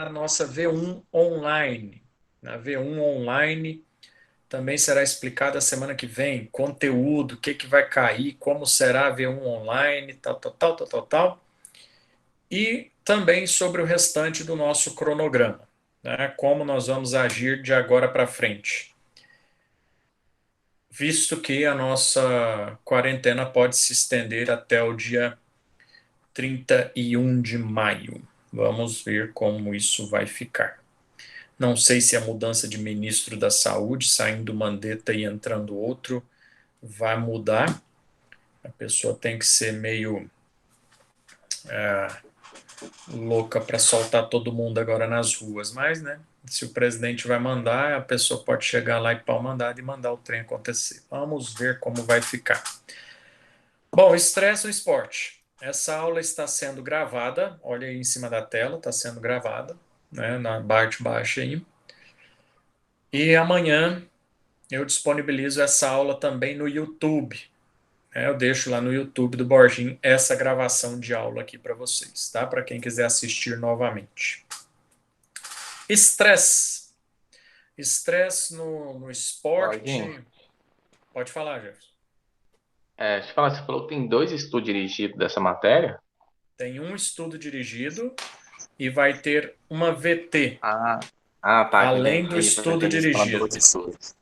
a nossa V1 online. Na V1 online também será explicado a semana que vem, conteúdo, o que que vai cair, como será a V1 online, tal, tal, tal, tal, tal, tal. E também sobre o restante do nosso cronograma, né? Como nós vamos agir de agora para frente. Visto que a nossa quarentena pode se estender até o dia 31 de maio. Vamos ver como isso vai ficar. Não sei se a mudança de ministro da Saúde, saindo Mandetta e entrando outro, vai mudar. A pessoa tem que ser meio louca para soltar todo mundo agora nas ruas, mas, né? Se o presidente vai mandar, a pessoa pode chegar lá e pau mandado e mandar o trem acontecer. Vamos ver como vai ficar. Bom, estresse no esporte. Essa aula está sendo gravada, olha aí em cima da tela, está sendo gravada, né, na parte baixa aí. E amanhã eu disponibilizo essa aula também no YouTube. Eu deixo lá no YouTube do Borginho essa gravação de aula aqui para vocês, tá? Para quem quiser assistir novamente. Estresse. Estresse no Jorginho, esporte. Pode falar, Jefferson. deixa eu falar, você falou que tem dois estudos dirigidos dessa matéria? Tem um estudo dirigido e vai ter uma VT, Ah, tá, além do entendi. estudo Entendi, você falando dirigido. dois estudos.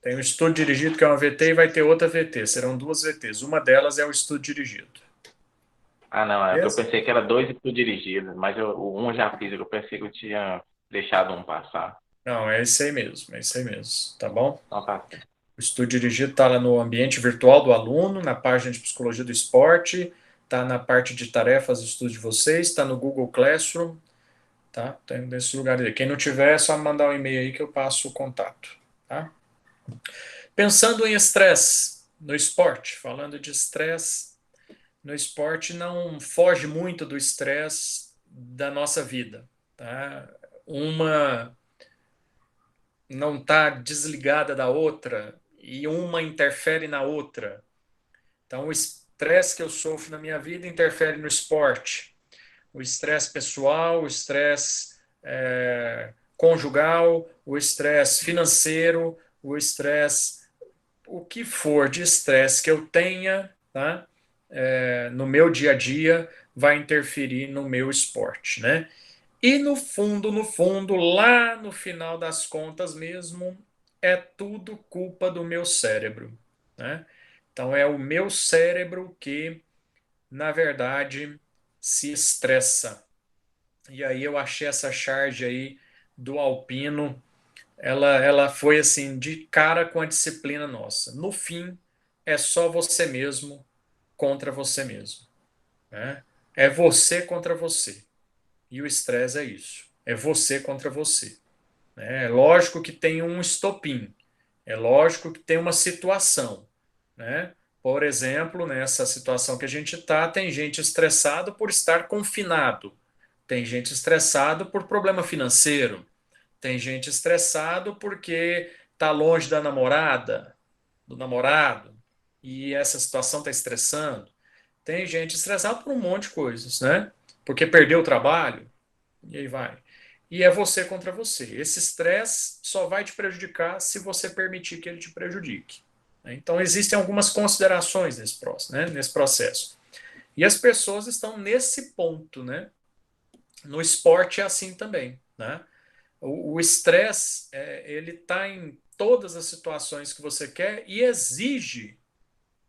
Tem o estudo dirigido, que é uma VT, e vai ter outra VT. Serão duas VTs. Uma delas é o estudo dirigido. Ah, não, é que eu Beleza? pensei que era dois estudos dirigidos, mas o um eu já fiz, eu pensei que eu tinha deixado um passar. Não, é esse aí mesmo, é esse aí mesmo. Tá bom? Então tá certo. O estudo dirigido está lá no ambiente virtual do aluno, na página de psicologia do esporte, está na parte de tarefas do estudo de vocês, está no Google Classroom, tá? Tem nesse lugar aí. Quem não tiver, é só mandar um e-mail aí que eu passo o contato, tá? Pensando em estresse no esporte, falando de estresse no esporte, não foge muito do estresse da nossa vida, tá? Uma não está desligada da outra e uma interfere na outra. Então, o estresse que eu sofro na minha vida interfere no esporte. O estresse pessoal, o estresse conjugal, o estresse financeiro, o estresse, o que for de estresse que eu tenha, tá? No meu dia a dia, vai interferir no meu esporte, né? E no fundo, lá no final das contas mesmo, é tudo culpa do meu cérebro, né? Então é o meu cérebro que, na verdade, se estressa. E aí eu achei essa charge aí do Alpino, ela foi assim de cara com a disciplina nossa. No fim, é só você mesmo contra você mesmo, né? É você contra você. E o estresse é isso. É você contra você, né? É lógico que tem um estopim. É lógico que tem uma situação, né? Por exemplo, nessa situação que a gente está, tem gente estressada por estar confinado, tem gente estressada por problema financeiro, tem gente estressado porque está longe da namorada, do namorado, e essa situação está estressando. Tem gente estressada por um monte de coisas, né? Porque perdeu o trabalho, e aí vai. E é você contra você. Esse estresse só vai te prejudicar se você permitir que ele te prejudique, né? Então, existem algumas considerações nesse processo. E as pessoas estão nesse ponto, né? No esporte é assim também, né? O estresse, ele está em todas as situações que você quer e exige,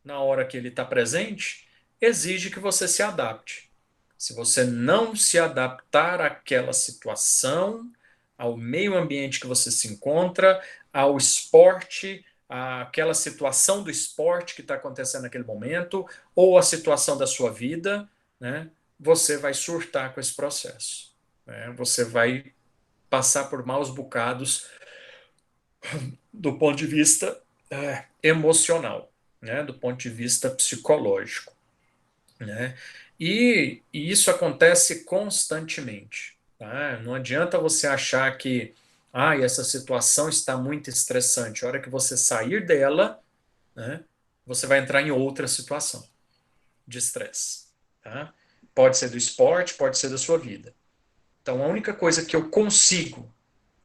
na hora que ele está presente, exige que você se adapte. Se você não se adaptar àquela situação, ao meio ambiente que você se encontra, ao esporte, àquela situação do esporte que está acontecendo naquele momento, ou a situação da sua vida, né, você vai surtar com esse processo, né? Você vai passar por maus bocados do ponto de vista emocional, né, do ponto de vista psicológico, né? E isso acontece constantemente, tá? Não adianta você achar que essa situação está muito estressante. A hora que você sair dela, né, você vai entrar em outra situação de estresse, tá? Pode ser do esporte, pode ser da sua vida. Então, a única coisa que eu consigo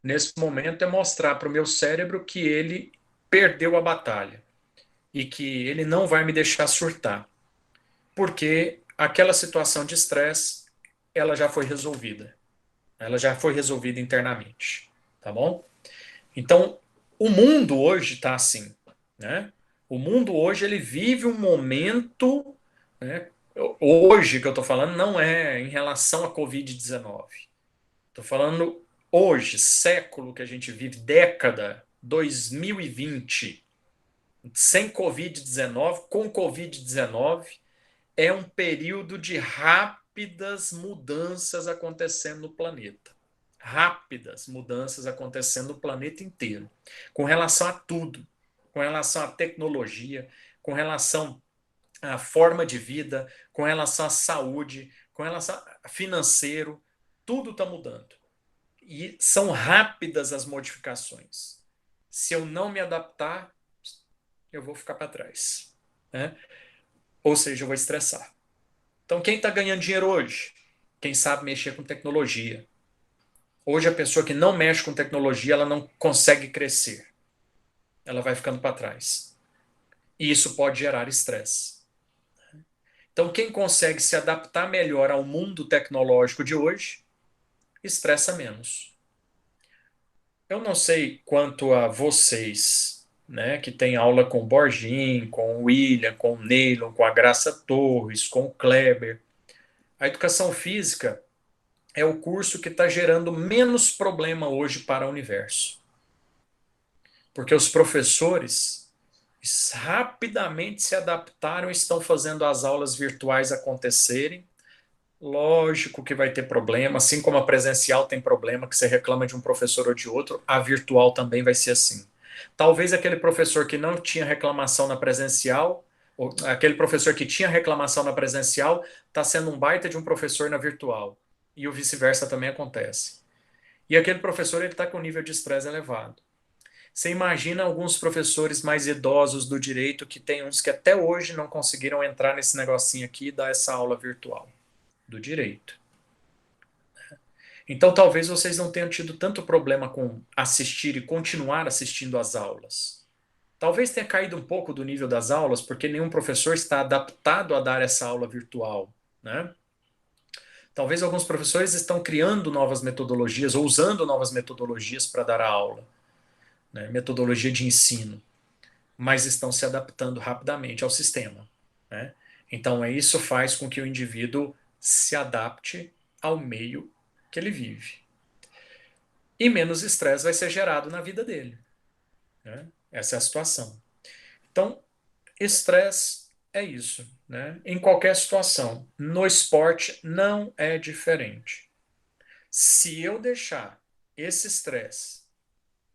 nesse momento é mostrar para o meu cérebro que ele perdeu a batalha e que ele não vai me deixar surtar, porque aquela situação de estresse, ela já foi resolvida. Ela já foi resolvida internamente, tá bom? Então, o mundo hoje está assim, né? O mundo hoje ele vive um momento, né? Hoje que eu estou falando não é em relação à Covid-19. Estou falando hoje, século que a gente vive, década 2020, sem Covid-19, com Covid-19, é um período de rápidas mudanças acontecendo no planeta. Rápidas mudanças acontecendo no planeta inteiro, com relação a tudo, com relação à tecnologia, com relação à forma de vida, com relação à saúde, com relação a financeiro, tudo está mudando. E são rápidas as modificações. Se eu não me adaptar, eu vou ficar para trás, né? Ou seja, eu vou estressar. Então, quem está ganhando dinheiro hoje? Quem sabe mexer com tecnologia. Hoje, a pessoa que não mexe com tecnologia, ela não consegue crescer. Ela vai ficando para trás. E isso pode gerar estresse. Então, quem consegue se adaptar melhor ao mundo tecnológico de hoje, estressa menos. Eu não sei quanto a vocês, né, que tem aula com o Borginho, com o William, com o Neylon, com a Graça Torres, com o Kleber. A educação física é o curso que está gerando menos problema hoje para o universo. Porque os professores rapidamente se adaptaram e estão fazendo as aulas virtuais acontecerem. Lógico que vai ter problema, assim como a presencial tem problema, que você reclama de um professor ou de outro, a virtual também vai ser assim. Talvez aquele professor que não tinha reclamação na presencial, ou aquele professor que tinha reclamação na presencial, está sendo um baita de um professor na virtual. E o vice-versa também acontece. E aquele professor ele está com nível de estresse elevado. Você imagina alguns professores mais idosos do direito que tem uns que até hoje não conseguiram entrar nesse negocinho aqui e dar essa aula virtual do direito. Então talvez vocês não tenham tido tanto problema com assistir e continuar assistindo às aulas. Talvez tenha caído um pouco do nível das aulas, porque nenhum professor está adaptado a dar essa aula virtual, né? Talvez alguns professores estão criando novas metodologias ou usando novas metodologias para dar a aula, né? Metodologia de ensino, mas estão se adaptando rapidamente ao sistema, né? Então isso faz com que o indivíduo se adapte ao meio que ele vive. E menos estresse vai ser gerado na vida dele, né? Essa é a situação. Então, estresse é isso, né? Em qualquer situação. No esporte não é diferente. Se eu deixar esse estresse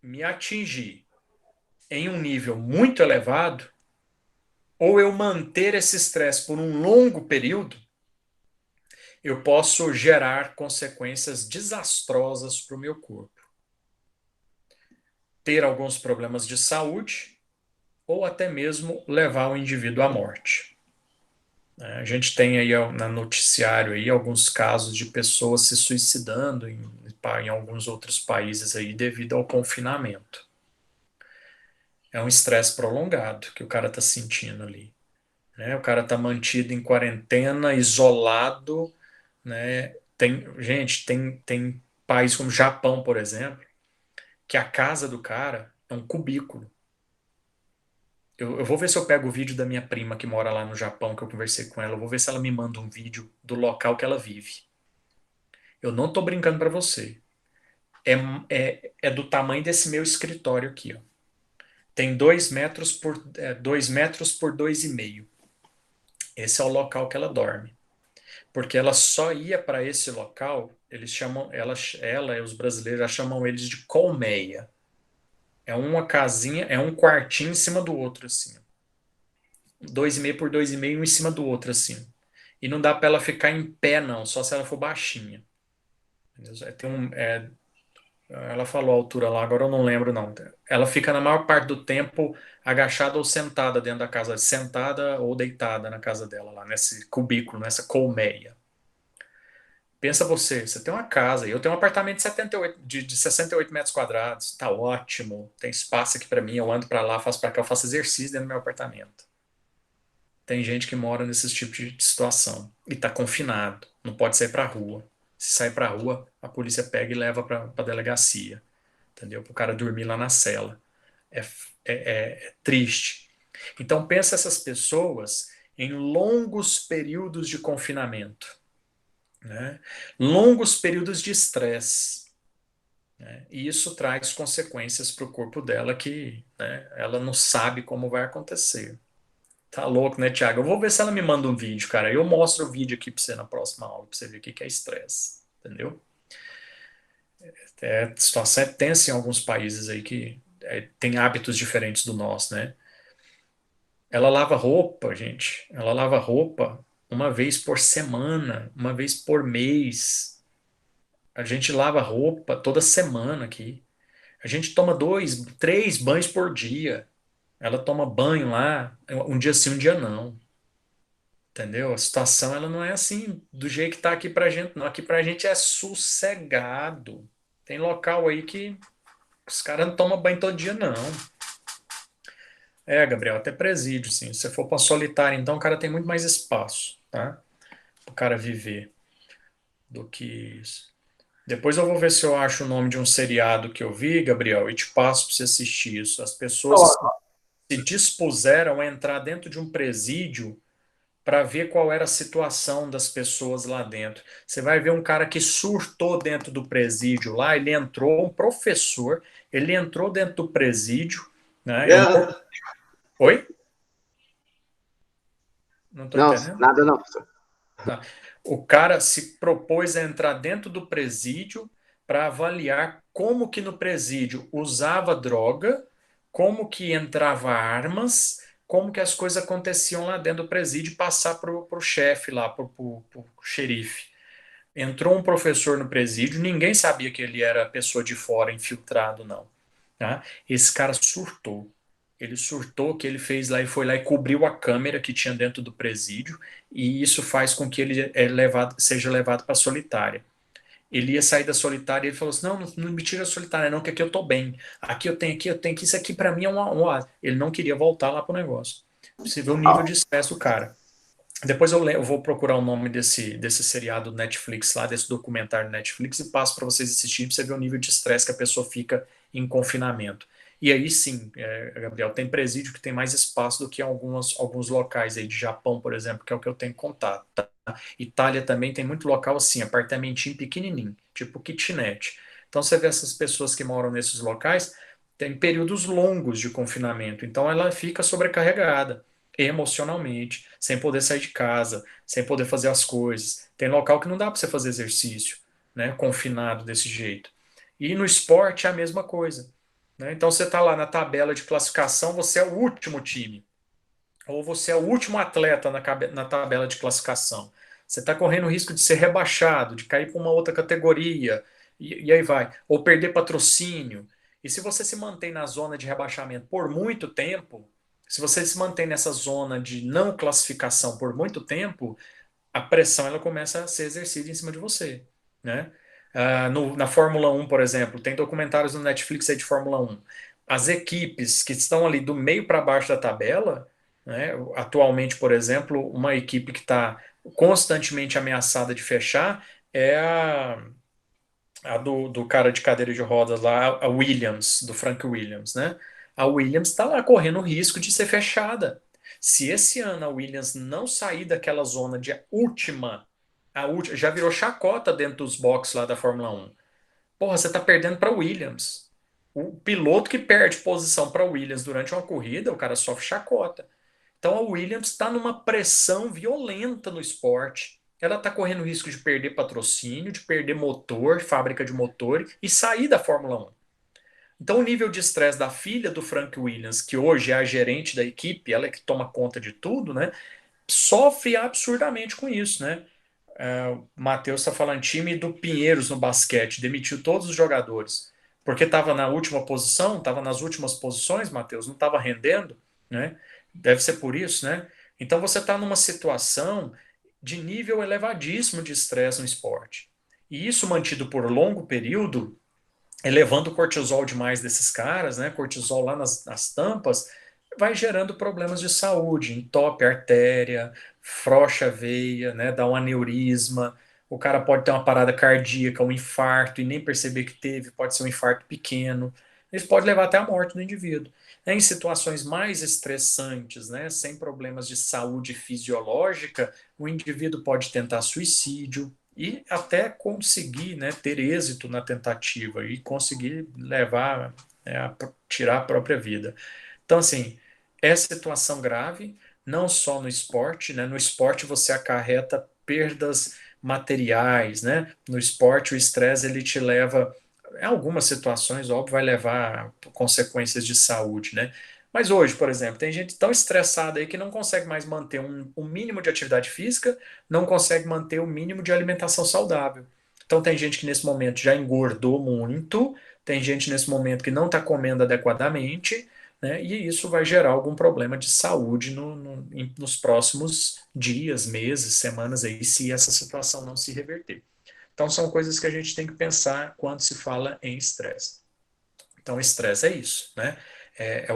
me atingir em um nível muito elevado, ou eu manter esse estresse por um longo período, eu posso gerar consequências desastrosas para o meu corpo. Ter alguns problemas de saúde, ou até mesmo levar o indivíduo à morte. A gente tem aí no noticiário aí alguns casos de pessoas se suicidando em alguns outros países aí devido ao confinamento. É um estresse prolongado que o cara está sentindo ali, né? O cara está mantido em quarentena, isolado, né? Tem países como o Japão, por exemplo, que a casa do cara é um cubículo. Eu vou ver se eu pego o vídeo da minha prima que mora lá no Japão, que eu conversei com ela. Eu vou ver se ela me manda um vídeo do local que ela vive. Eu não tô brincando para você. É do tamanho desse meu escritório aqui, ó. Tem 2 metros por 2,5. Esse é o local que ela dorme. Porque ela só ia para esse local, eles chamam, ela e os brasileiros já chamam eles de colmeia. É uma casinha, é um quartinho em cima do outro, assim. 2,5 por 2,5, um em cima do outro, assim. E não dá para ela ficar em pé, não, só se ela for baixinha. Ela falou a altura lá, agora eu não lembro, não. Ela fica na maior parte do tempo agachada ou sentada dentro da casa, sentada ou deitada na casa dela, lá nesse cubículo, nessa colmeia. Pensa você, você tem uma casa, eu tenho um apartamento de 78, de 68 metros quadrados, tá ótimo, tem espaço aqui para mim, eu ando para lá, faço para cá, eu faço exercício dentro do meu apartamento. Tem gente que mora nesse tipo de situação e tá confinado, não pode sair para rua. Se sair para rua, a polícia pega e leva para a delegacia, entendeu? Para o cara dormir lá na cela. É, é triste. Então pensa essas pessoas em longos períodos de confinamento, né? Longos períodos de estresse, né? E isso traz consequências para o corpo dela que, né, ela não sabe como vai acontecer. Tá louco, né, Thiago? Eu vou ver se ela me manda um vídeo, cara. Eu mostro o vídeo aqui para você na próxima aula, para você ver o que que é estresse, entendeu? A situação é tensa em alguns países aí que tem hábitos diferentes do nosso, né? Ela lava roupa, gente. Ela lava roupa uma vez por semana, uma vez por mês. A gente lava roupa toda semana aqui. A gente toma 2, 3 banhos por dia. Ela toma banho lá, um dia sim, um dia não. Entendeu? A situação ela não é assim do jeito que tá aqui pra gente, não. Aqui pra gente é sossegado. Tem local aí que os caras não tomam banho todo dia, não. É, Gabriel, até presídio, sim. Se você for pra solitário, então o cara tem muito mais espaço, tá? O cara viver do que isso. Depois eu vou ver se eu acho o nome de um seriado que eu vi, Gabriel, e te passo para você assistir isso. As pessoas Ó, se dispuseram a entrar dentro de um presídio para ver qual era a situação das pessoas lá dentro. Você vai ver um cara que surtou dentro do presídio lá, ele entrou, um professor, ele entrou dentro do presídio, né? Eu não... é, Oi? Não estou não, entendendo. nada não, professor. Tá. O cara se propôs a entrar dentro do presídio para avaliar como que no presídio usava droga, como que entrava armas, como que as coisas aconteciam lá dentro do presídio e passar para o chefe lá, para o xerife. Entrou um professor no presídio, ninguém sabia que ele era pessoa de fora, infiltrado, não. Tá? Esse cara surtou. Ele surtou que ele fez lá e foi lá e cobriu a câmera que tinha dentro do presídio, e isso faz com que ele seja levado para a solitária. Ele ia sair da solitária e ele falou assim: não, não me tira a solitária, não, que aqui eu tô bem. Aqui eu tenho que isso aqui para mim é um oásis. Ele não queria voltar lá pro negócio. Você vê o nível de estresse do cara. Depois eu vou procurar o nome desse seriado Netflix lá, desse documentário Netflix, e passo para vocês assistirem para você ver o nível de estresse que a pessoa fica em confinamento. E aí sim, Gabriel, tem presídio que tem mais espaço do que alguns locais aí de Japão, por exemplo, que é o que eu tenho contato. Tá? Itália também tem muito local assim, apartamentinho pequenininho, tipo kitnet. Então você vê essas pessoas que moram nesses locais, tem períodos longos de confinamento, então ela fica sobrecarregada emocionalmente, sem poder sair de casa, sem poder fazer as coisas. Tem local que não dá para você fazer exercício, né? Confinado desse jeito. E no esporte é a mesma coisa, né? Então você está lá na tabela de classificação, você é o último time, ou você é o último atleta na tabela de classificação. Você está correndo o risco de ser rebaixado, de cair para uma outra categoria, e aí vai. Ou perder patrocínio. E se você se mantém na zona de rebaixamento por muito tempo, se você se mantém nessa zona de não classificação por muito tempo, a pressão ela começa a ser exercida em cima de você, né? Na Fórmula 1, por exemplo, tem documentários no Netflix aí de Fórmula 1. As equipes que estão ali do meio para baixo da tabela, né? Atualmente, por exemplo, uma equipe que está constantemente ameaçada de fechar é a do cara de cadeira de rodas lá, a Williams, do Frank Williams, né? A Williams está lá correndo o risco de ser fechada. Se esse ano a Williams não sair daquela zona de última, já virou chacota dentro dos boxes lá da Fórmula 1. Porra, você está perdendo para Williams. O piloto que perde posição para Williams durante uma corrida, o cara sofre chacota. Então a Williams está numa pressão violenta no esporte. Ela está correndo risco de perder patrocínio, de perder motor, fábrica de motor e sair da Fórmula 1. Então o nível de estresse da filha do Frank Williams, que hoje é a gerente da equipe, ela é que toma conta de tudo, né? Sofre absurdamente com isso, né? O Matheus está falando time do Pinheiros no basquete, demitiu todos os jogadores. Porque estava na última posição, estava nas últimas posições, Matheus, não estava rendendo, né? Deve ser por isso, né? Então você está numa situação de nível elevadíssimo de estresse no esporte. E isso mantido por longo período, elevando o cortisol demais desses caras, né? Cortisol lá nas tampas, vai gerando problemas de saúde, entope a artéria, frouxa a veia, né? Dá um aneurisma. O cara pode ter uma parada cardíaca, um infarto e nem perceber que teve, pode ser um infarto pequeno. Isso pode levar até a morte do indivíduo. Em situações mais estressantes, né, sem problemas de saúde fisiológica, o indivíduo pode tentar suicídio, e até conseguir, né, ter êxito na tentativa e conseguir levar, né, a tirar a própria vida. Então, assim, é situação grave, não só no esporte, né? No esporte você acarreta perdas materiais, né? No esporte o estresse ele te leva, em algumas situações, óbvio, vai levar a consequências de saúde, né? Mas hoje, por exemplo, tem gente tão estressada aí que não consegue mais manter um mínimo de atividade física, não consegue manter o mínimo de alimentação saudável. Então tem gente que nesse momento já engordou muito, tem gente nesse momento que não está comendo adequadamente, né? E isso vai gerar algum problema de saúde nos próximos dias, meses, semanas aí, se essa situação não se reverter. Então são coisas que a gente tem que pensar quando se fala em estresse. Então, estresse é isso, né? É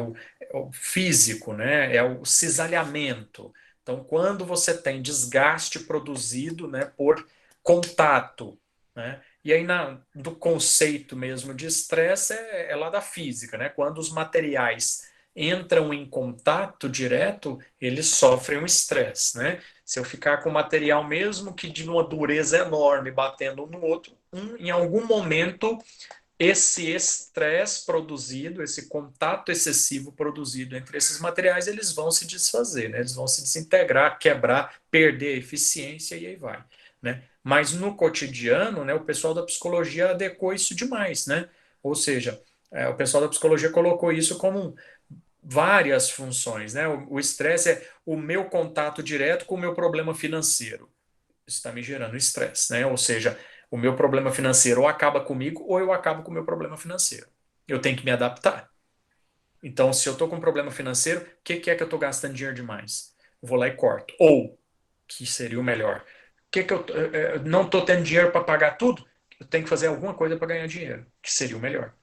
o físico, né? É o cisalhamento. Então, quando você tem desgaste produzido, né, por contato, né? E aí, do conceito mesmo de estresse, é lá da física, né? Quando os materiais entram em contato direto, eles sofrem um estresse, né? Se eu ficar com o material mesmo que de uma dureza enorme batendo um no outro, em algum momento esse estresse produzido, esse contato excessivo produzido entre esses materiais, eles vão se desfazer, né? Eles vão se desintegrar, quebrar, perder a eficiência e aí vai, né? Mas no cotidiano, né, o pessoal da psicologia adequou isso demais, né? Ou seja, o pessoal da psicologia colocou isso como várias funções, né? O estresse é o meu contato direto com o meu problema financeiro, está me gerando estresse, né? Ou seja, o meu problema financeiro ou acaba comigo ou eu acabo com o meu problema financeiro. Eu tenho que me adaptar. Então, se eu estou com um problema financeiro, o que é que eu estou gastando dinheiro demais? Eu vou lá e corto. Ou, que seria o melhor, o que eu não estou tendo dinheiro para pagar tudo? Eu tenho que fazer alguma coisa para ganhar dinheiro, que seria o melhor,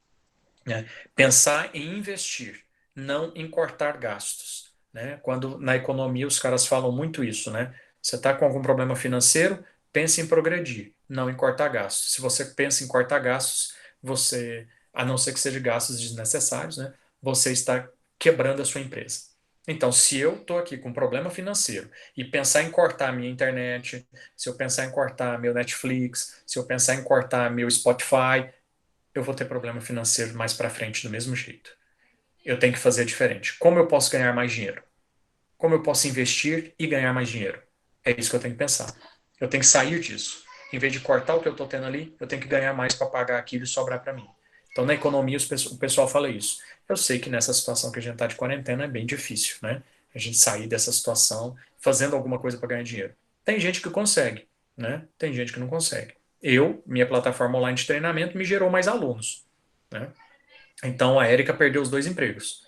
né? Pensar em investir, não em cortar gastos, né? Quando na economia os caras falam muito isso, né? Você está com algum problema financeiro, pense em progredir, não em cortar gastos. Se você pensa em cortar gastos, você, a não ser que seja gastos desnecessários, né? Você está quebrando a sua empresa. Então, se eu estou aqui com um problema financeiro e pensar em cortar minha internet, se eu pensar em cortar meu Netflix, se eu pensar em cortar meu Spotify, eu vou ter problema financeiro mais para frente do mesmo jeito. Eu tenho que fazer diferente. Como eu posso ganhar mais dinheiro? Como eu posso investir e ganhar mais dinheiro? É isso que eu tenho que pensar. Eu tenho que sair disso. Em vez de cortar o que eu estou tendo ali, eu tenho que ganhar mais para pagar aquilo e sobrar para mim. Então, na economia, o pessoal fala isso. Eu sei que nessa situação que a gente está de quarentena é bem difícil, né? A gente sair dessa situação fazendo alguma coisa para ganhar dinheiro. Tem gente que consegue, né? Tem gente que não consegue. Minha plataforma online de treinamento me gerou mais alunos, né? Então a Érica perdeu os dois empregos.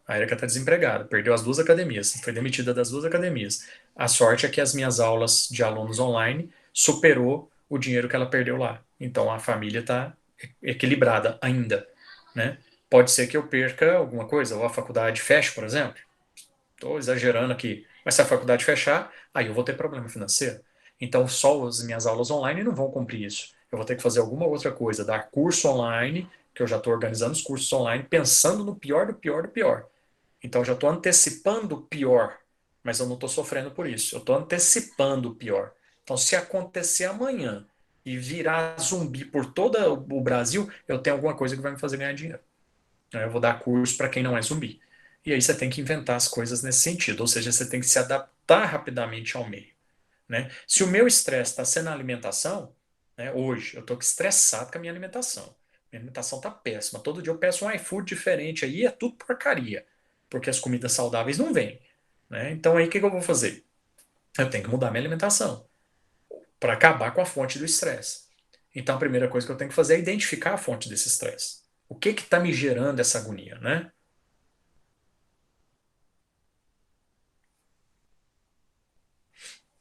A Érica está desempregada, perdeu as duas academias, foi demitida das duas academias. A sorte é que as minhas aulas de alunos online superou o dinheiro que ela perdeu lá. Então a família está equilibrada ainda, né? Pode ser que eu perca alguma coisa, ou a faculdade feche, por exemplo. Estou exagerando aqui. Mas se a faculdade fechar, aí eu vou ter problema financeiro. Então só as minhas aulas online não vão cumprir isso. Eu vou ter que fazer alguma outra coisa, dar curso online, que eu já estou organizando os cursos online, pensando no pior do pior do pior. Então eu já estou antecipando o pior, mas eu não estou sofrendo por isso. Eu estou antecipando o pior. Então, se acontecer amanhã e virar zumbi por todo o Brasil, eu tenho alguma coisa que vai me fazer ganhar dinheiro. Eu vou dar curso para quem não é zumbi. E aí você tem que inventar as coisas nesse sentido, ou seja, você tem que se adaptar rapidamente ao meio, né? Se o meu estresse está sendo a alimentação, né, hoje eu estou estressado com a minha alimentação. Minha alimentação está péssima. Todo dia eu peço um iFood diferente aí, é tudo porcaria, porque as comidas saudáveis não vêm, né? Então aí o que que eu vou fazer? Eu tenho que mudar minha alimentação para acabar com a fonte do estresse. Então a primeira coisa que eu tenho que fazer é identificar a fonte desse estresse. O que está me gerando essa agonia, né?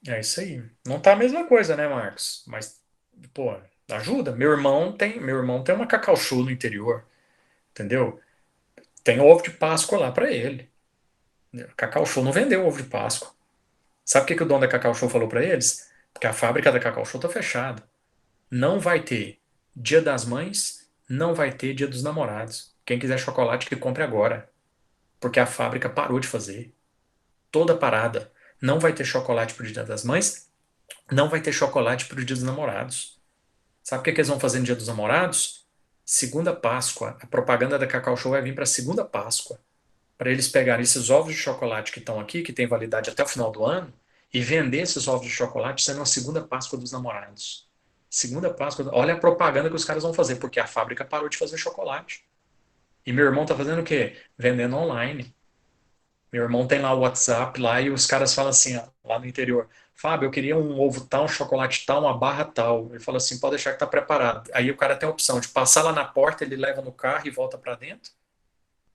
É isso aí. Não tá a mesma coisa, né, Marcos? Mas, pô, Ajuda. Meu irmão tem uma Cacau Show no interior, entendeu? Tem ovo de Páscoa lá para ele. Cacau Show não vendeu ovo de Páscoa. Sabe o que que o dono da Cacau Show falou para eles? Porque a fábrica da Cacau Show tá fechada. Não vai ter Dia das Mães, não vai ter Dia dos Namorados. Quem quiser chocolate que compre agora, porque a fábrica parou de fazer. Toda parada. Não vai ter chocolate pro Dia das Mães, não vai ter chocolate pro Dia dos Namorados. Sabe o que que eles vão fazer no Dia dos Namorados? Segunda Páscoa. A propaganda da Cacau Show vai vir para segunda Páscoa, para eles pegarem esses ovos de chocolate que estão aqui, que tem validade até o final do ano, e vender esses ovos de chocolate sendo a segunda Páscoa dos namorados. Segunda Páscoa, olha a propaganda que os caras vão fazer, porque a fábrica parou de fazer chocolate. E meu irmão tá fazendo o quê? Vendendo online. Meu irmão tem lá o WhatsApp lá e os caras falam assim, ó, lá no interior, Fábio, eu queria um ovo tal, um chocolate tal, uma barra tal. Ele fala assim, pode deixar que tá preparado. Aí o cara tem a opção de passar lá na porta, ele leva no carro e volta para dentro,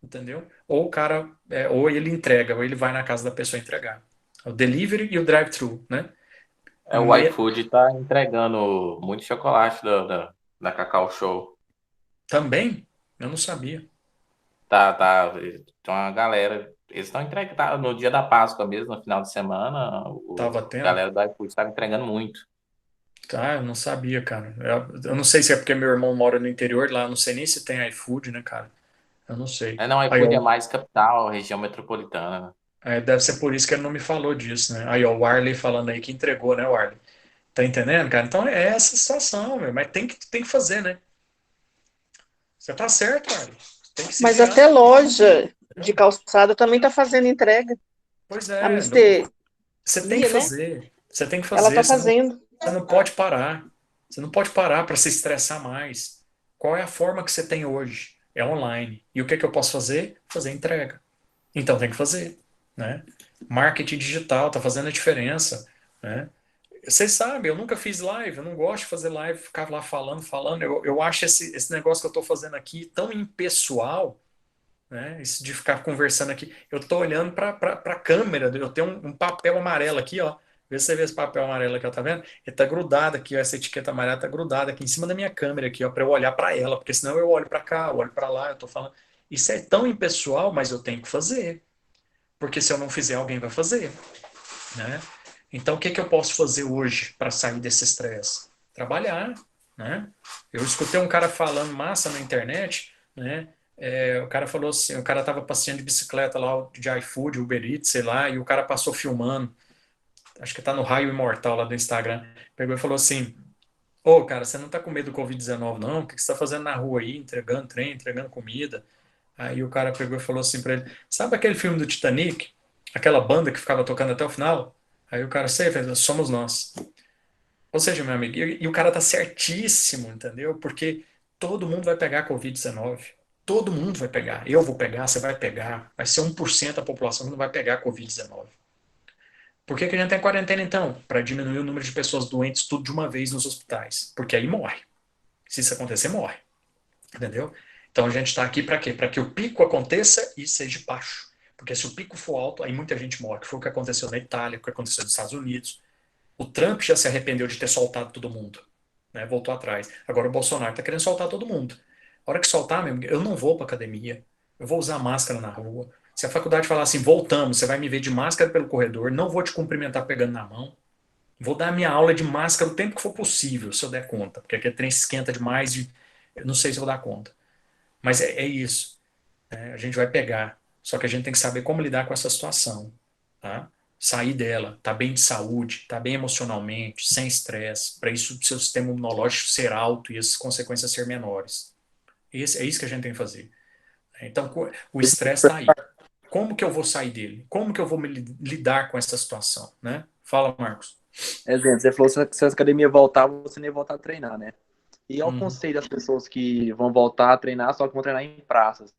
entendeu? Ou o cara, ou ele entrega, ou ele vai na casa da pessoa entregar. O delivery e o drive-thru, né? O Me- iFood tá entregando muito chocolate da Cacau Show. Também? Eu não sabia. Tá. Tem uma galera. Eles estão entregando. Tá, no dia da Páscoa mesmo, no final de semana, Tava a tendo? galera do iFood estava entregando muito. Tá, eu não sabia, cara. Eu não sei se é porque meu irmão mora no interior lá, eu não sei nem se tem iFood, né, cara? Eu não sei. Não, Aí, iFood é ó, mais capital, região metropolitana. deve ser por isso que ele não me falou disso, né? Aí, ó, o Warley falando aí que entregou, né, Warley? Tá entendendo, cara? Então é essa situação, meu. Mas tem que fazer, né? Você tá certo, Warley. Tem que se Mas virar. até loja de Entendeu? calçada também está fazendo entrega. Pois A é, Mister você tem que Mia, né? fazer. Você tem que Ela fazer. está Você não, fazendo. você não pode parar. Você não pode parar para se estressar mais. Qual é a forma que você tem hoje? É online. E o que é que eu posso fazer? Fazer entrega. Então tem que fazer, né? Marketing digital tá fazendo a diferença, né? Vocês sabem, eu nunca fiz live, eu não gosto de fazer live, ficar lá falando. Eu acho esse negócio que eu estou fazendo aqui tão impessoal, né? Isso de ficar conversando aqui. Eu estou olhando para a câmera, eu tenho um papel amarelo aqui, ó. Vê se você vê esse papel amarelo aqui, ó, tá vendo? Ele tá grudado aqui, ó, essa etiqueta amarela tá grudada aqui em cima da minha câmera aqui, ó, para eu olhar para ela, porque senão eu olho para cá, eu olho para lá, eu tô falando. Isso é tão impessoal, mas eu tenho que fazer, porque se eu não fizer, alguém vai fazer, né? Então, o que que eu posso fazer hoje para sair desse estresse? Trabalhar, né? Eu escutei um cara falando massa na internet, né? O cara falou assim, o cara tava passeando de bicicleta lá de iFood, Uber Eats, sei lá, e o cara passou filmando, acho que tá no Raio Imortal lá do Instagram, pegou e falou assim, ô, cara, você não tá com medo do Covid-19 não? O que que você tá fazendo na rua aí, entregando trem, entregando comida? Aí o cara pegou e falou assim pra ele: Sabe aquele filme do Titanic? Aquela banda que ficava tocando até o final? Aí o cara, sei, velho, somos nós. Ou seja, meu amigo, e o cara tá certíssimo, entendeu? Porque todo mundo vai pegar Covid-19. Todo mundo vai pegar. Eu vou pegar, você vai pegar. Vai ser 1% da população que não vai pegar Covid-19. Por que que a gente tem quarentena então? Para diminuir o número de pessoas doentes tudo de uma vez nos hospitais. Porque aí morre. Se isso acontecer, morre. Entendeu? Então a gente está aqui para quê? Para que o pico aconteça e seja baixo. Porque se o pico for alto, aí muita gente morre. Que foi o que aconteceu na Itália, o que aconteceu nos Estados Unidos. O Trump já se arrependeu de ter soltado todo mundo. Né? Voltou atrás. Agora o Bolsonaro está querendo soltar todo mundo. A hora que soltar, meu amigo, eu não vou para academia. Eu vou usar máscara na rua. Se a faculdade falar assim, voltamos, você vai me ver de máscara pelo corredor, não vou te cumprimentar pegando na mão. Vou dar minha aula de máscara o tempo que for possível, se eu der conta. Porque aquele trem esquenta demais e eu não sei se eu vou dar conta. Mas é isso, né? A gente vai pegar. Só que a gente tem que saber como lidar com essa situação, tá? Sair dela, tá bem de saúde, tá bem emocionalmente, sem estresse, para isso o seu sistema imunológico ser alto e as consequências ser menores. É isso que a gente tem que fazer. Então, o estresse está aí. Como que eu vou sair dele? Como que eu vou me lidar com essa situação, né? Fala, Marcos. Exemplo, você falou que se a academia voltar, você nem voltar a treinar, né? E ao Uhum. conselho das pessoas que vão voltar a treinar, só que vão treinar em praças.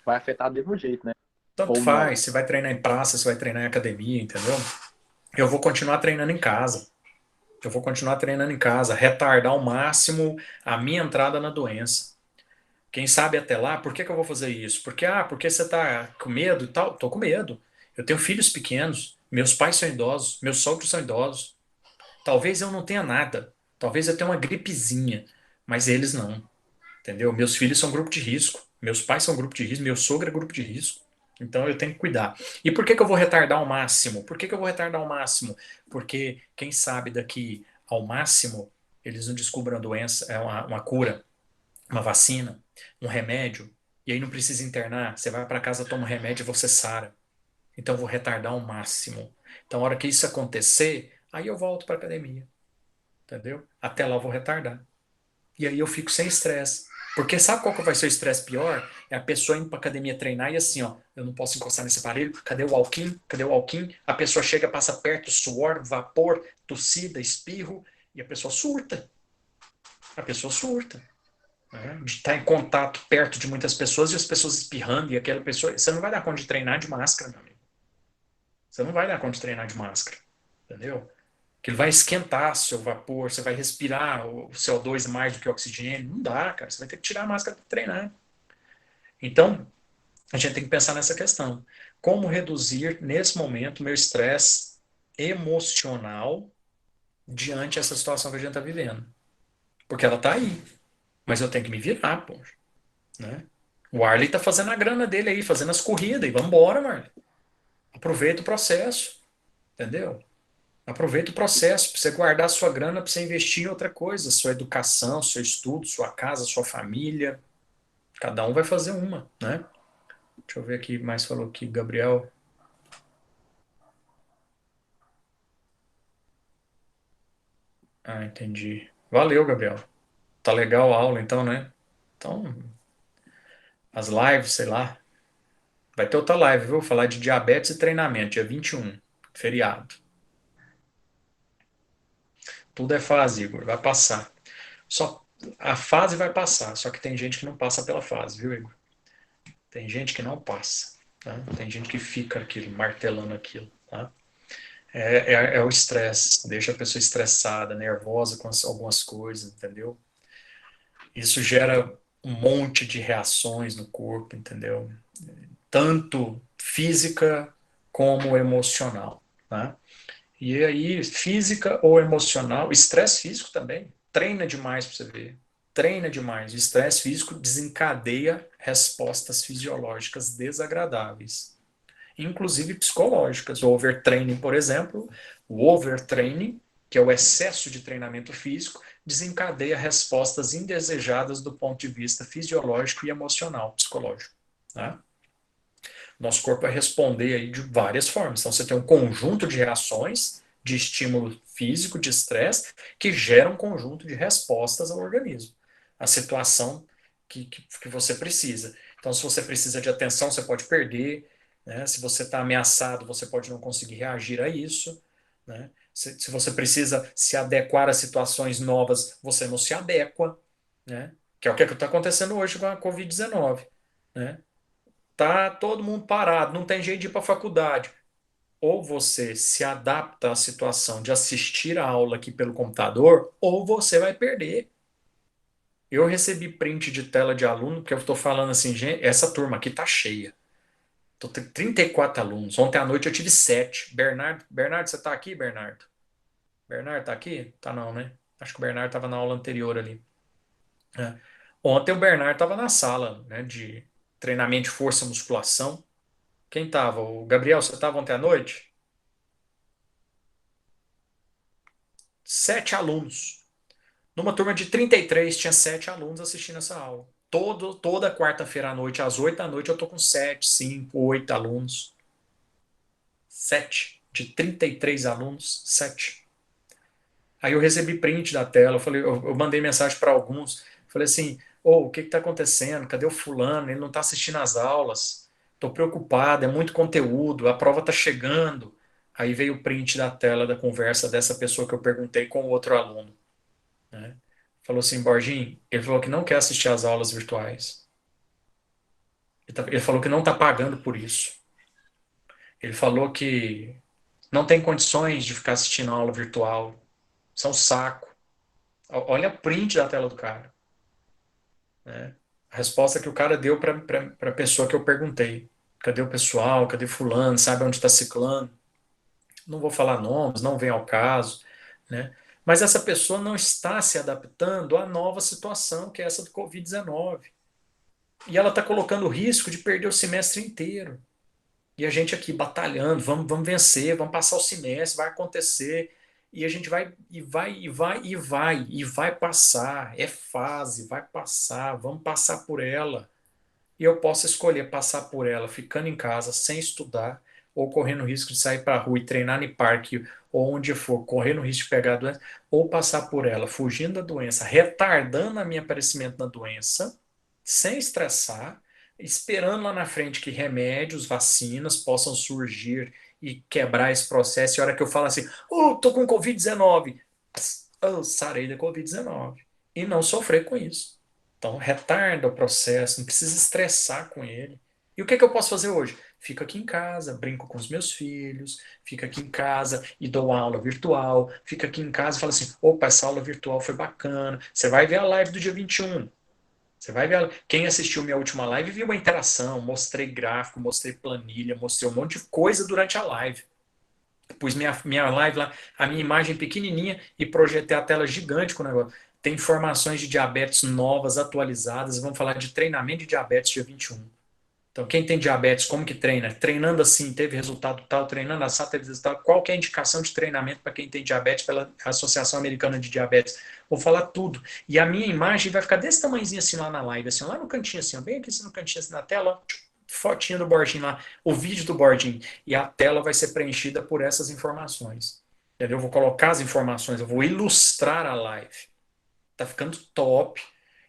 Vai afetar do mesmo jeito, né? Tanto Ou não. faz, se vai treinar em praça, se vai treinar em academia, entendeu? Eu vou continuar treinando em casa. Eu vou continuar treinando em casa, retardar ao máximo a minha entrada na doença. Quem sabe até lá, por que que eu vou fazer isso? Porque você tá com medo e tal? Tô com medo. Eu tenho filhos pequenos, meus pais são idosos, meus sogros são idosos. Talvez eu não tenha nada. Talvez eu tenha uma gripezinha, mas eles não, entendeu? Meus filhos são grupo de risco, meus pais são grupo de risco, meu sogro é grupo de risco. Então eu tenho que cuidar. E por que que eu vou retardar ao máximo? Por que que eu vou retardar ao máximo? Porque quem sabe daqui ao máximo eles não descubram a doença, uma cura, uma vacina, um remédio, e aí não precisa internar. Você vai para casa, toma um remédio e você sara. Então eu vou retardar ao máximo. Então, a hora que isso acontecer, aí eu volto para academia, entendeu? Até lá eu vou retardar. E aí eu fico sem estresse. Porque sabe qual que vai ser o estresse pior? É a pessoa indo para academia treinar e assim, ó, eu não posso encostar nesse aparelho, cadê o alquim? Cadê o alquim? A pessoa chega, passa perto, suor, vapor, tossida, espirro, e a pessoa surta. A pessoa surta. Né? De estar em contato perto de muitas pessoas e as pessoas espirrando e aquela pessoa. Você não vai dar conta de treinar de máscara, meu amigo. Você não vai dar conta de treinar de máscara. Entendeu? Que ele vai esquentar seu vapor, você vai respirar o CO2 mais do que o oxigênio. Não dá, cara. Você vai ter que tirar a máscara para treinar. Então, a gente tem que pensar nessa questão. Como reduzir, nesse momento, o meu estresse emocional diante dessa situação que a gente está vivendo? Porque ela está aí. Mas eu tenho que me virar, pô. Né? O Arley tá fazendo a grana dele aí, fazendo as corridas. E vambora, Marley. Aproveita o processo. Entendeu? Aproveita o processo para você guardar a sua grana para você investir em outra coisa, sua educação, seu estudo, sua casa, sua família. Cada um vai fazer uma, né? Deixa eu ver aqui, mais falou aqui, Gabriel. Ah, entendi. Valeu, Gabriel. Tá legal a aula, então, né? Então, as lives, sei lá. Vai ter outra live, viu? Falar de diabetes e treinamento, dia 21, feriado. Tudo é fase, Igor, vai passar. Só a fase vai passar, só que tem gente que não passa pela fase, viu, Igor? Tem gente que não passa, tá? Tem gente que fica aquilo, martelando aquilo, tá? É o estresse, deixa a pessoa estressada, nervosa com algumas coisas, entendeu? Isso gera um monte de reações no corpo, entendeu? Tanto física como emocional, tá? E aí, física ou emocional, estresse físico também, treina demais para você ver. Treina demais. O estresse físico desencadeia respostas fisiológicas desagradáveis, inclusive psicológicas. O overtraining, por exemplo, o overtraining, que é o excesso de treinamento físico, desencadeia respostas indesejadas do ponto de vista fisiológico e emocional, psicológico. Tá? Nosso corpo vai responder aí de várias formas. Então, você tem um conjunto de reações de estímulo físico, de estresse, que gera um conjunto de respostas ao organismo. A situação que você precisa. Então, se você precisa de atenção, você pode perder. Né? Se você está ameaçado, você pode não conseguir reagir a isso. Né? Se você precisa se adequar a situações novas, você não se adequa. Né? Que é o que está acontecendo hoje com a Covid-19. Né? Tá todo mundo parado, não tem jeito de ir para a faculdade. Ou você se adapta à situação de assistir a aula aqui pelo computador, ou você vai perder. Eu recebi print de tela de aluno, porque eu estou falando assim, gente, essa turma aqui tá cheia. Tô com 34 alunos. Ontem à noite eu tive 7. Bernardo, você tá aqui, Bernardo? Bernardo tá aqui? Tá não, né? Acho que o Bernardo estava na aula anterior ali. É. Ontem o Bernardo estava na sala, né, de treinamento de força e musculação. Quem tava? O Gabriel, você tava ontem à noite? 7 alunos. Numa turma de 33, tinha 7 alunos assistindo essa aula. Toda quarta-feira à noite, às 8 da noite, eu tô com 7, 5, 8 alunos. 7. De 33 alunos, 7. Aí eu recebi print da tela, eu mandei mensagem para alguns. Falei assim, o que está acontecendo? Cadê o fulano? Ele não está assistindo às aulas. Estou preocupado, é muito conteúdo, a prova está chegando. Aí veio o print da tela da conversa dessa pessoa que eu perguntei com o outro aluno. Né? Falou assim, Borginho, ele falou que não quer assistir às aulas virtuais. Ele falou que não está pagando por isso. Ele falou que não tem condições de ficar assistindo a aula virtual. Isso é um saco. Olha a print da tela do cara. Né? A resposta que o cara deu para a pessoa que eu perguntei. Cadê o pessoal? Cadê fulano? Sabe onde está ciclano? Não vou falar nomes, não vem ao caso. Né? Mas essa pessoa não está se adaptando à nova situação, que é essa do Covid-19. E ela está colocando o risco de perder o semestre inteiro. E a gente aqui batalhando, vamos vencer, vamos passar o semestre, vai acontecer. E a gente vai passar. É fase, vai passar, vamos passar por ela. E eu posso escolher passar por ela ficando em casa sem estudar, ou correndo o risco de sair para a rua e treinar em parque, ou onde for, correndo o risco de pegar a doença, ou passar por ela fugindo da doença, retardando a minha aparecimento na doença, sem estressar, esperando lá na frente que remédios, vacinas possam surgir e quebrar esse processo. E a hora que eu falo assim, tô com Covid-19, sarei da Covid-19. E não sofrer com isso. Então, retarda o processo, não precisa estressar com ele. E o que é que eu posso fazer hoje? Fico aqui em casa, brinco com os meus filhos, fico aqui em casa e dou aula virtual, fico aqui em casa e falo assim, opa, essa aula virtual foi bacana, você vai ver a live do dia 21. Você vai ver, quem assistiu minha última live viu uma interação, mostrei gráfico, mostrei planilha, mostrei um monte de coisa durante a live. Pus minha live lá, a minha imagem pequenininha e projetei a tela gigante com o negócio. Tem informações de diabetes novas, atualizadas. Vamos falar de treinamento de diabetes dia 21. Então, quem tem diabetes, como que treina? Treinando assim, teve resultado tal, treinando assim, teve resultado. Qual que é a indicação de treinamento para quem tem diabetes pela Associação Americana de Diabetes? Vou falar tudo. E a minha imagem vai ficar desse tamanhozinho assim lá na live, assim, lá no cantinho assim, bem aqui assim, no cantinho assim na tela, ó, fotinho do bordinho lá, o vídeo do bordinho. E a tela vai ser preenchida por essas informações. Entendeu? Eu vou colocar as informações, eu vou ilustrar a live. Tá ficando top.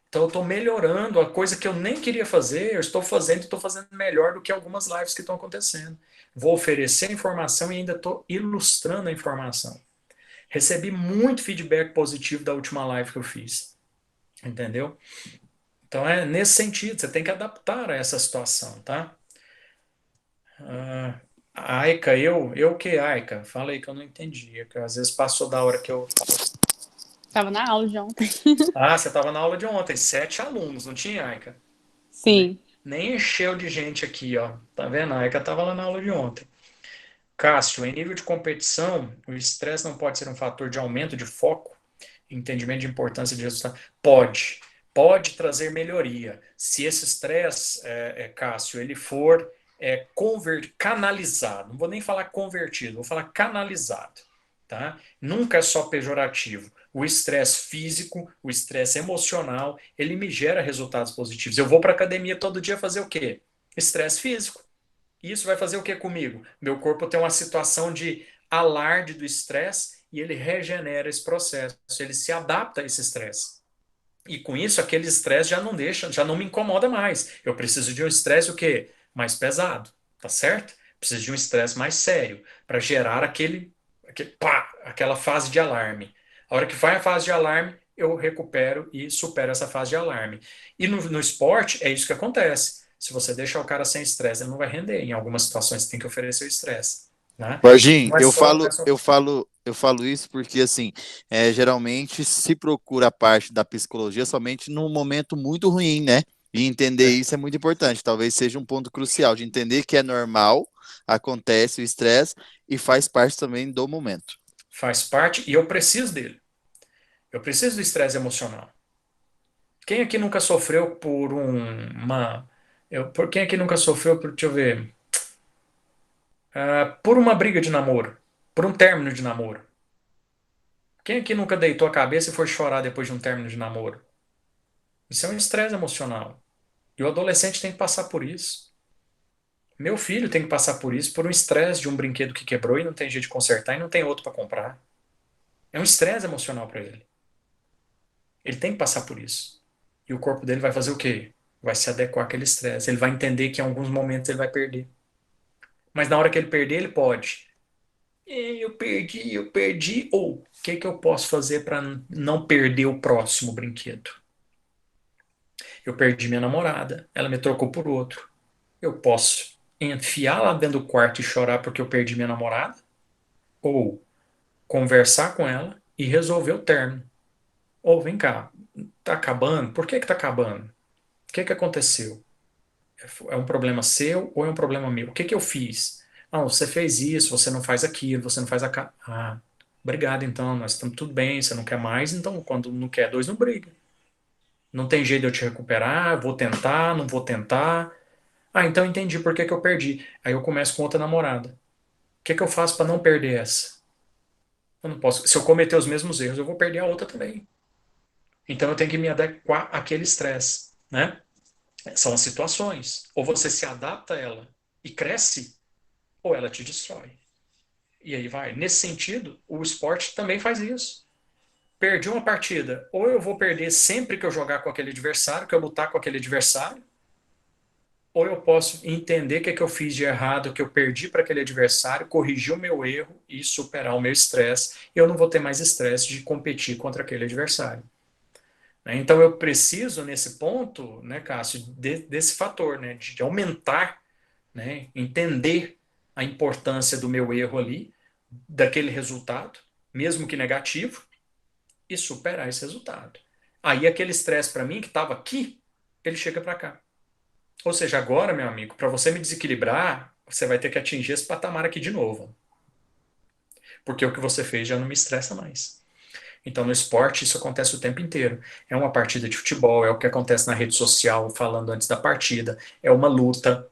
Então eu estou melhorando a coisa que eu nem queria fazer, eu estou fazendo melhor do que algumas lives que estão acontecendo. Vou oferecer informação e ainda estou ilustrando a informação. Recebi muito feedback positivo da última live que eu fiz. Entendeu? Então é nesse sentido, você tem que adaptar a essa situação, tá? Aika, eu o que, Aika? Fala aí que eu não entendi, que às vezes passou da hora que eu... Tava na aula de ontem. Ah, você estava na aula de ontem, 7 alunos, não tinha, Aika? Sim. Nem encheu de gente aqui, ó. Tá vendo? A Aika estava lá na aula de ontem. Cássio, em nível de competição, o estresse não pode ser um fator de aumento de foco, entendimento de importância de resultado? Pode. Pode trazer melhoria. Se esse estresse, Cássio, ele for canalizado, não vou nem falar convertido, vou falar canalizado. Tá? Nunca é só pejorativo. O estresse físico, o estresse emocional, ele me gera resultados positivos. Eu vou para a academia todo dia fazer o quê? Estresse físico. Isso vai fazer o que comigo? Meu corpo tem uma situação de alarde do estresse e ele regenera esse processo, ele se adapta a esse estresse. E com isso, aquele estresse já não deixa, já não me incomoda mais. Eu preciso de um estresse o quê? Mais pesado, tá certo? Preciso de um estresse mais sério para gerar aquela fase de alarme. A hora que vai a fase de alarme, eu recupero e supero essa fase de alarme. E no esporte é isso que acontece. Se você deixar o cara sem estresse, ele não vai render. Em algumas situações, você tem que oferecer o estresse. Né? Varginho, Não é só, não é só... eu falo isso porque assim, geralmente se procura a parte da psicologia somente num momento muito ruim, né? E entender isso é muito importante. Talvez seja um ponto crucial de entender que é normal, acontece o estresse e faz parte também do momento. Faz parte e eu preciso dele. Eu preciso do estresse emocional. Quem aqui nunca sofreu por quem aqui nunca sofreu por, deixa eu ver, por uma briga de namoro, por um término de namoro? Quem aqui nunca deitou a cabeça e foi chorar depois de um término de namoro? Isso é um estresse emocional. E o adolescente tem que passar por isso. Meu filho tem que passar por isso, por um estresse de um brinquedo que quebrou e não tem jeito de consertar e não tem outro para comprar. É um estresse emocional para ele. Ele tem que passar por isso. E o corpo dele vai fazer o quê? Vai se adequar àquele estresse. Ele vai entender que em alguns momentos ele vai perder. Mas na hora que ele perder, ele pode. Eu perdi. Ou o que que eu posso fazer para não perder o próximo brinquedo? Eu perdi minha namorada, ela me trocou por outro. Eu posso enfiar lá dentro do quarto e chorar porque eu perdi minha namorada? Ou conversar com ela e resolver o término? Ou vem cá, tá acabando? Por que que tá acabando? O que que aconteceu? É um problema seu ou é um problema meu? O que que eu fiz? Ah, você fez isso, você não faz aquilo, você não faz aquilo. Ah, Obrigado, então, nós estamos tudo bem, você não quer mais, então quando não quer dois, não briga. Não tem jeito de eu te recuperar, vou tentar, não vou tentar. Ah, então entendi por que que eu perdi. Aí eu começo com outra namorada. O que que eu faço para não perder essa? Eu não posso. Se eu cometer os mesmos erros, eu vou perder a outra também. Então eu tenho que me adequar àquele estresse, né? São as situações. Ou você se adapta a ela e cresce, ou ela te destrói. E aí vai. Nesse sentido, o esporte também faz isso. Perdi uma partida, ou eu vou perder sempre que eu jogar com aquele adversário, que eu lutar com aquele adversário, ou eu posso entender o que é que eu fiz de errado, o que eu perdi para aquele adversário, corrigir o meu erro e superar o meu estresse. Eu não vou ter mais estresse de competir contra aquele adversário. Né? Então eu preciso, nesse ponto, né, Cássio, desse fator, né, de aumentar, né, entender a importância do meu erro ali, daquele resultado, mesmo que negativo, e superar esse resultado. Aí aquele estresse para mim que estava aqui, ele chega para cá. Ou seja, agora, meu amigo, para você me desequilibrar, você vai ter que atingir esse patamar aqui de novo. Porque o que você fez já não me estressa mais. Então, no esporte, isso acontece o tempo inteiro. É uma partida de futebol, é o que acontece na rede social, falando antes da partida, é uma luta.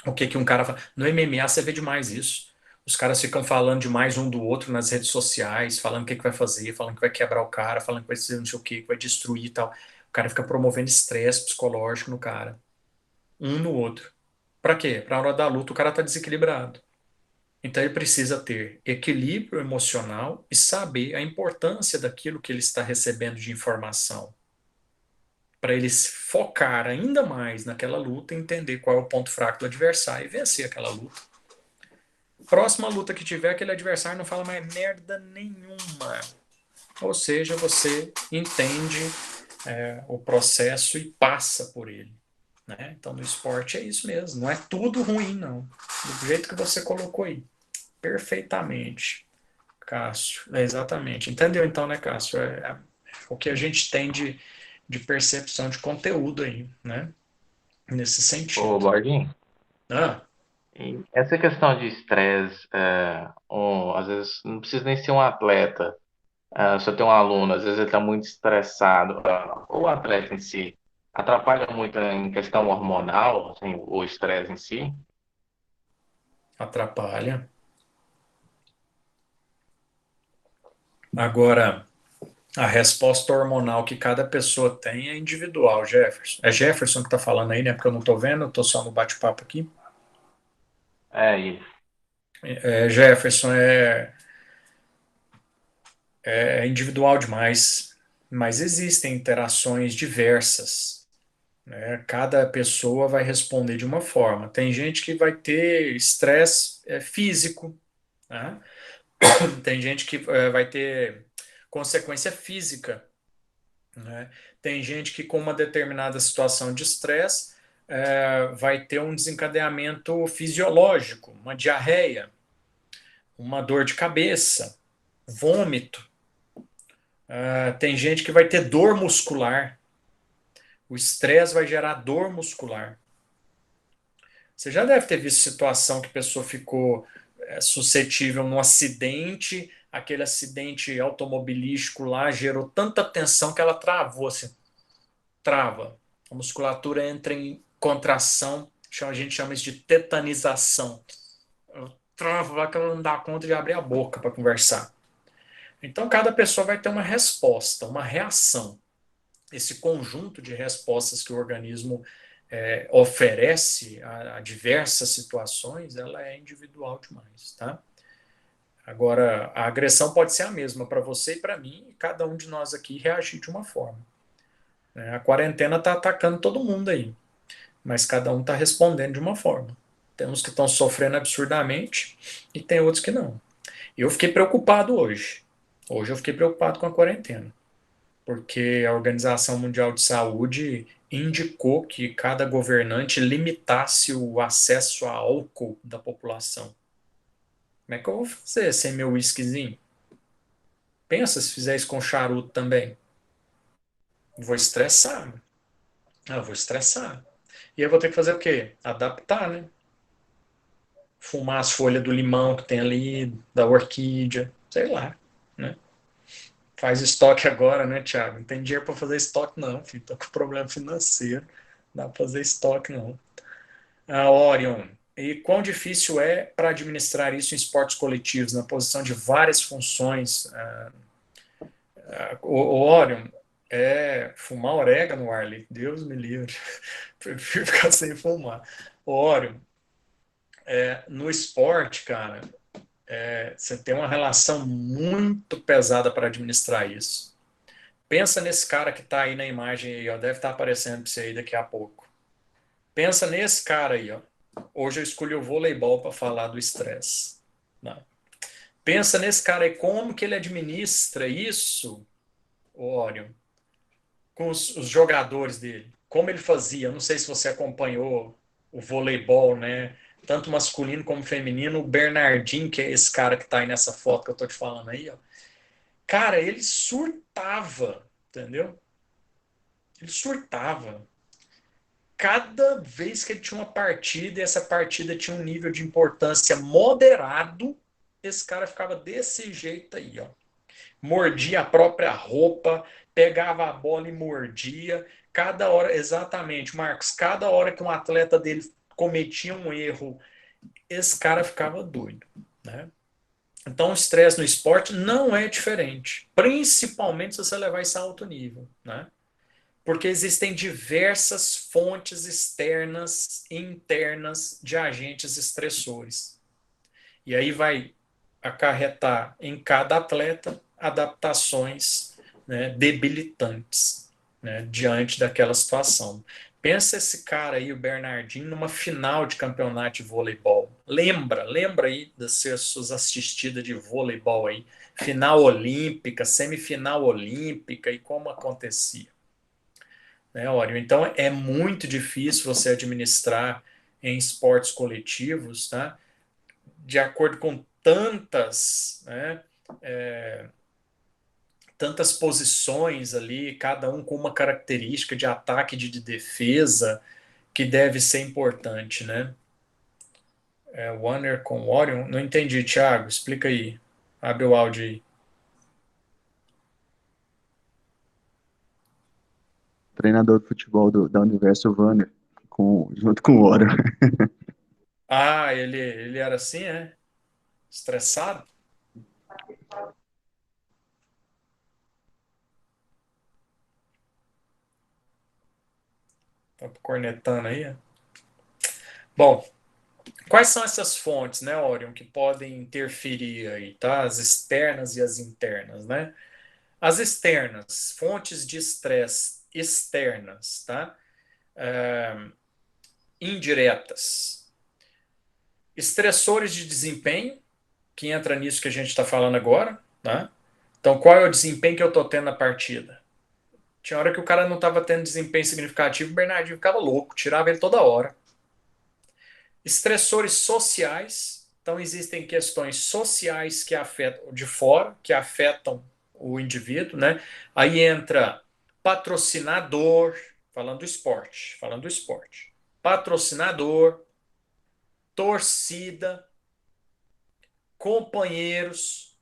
O que que um cara fala. No MMA, você vê demais isso. Os caras ficam falando demais um do outro nas redes sociais, falando o que que vai fazer, falando que vai quebrar o cara, falando que vai fazer não sei o que vai destruir e tal. O cara fica promovendo estresse psicológico no cara, um no outro. Pra quê? Pra hora da luta o cara tá desequilibrado. Então ele precisa ter equilíbrio emocional e saber a importância daquilo que ele está recebendo de informação. Para ele se focar ainda mais naquela luta, entender qual é o ponto fraco do adversário e vencer aquela luta. Próxima luta que tiver, aquele adversário não fala mais merda nenhuma. Ou seja, você entende o processo e passa por ele. Né? Então, no esporte é isso mesmo. Não é tudo ruim, não. Do jeito que você colocou aí. Perfeitamente, Cássio. É exatamente. Entendeu então, né, Cássio? É o que a gente tem de percepção de conteúdo aí, né? Nesse Ô, sentido. Borginho, Ah, e essa questão de estresse, às vezes não precisa nem ser um atleta. Se eu tenho um aluno, às vezes ele está muito estressado, ou o atleta em si, atrapalha muito em questão hormonal, assim, o estresse em si. atrapalha. Agora, a resposta hormonal que cada pessoa tem é individual, Jefferson. É Jefferson que está falando aí, né? Porque eu não estou vendo, eu estou só no bate-papo aqui. É isso. Jefferson, é individual demais, mas existem interações diversas. Né? Cada pessoa vai responder de uma forma. Tem gente que vai ter estresse físico, né? Tem gente que vai ter consequência física, né? Tem gente que, com uma determinada situação de estresse, vai ter um desencadeamento fisiológico, uma diarreia, uma dor de cabeça, vômito. Tem gente que vai ter dor muscular. O estresse vai gerar dor muscular. Você já deve ter visto situação que a pessoa ficou suscetível num acidente, aquele acidente automobilístico lá gerou tanta tensão que ela travou, assim, trava. A musculatura entra em contração, a gente chama isso de tetanização. Ela trava lá que ela não dá conta de abrir a boca para conversar. Então, cada pessoa vai ter uma resposta, uma reação. Esse conjunto de respostas que o organismo oferece a diversas situações, ela é individual demais, tá? Agora, a agressão pode ser a mesma para você e para mim, e cada um de nós aqui reagir de uma forma. Né? A quarentena está atacando todo mundo aí, mas cada um está respondendo de uma forma. Tem uns que estão sofrendo absurdamente e tem outros que não. Eu fiquei preocupado hoje. Hoje eu fiquei preocupado com a quarentena, porque a Organização Mundial de Saúde indicou que cada governante limitasse o acesso a álcool da população. Como é que eu vou fazer sem meu whiskyzinho? Pensa se fizer isso com charuto também. Vou estressar. Eu vou estressar. E eu vou ter que fazer o quê? Adaptar, né? Fumar as folhas do limão que tem ali, da orquídea, sei lá. né? Faz estoque agora, né, Thiago? Não tem dinheiro para fazer estoque, não, filho. Tô com problema financeiro. Não dá para fazer estoque, não. A Orion. E quão difícil é para administrar isso em esportes coletivos, na posição de várias funções? O Orion, fumar orégano, Arley. Deus me livre. Prefiro ficar sem fumar. O Orion, no esporte, cara, você tem uma relação muito pesada para administrar isso. Pensa nesse cara que está aí na imagem aí, ó, deve estar aparecendo para você aí daqui a pouco. Pensa nesse cara aí, ó. Hoje eu escolhi o voleibol para falar do estresse. Pensa nesse cara aí, como que ele administra isso, o Orion, com os jogadores dele. Como ele fazia, não sei se você acompanhou o voleibol, né? Tanto masculino como feminino, o Bernardinho, que é esse cara que está aí nessa foto que eu tô te falando aí, ó. Cara, ele surtava, entendeu? Ele surtava. Cada vez que ele tinha uma partida, e essa partida tinha um nível de importância moderado, esse cara ficava desse jeito aí, ó. Mordia a própria roupa, pegava a bola e mordia. Cada hora, exatamente, Marcos, cada hora que um atleta dele cometia um erro, esse cara ficava doido, né? Então, o estresse no esporte não é diferente, principalmente se você levar isso a alto nível, né? Porque existem diversas fontes externas e internas de agentes estressores. E aí vai acarretar em cada atleta adaptações, né, debilitantes, né, diante daquela situação. Pensa esse cara aí, o Bernardinho, numa final de campeonato de voleibol. Lembra aí das suas assistidas de voleibol aí. Final olímpica, semifinal olímpica e como acontecia. Né, Ório? Então é muito difícil você administrar em esportes coletivos, tá? De acordo com tantas, né, tantas posições ali, cada um com uma característica de ataque e de defesa que deve ser importante, né? Warner com Orion, não entendi, Thiago, explica aí. Abre o áudio aí. Treinador de futebol da Universo Vanner, junto com o Oro. Ah, ele era assim, é? Estressado? Tá cornetando aí, é? Bom, quais são essas fontes, né, Orion, que podem interferir aí, tá? As externas e as internas, né? As externas, fontes de estresse externas, tá? Indiretas. Estressores de desempenho, que entra nisso que a gente está falando agora, tá? Então, qual é o desempenho que eu estou tendo na partida? Tinha hora que o cara não estava tendo desempenho significativo, o Bernardinho ficava louco, tirava ele toda hora. Estressores sociais, então existem questões sociais que afetam de fora, que afetam o indivíduo, né? Aí entra patrocinador, falando do esporte. Patrocinador, torcida, companheiros,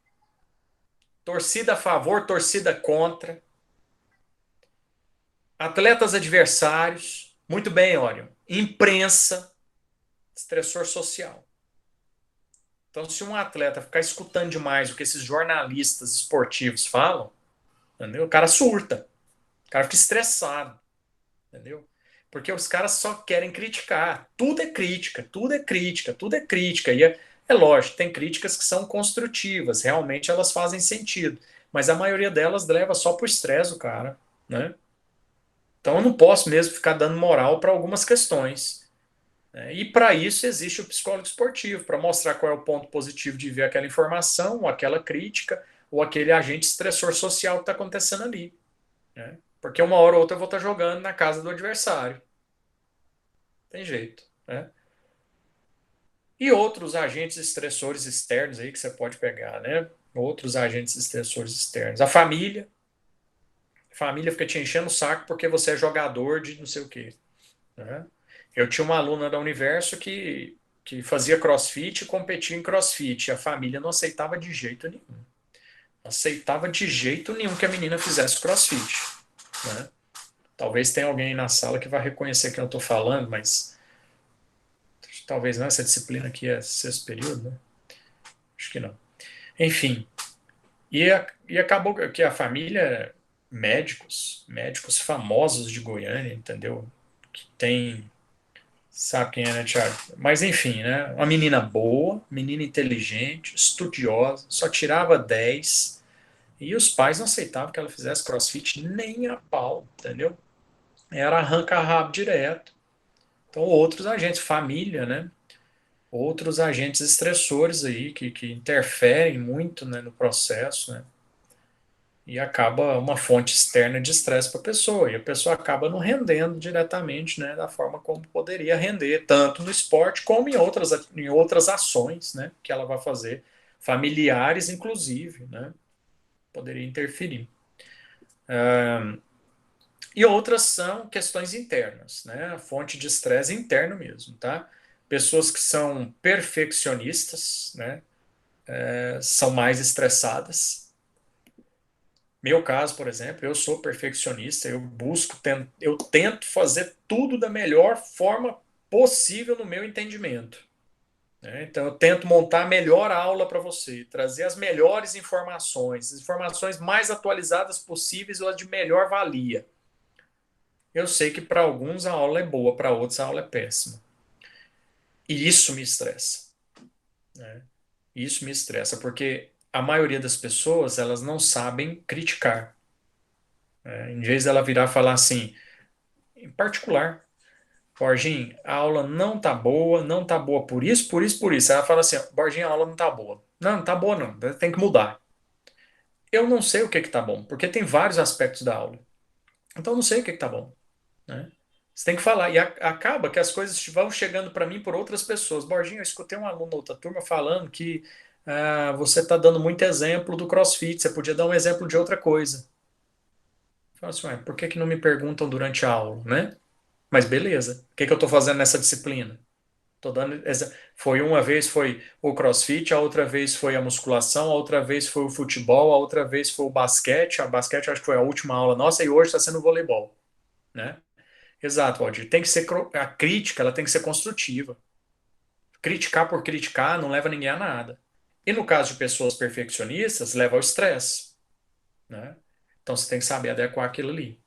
torcida a favor, torcida contra, atletas adversários, muito bem, Orion, imprensa, estressor social. Então, se um atleta ficar escutando demais o que esses jornalistas esportivos falam, entendeu? O cara surta, o cara fica estressado, entendeu? Porque os caras só querem criticar. Tudo é crítica, tudo é crítica, tudo é crítica. E é lógico, tem críticas que são construtivas, realmente elas fazem sentido. Mas a maioria delas leva só pro estresse o cara, né? Então eu não posso mesmo ficar dando moral para algumas questões. Né? E para isso existe o psicólogo esportivo, para mostrar qual é o ponto positivo de ver aquela informação, ou aquela crítica, ou aquele agente estressor social que está acontecendo ali. Né? Porque uma hora ou outra eu vou estar jogando na casa do adversário. Tem jeito. Né? E outros agentes estressores externos aí que você pode pegar, né? Outros agentes estressores externos. A família. A família fica te enchendo o saco porque você é jogador de não sei o quê. Né? Eu tinha uma aluna da Universo que fazia crossfit e competia em crossfit. E a família não aceitava de jeito nenhum. Não aceitava de jeito nenhum que a menina fizesse CrossFit, né? Talvez tenha alguém na sala que vai reconhecer quem eu estou falando, mas talvez não, essa disciplina aqui é sexto período, né? Acho que não. Enfim, e acabou que a família, médicos famosos de Goiânia, entendeu? Que tem, sabe quem é, né, Thiago? Mas enfim, né? Uma menina boa, menina inteligente, estudiosa, só tirava 10 e os pais não aceitavam que ela fizesse CrossFit nem a pau, entendeu? Era arranca-rabo direto. Então, outros agentes, família, né? Outros agentes estressores aí que interferem muito, né, no processo, né? E acaba uma fonte externa de estresse para a pessoa, e a pessoa acaba não rendendo diretamente, né, da forma como poderia render, tanto no esporte como em outras ações, né, que ela vai fazer, familiares inclusive, né, poderia interferir. E outras são questões internas, né, a fonte de estresse interno mesmo, tá? Pessoas que são perfeccionistas, né, são mais estressadas. Meu caso, por exemplo, eu sou perfeccionista, eu tento fazer tudo da melhor forma possível no meu entendimento, né? Então, eu tento montar a melhor aula para você, trazer as melhores informações, as informações mais atualizadas possíveis ou as de melhor valia. Eu sei que para alguns a aula é boa, para outros a aula é péssima. E isso me estressa, né? Isso me estressa, porque a maioria das pessoas, elas não sabem criticar, né? Em vez dela virar e falar assim, em particular, Borginho, a aula não tá boa, não tá boa por isso, por isso, por isso. Ela fala assim, Borginho, a aula não tá boa. Não, não tá boa não, tem que mudar. Eu não sei o que que tá bom, porque tem vários aspectos da aula. Então eu não sei o que que tá bom, né? Você tem que falar. E acaba que as coisas vão chegando para mim por outras pessoas. Borginho, eu escutei um aluno da outra turma falando que você está dando muito exemplo do CrossFit, você podia dar um exemplo de outra coisa. Eu falo assim, ué, por que que não me perguntam durante a aula, né? Mas beleza, o que que eu estou fazendo nessa disciplina? Tô dando, foi uma vez foi o CrossFit, a outra vez foi a musculação, a outra vez foi o futebol, a outra vez foi o basquete. A basquete acho que foi a última aula nossa e hoje está sendo o voleibol, né? Exato, Waldir. Tem que ser a crítica, ela tem que ser construtiva. Criticar por criticar não leva ninguém a nada. E no caso de pessoas perfeccionistas, leva ao estresse, né? Então você tem que saber adequar aquilo ali.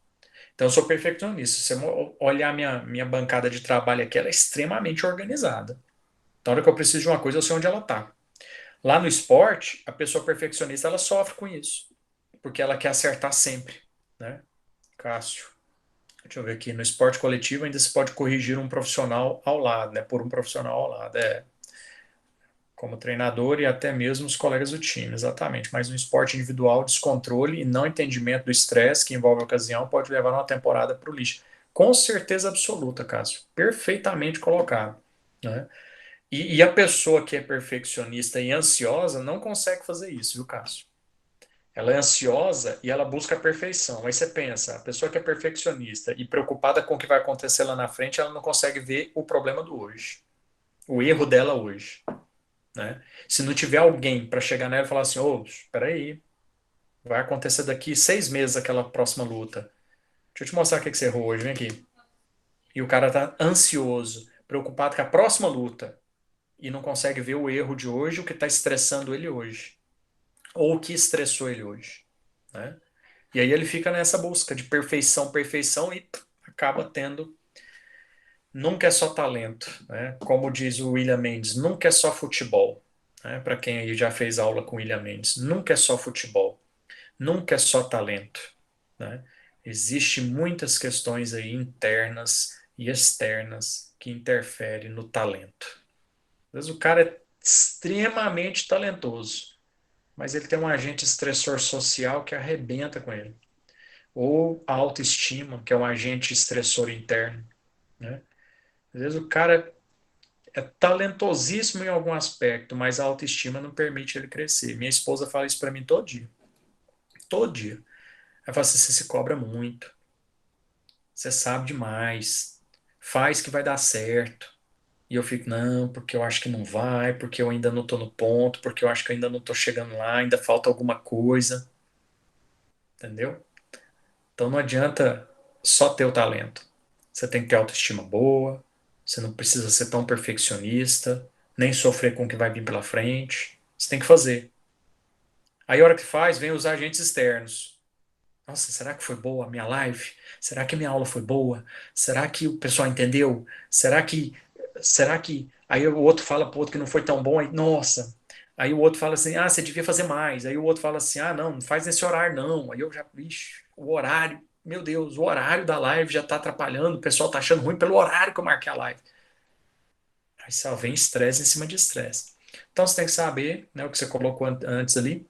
Então eu sou perfeccionista. Se você olhar minha bancada de trabalho aqui, ela é extremamente organizada. Então, na hora que eu preciso de uma coisa, eu sei onde ela está. Lá no esporte, a pessoa perfeccionista, ela sofre com isso. Porque ela quer acertar sempre, né? Cássio. Deixa eu ver aqui. No esporte coletivo, ainda se pode corrigir um profissional ao lado, né? Por um profissional ao lado. Como treinador e até mesmo os colegas do time, exatamente. Mas no esporte individual, descontrole e não entendimento do estresse que envolve a ocasião pode levar uma temporada para o lixo. Com certeza absoluta, Cássio. Perfeitamente colocado, né? E a pessoa que é perfeccionista e ansiosa não consegue fazer isso, viu, Cássio? Ela é ansiosa e ela busca a perfeição. Aí você pensa, a pessoa que é perfeccionista e preocupada com o que vai acontecer lá na frente, ela não consegue ver o problema do hoje, o erro dela hoje, né? Se não tiver alguém para chegar nela e falar assim, ô, espera aí, vai acontecer daqui 6 meses aquela próxima luta. Deixa eu te mostrar o que que você errou hoje, vem aqui. E o cara tá ansioso, preocupado com a próxima luta e não consegue ver o erro de hoje, o que está estressando ele hoje, ou o que estressou ele hoje, né? E aí ele fica nessa busca de perfeição, perfeição e acaba tendo. Nunca é só talento, né? Como diz o William Mendes, nunca é só futebol, né? Para quem aí já fez aula com o William Mendes, nunca é só futebol, nunca é só talento, né? Existem muitas questões aí internas e externas que interferem no talento. Às vezes o cara é extremamente talentoso, mas ele tem um agente estressor social que arrebenta com ele. Ou a autoestima, que é um agente estressor interno, né? Às vezes o cara é talentosíssimo em algum aspecto, mas a autoestima não permite ele crescer. Minha esposa fala isso para mim todo dia. Todo dia. Ela fala assim, você se cobra muito, você sabe demais, faz que vai dar certo. E eu fico, não, porque eu acho que não vai, porque eu ainda não estou no ponto, porque eu acho que eu ainda não estou chegando lá, ainda falta alguma coisa, entendeu? Então não adianta só ter o talento. Você tem que ter autoestima boa, você não precisa ser tão perfeccionista, nem sofrer com o que vai vir pela frente. Você tem que fazer. Aí a hora que faz, vem os agentes externos. Nossa, será que foi boa a minha live? Será que a minha aula foi boa? Será que o pessoal entendeu? Será que aí o outro fala pro outro que não foi tão bom, aí, nossa. Aí o outro fala assim: "Ah, você devia fazer mais". Aí o outro fala assim: "Ah, não, não faz nesse horário não". Aí eu já, ixi, o horário, meu Deus, o horário da live já tá atrapalhando, o pessoal tá achando ruim pelo horário que eu marquei a live. Aí só vem estresse em cima de estresse. Então você tem que saber, né, o que você colocou antes ali,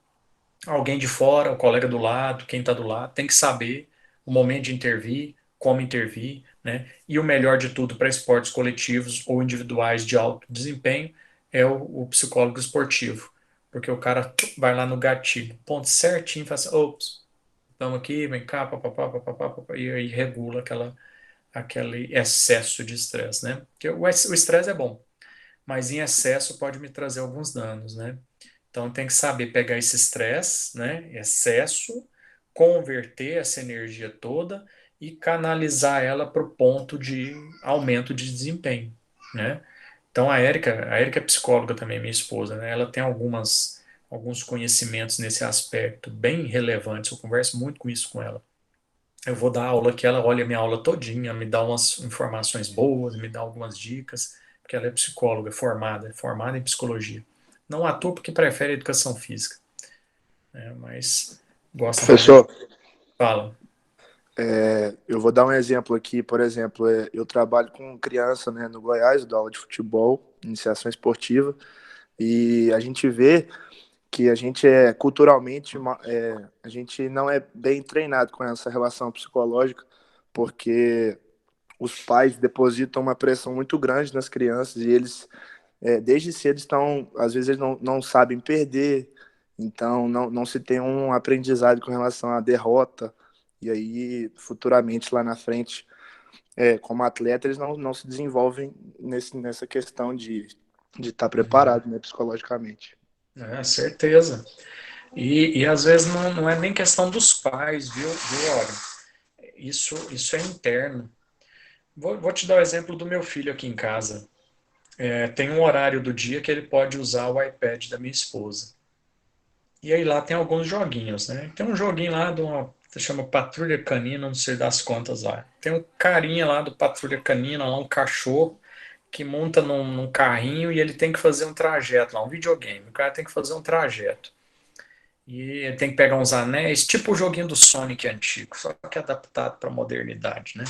alguém de fora, o colega do lado, quem está do lado, tem que saber o momento de intervir, como intervir, né? E o melhor de tudo para esportes coletivos ou individuais de alto desempenho é o psicólogo esportivo, porque o cara vai lá no gatilho, ponto certinho, faz assim, ops, estamos aqui, vem cá, papapá, papapá, papapá, e aí regula aquele excesso de estresse, né? Porque o estresse é bom, mas em excesso pode me trazer alguns danos, né? Então tem que saber pegar esse estresse, né, excesso, converter essa energia toda e canalizar ela para o ponto de aumento de desempenho, né? Então a Érica é psicóloga também, minha esposa, né? Ela tem alguns conhecimentos nesse aspecto bem relevantes. Eu converso muito com isso com ela. Eu vou dar aula que ela olha a minha aula todinha, me dá umas informações boas, me dá algumas dicas, porque ela é psicóloga, é formada em psicologia. Não atua porque prefere educação física, né? Mas gosta muito de Professor, fala. eu vou dar um exemplo aqui, por exemplo, eu trabalho com criança, né, no Goiás, eu dou aula de futebol, iniciação esportiva, e a gente vê que a gente é culturalmente, a gente não é bem treinado com essa relação psicológica, porque os pais depositam uma pressão muito grande nas crianças e eles, desde cedo, estão, às vezes, eles não sabem perder, então não se tem um aprendizado com relação à derrota, e aí, futuramente, lá na frente, como atleta, eles não se desenvolvem nessa questão de estar preparado, né, psicologicamente. É, certeza. E às vezes não é nem questão dos pais, viu, olha, isso é interno. Vou te dar o exemplo do meu filho aqui em casa. Tem um horário do dia que ele pode usar o iPad da minha esposa. E aí lá tem alguns joguinhos, né? Tem um joguinho lá de uma, que chama Patrulha Canina, não sei das contas lá. Tem um carinha lá do Patrulha Canina, lá um cachorro, que monta num carrinho e ele tem que fazer um trajeto lá, um videogame. O cara tem que fazer um trajeto. E ele tem que pegar uns anéis, tipo o joguinho do Sonic antigo, só que adaptado para a modernidade, né?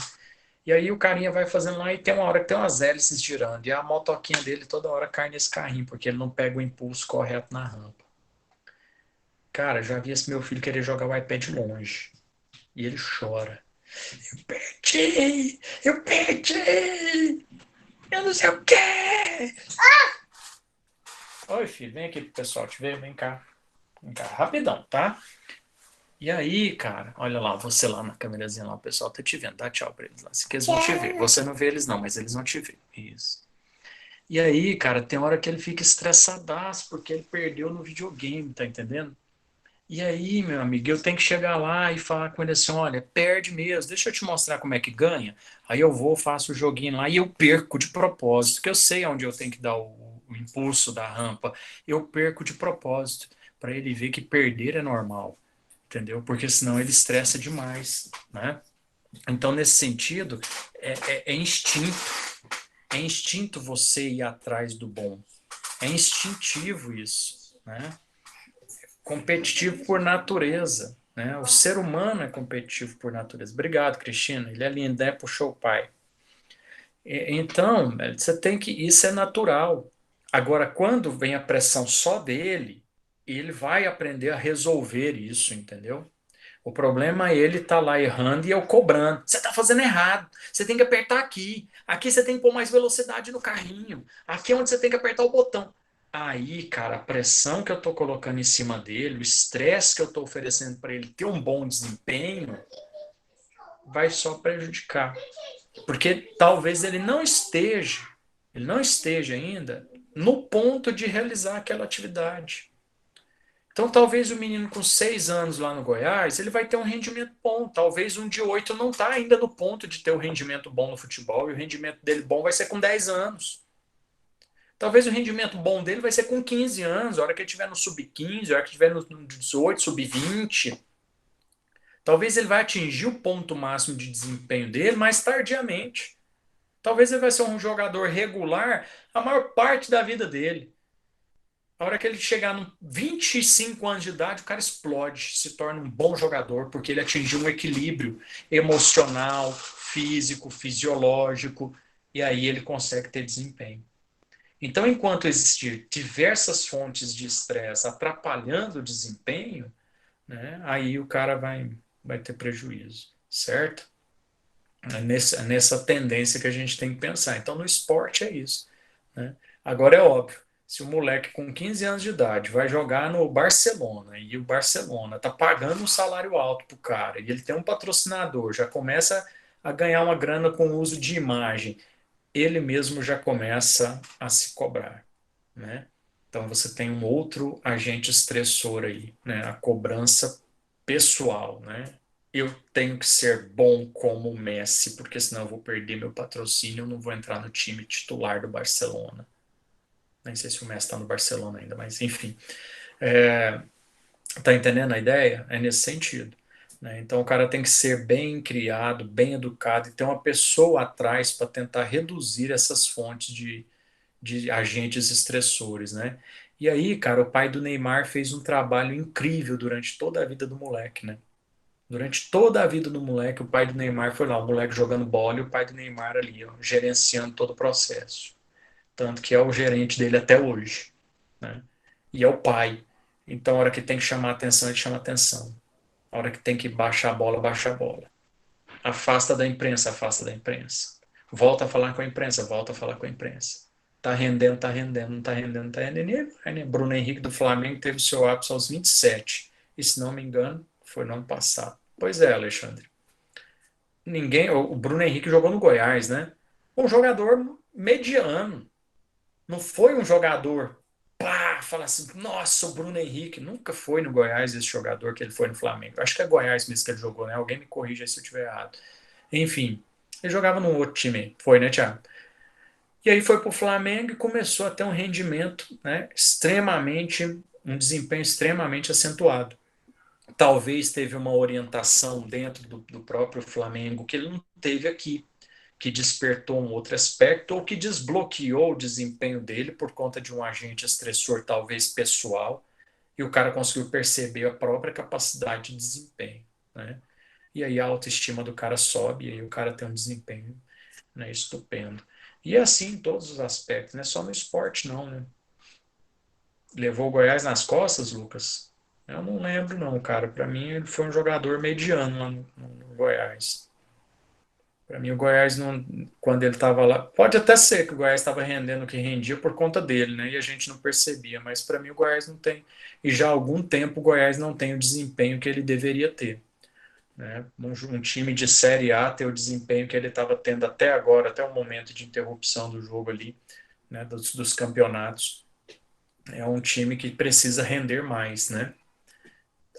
E aí o carinha vai fazendo lá e tem uma hora que tem umas hélices girando. E a motoquinha dele toda hora cai nesse carrinho, porque ele não pega o impulso correto na rampa. Cara, já vi esse meu filho querer jogar o iPad longe. E ele chora. Eu perdi! Eu perdi! Eu não sei o quê! Oi, filho, vem aqui pro pessoal te ver, vem cá. Vem cá, rapidão, tá? E aí, cara, olha lá, você lá na câmerazinha lá, o pessoal tá te vendo, dá tchau pra eles lá. Se que eles vão te ver. Você não vê eles não, mas eles vão te ver. Isso. E aí, cara, tem hora que ele fica estressadaço porque ele perdeu no videogame, tá entendendo? E aí, meu amigo, eu tenho que chegar lá e falar com ele assim, olha, perde mesmo, deixa eu te mostrar como é que ganha. Aí eu vou, faço o joguinho lá e eu perco de propósito, que eu sei onde eu tenho que dar o impulso da rampa. Eu perco de propósito, para ele ver que perder é normal, entendeu? Porque senão ele estressa demais, né? Então, nesse sentido, é instinto. É instinto você ir atrás do bom. É instintivo isso, né? Competitivo por natureza, né? O ser humano é competitivo por natureza. Obrigado, Cristina. Ele é lindo, né? Puxou o pai. Então, você tem que. Isso é natural. Agora, quando vem a pressão só dele, ele vai aprender a resolver isso, entendeu? O problema é ele estar lá errando e eu cobrando. Você está fazendo errado. Você tem que apertar aqui. Aqui você tem que pôr mais velocidade no carrinho. Aqui é onde você tem que apertar o botão. Aí, cara, a pressão que eu estou colocando em cima dele, o estresse que eu estou oferecendo para ele ter um bom desempenho, vai só prejudicar. Porque talvez ele não esteja ele não esteja ainda no ponto de realizar aquela atividade. Então, talvez o menino com 6 anos lá no Goiás, ele vai ter um rendimento bom. Talvez um de 8 não está ainda no ponto de ter um rendimento bom no futebol, e o rendimento dele bom vai ser com 10 anos. Talvez o rendimento bom dele vai ser com 15 anos, a hora que ele estiver no sub-15, a hora que estiver no 18, sub-20. Talvez ele vai atingir o ponto máximo de desempenho dele mais tardiamente. Talvez ele vai ser um jogador regular a maior parte da vida dele. A hora que ele chegar nos 25 anos de idade, o cara explode, se torna um bom jogador, porque ele atingiu um equilíbrio emocional, físico, fisiológico, e aí ele consegue ter desempenho. Então, enquanto existir diversas fontes de estresse atrapalhando o desempenho, né, aí o cara vai ter prejuízo, certo? É nessa tendência que a gente tem que pensar. Então, no esporte é isso, né? Agora é óbvio, se o moleque com 15 anos de idade vai jogar no Barcelona e o Barcelona tá pagando um salário alto pro cara e ele tem um patrocinador, já começa a ganhar uma grana com o uso de imagem, ele mesmo já começa a se cobrar, né? Então você tem um outro agente estressor aí, né? A cobrança pessoal, né? Eu tenho que ser bom como o Messi, porque senão eu vou perder meu patrocínio, eu não vou entrar no time titular do Barcelona. Nem sei se o Messi está no Barcelona ainda, mas enfim. Tá entendendo a ideia? É nesse sentido, né? Então o cara tem que ser bem criado, bem educado e ter uma pessoa atrás para tentar reduzir essas fontes de agentes estressores, né? E aí, cara, o pai do Neymar fez um trabalho incrível durante toda a vida do moleque, né? Durante toda a vida do moleque, o pai do Neymar foi lá, o moleque jogando bola e o pai do Neymar ali, ó, gerenciando todo o processo. Tanto que é o gerente dele até hoje, né? E é o pai. Então, a hora que tem que chamar atenção, ele chama atenção. A hora que tem que baixar a bola, baixa a bola. Afasta da imprensa, afasta da imprensa. Volta a falar com a imprensa, volta a falar com a imprensa. Tá rendendo, tá rendendo, não tá rendendo, não tá rendendo. E aí, né? Bruno Henrique do Flamengo teve o seu ápice aos 27. E se não me engano, foi no ano passado. Pois é, Alexandre. O Bruno Henrique jogou no Goiás, né? Um jogador mediano. Não foi um jogador, pá, fala assim, nossa, o Bruno Henrique nunca foi no Goiás esse jogador que ele foi no Flamengo. Acho que é Goiás mesmo que ele jogou, né? Alguém me corrija se eu estiver errado. Enfim, ele jogava num outro time, foi, né, Thiago? E aí foi pro Flamengo e começou a ter um rendimento, né, extremamente, um desempenho extremamente acentuado. Talvez teve uma orientação dentro do próprio Flamengo que ele não teve aqui, que despertou um outro aspecto ou que desbloqueou o desempenho dele por conta de um agente estressor, talvez pessoal, e o cara conseguiu perceber a própria capacidade de desempenho, né? E aí a autoestima do cara sobe, e aí o cara tem um desempenho, né, estupendo. E é assim em todos os aspectos, não é só no esporte, não, né? Levou o Goiás nas costas, Lucas? Eu não lembro, não, cara. Para mim, ele foi um jogador mediano lá no Goiás. Para mim, o Goiás, não, quando ele estava lá, pode até ser que o Goiás estava rendendo o que rendia por conta dele, né? E a gente não percebia, mas para mim, o Goiás não tem. E já há algum tempo, o Goiás não tem o desempenho que ele deveria ter, né? Um time de Série A ter o desempenho que ele estava tendo até agora, até o momento de interrupção do jogo ali, né? Dos campeonatos. É um time que precisa render mais, né?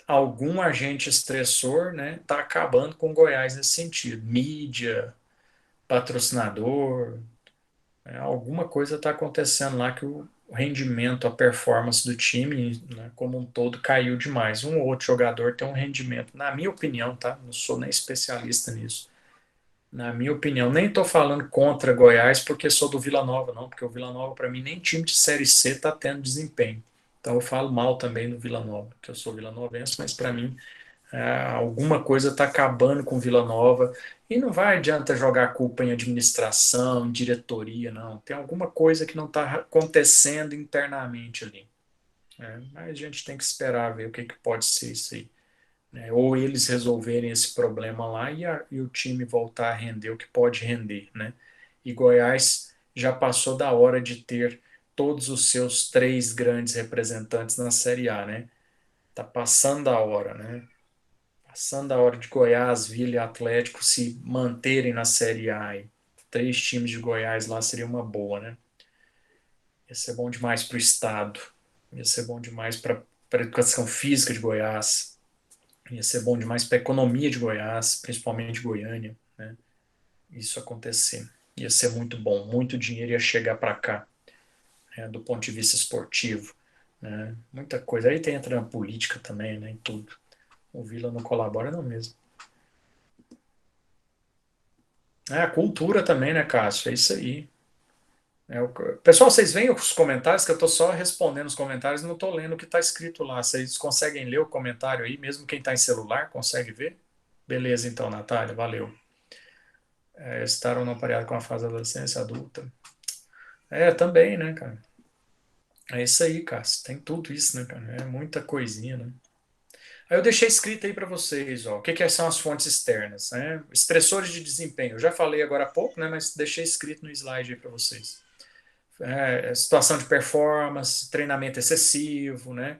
Algum agente estressor, né, tá acabando com o Goiás nesse sentido. Mídia, patrocinador, né, alguma coisa está acontecendo lá que o rendimento, a performance do time, né, como um todo caiu demais. Um ou outro jogador tem um rendimento, na minha opinião, tá? Não sou nem especialista nisso. Na minha opinião, nem estou falando contra Goiás porque sou do Vila Nova, não, porque o Vila Nova, para mim, nem time de Série C está tendo desempenho. Então eu falo mal também do Vila Nova, que eu sou vilanovense, mas para mim alguma coisa está acabando com Vila Nova e não vai adianta jogar a culpa em administração, em diretoria, não. Tem alguma coisa que não está acontecendo internamente ali, né? Mas a gente tem que esperar ver o que pode ser isso aí, né? Ou eles resolverem esse problema lá e o time voltar a render o que pode render, né? E Goiás já passou da hora de ter todos os seus 3 grandes representantes na Série A, né? Tá passando da hora, né? Passando a hora de Goiás, Vila e Atlético se manterem na Série A. E 3 times de Goiás lá seria uma boa, né? Ia ser bom demais para o Estado. Ia ser bom demais para a educação física de Goiás. Ia ser bom demais para a economia de Goiás, principalmente Goiânia, né? Isso acontecer. Ia ser muito bom. Muito dinheiro ia chegar para cá, né, do ponto de vista esportivo, né? Muita coisa. Aí entra na política também, né, em tudo. O Vila não colabora não mesmo. A cultura também, né, Cássio? É isso aí. Pessoal, vocês veem os comentários, que eu estou só respondendo os comentários, não estou lendo o que está escrito lá. Vocês conseguem ler o comentário aí, mesmo quem está em celular, consegue ver? Beleza, então, Natália, valeu. Estar ou não pareado com a fase da adolescência adulta. Também, né, cara? É isso aí, Cássio. Tem tudo isso, né, cara? É muita coisinha, né? Aí eu deixei escrito aí para vocês, ó, o que são as fontes externas, né? Estressores de desempenho. Eu já falei agora há pouco, né, mas deixei escrito no slide aí para vocês. Situação de performance, treinamento excessivo, né?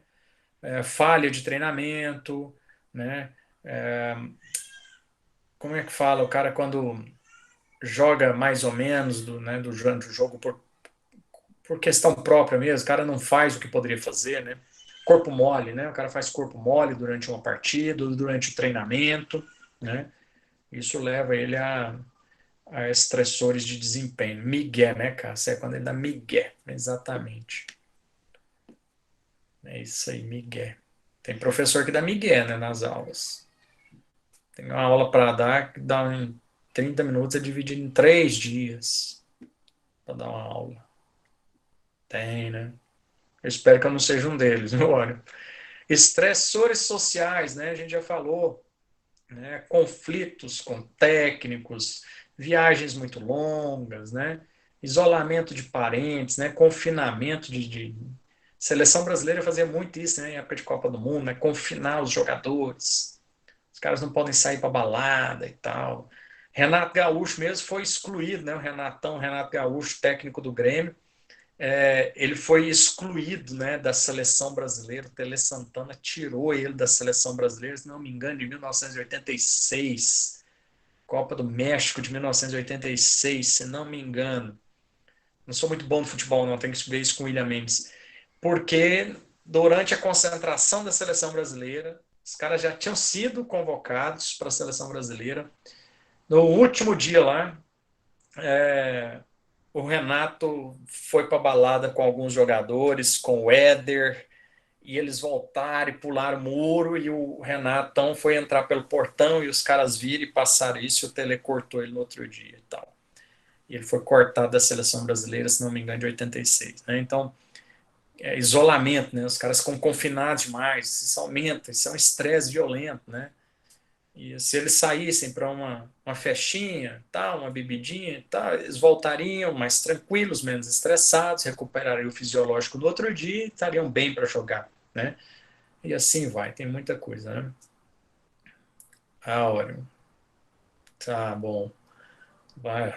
Falha de treinamento, né? Como é que fala? O cara quando joga mais ou menos do jogo por questão própria mesmo, o cara não faz o que poderia fazer, né? Corpo mole, né? O cara faz corpo mole durante uma partida, durante o treinamento, né? Isso leva ele a estressores de desempenho. Migué, né, cara? Isso é quando ele dá migué, exatamente. É isso aí, migué. Tem professor que dá migué, né, nas aulas. Tem uma aula para dar que dá em 30 minutos, é dividido em 3 dias para dar uma aula. Tem, né? Eu espero que eu não seja um deles, meu olho. Estressores sociais, né? A gente já falou, né? Conflitos com técnicos, viagens muito longas, né? Isolamento de parentes, né? Confinamento de... Seleção brasileira fazia muito isso, né? Em época de Copa do Mundo, né? Confinar os jogadores. Os caras não podem sair para balada e tal. Renato Gaúcho mesmo foi excluído, né? O Renato Gaúcho, técnico do Grêmio, ele foi excluído, né, da seleção brasileira. O Tele Santana tirou ele da seleção brasileira, se não me engano, de 1986, Copa do México de 1986, se não me engano. Não sou muito bom no futebol, não, tenho que ver isso com o William Mendes. Porque durante a concentração da seleção brasileira, os caras já tinham sido convocados para a seleção brasileira. No último dia lá, o Renato foi para balada com alguns jogadores, com o Éder, e eles voltaram e pularam o muro, e o Renatão foi entrar pelo portão, e os caras viram e passaram isso, e o Tele cortou ele no outro dia e tal. E ele foi cortado da seleção brasileira, se não me engano, de 86. Né? Então, isolamento, né? Os caras ficam confinados demais, isso aumenta, isso é um estresse violento, né? E se eles saíssem para uma festinha, tal, uma bebidinha, tal, eles voltariam mais tranquilos, menos estressados, recuperariam o fisiológico no outro dia e estariam bem para jogar, né? E assim vai, tem muita coisa, né? Áureo. Tá bom. Vai.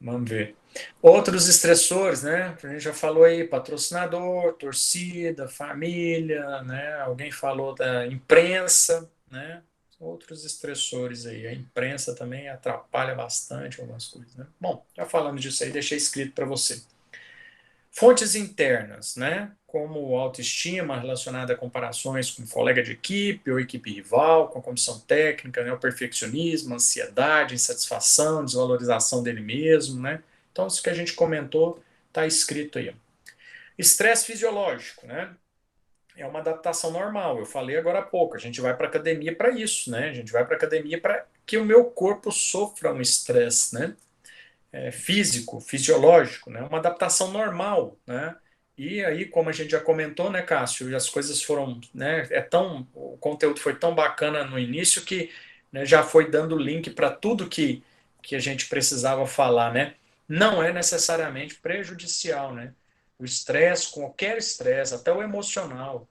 Vamos ver. Outros estressores, né? A gente já falou aí, patrocinador, torcida, família, né? Alguém falou da imprensa, né? Outros estressores aí. A imprensa também atrapalha bastante algumas coisas, né? Bom, já falando disso aí, deixei escrito para você. Fontes internas, né? Como autoestima relacionada a comparações com colega de equipe ou equipe rival, com a comissão técnica, né? O perfeccionismo, ansiedade, insatisfação, desvalorização dele mesmo, né? Então, isso que a gente comentou está escrito aí. Estresse fisiológico, né? É uma adaptação normal. Eu falei agora há pouco. A gente vai para a academia para isso, né? A gente vai para a academia para que o meu corpo sofra um estresse, né? Físico, fisiológico, né? Uma adaptação normal, né? E aí, como a gente já comentou, né, Cássio, as coisas foram, né? O conteúdo foi tão bacana no início que, né, já foi dando link para tudo que a gente precisava falar, né? Não é necessariamente prejudicial, né? O estresse, qualquer estresse, até o emocional.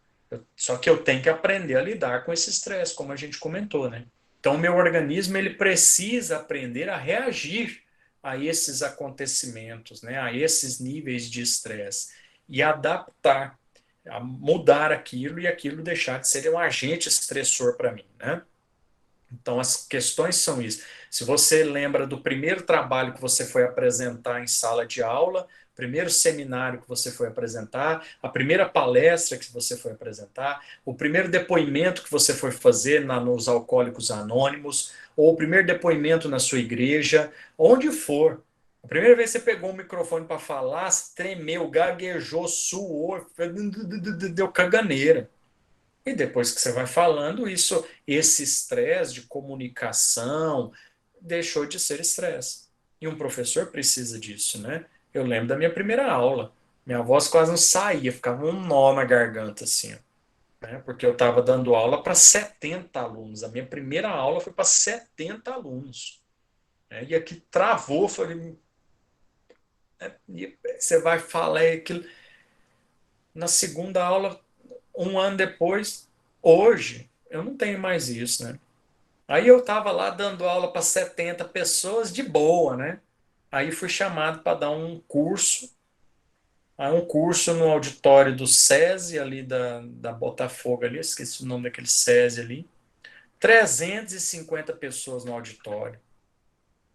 Só que eu tenho que aprender a lidar com esse estresse, como a gente comentou, né? Então, o meu organismo ele precisa aprender a reagir a esses acontecimentos, né? A esses níveis de estresse e adaptar, a mudar aquilo e aquilo deixar de ser um agente estressor para mim, né? Então, as questões são isso. Se você lembra do primeiro trabalho que você foi apresentar em sala de aula, primeiro seminário que você foi apresentar, a primeira palestra que você foi apresentar, o primeiro depoimento que você foi fazer nos Alcoólicos Anônimos, ou o primeiro depoimento na sua igreja, onde for. A primeira vez que você pegou um microfone para falar, tremeu, gaguejou, suou, deu caganeira. E depois que você vai falando, esse estresse de comunicação deixou de ser estresse. E um professor precisa disso, né? Eu lembro da minha primeira aula. Minha voz quase não saía, ficava um nó na garganta, assim, né? Porque eu estava dando aula para 70 alunos. A minha primeira aula foi para 70 alunos. Né? E aqui travou, falei... E você vai falar aquilo... Na segunda aula, um ano depois, hoje, eu não tenho mais isso, né? Aí eu estava lá dando aula para 70 pessoas de boa, né? Aí fui chamado para dar um curso no auditório do SESI, ali da Botafogo, ali, esqueci o nome daquele SESI ali. 350 pessoas no auditório,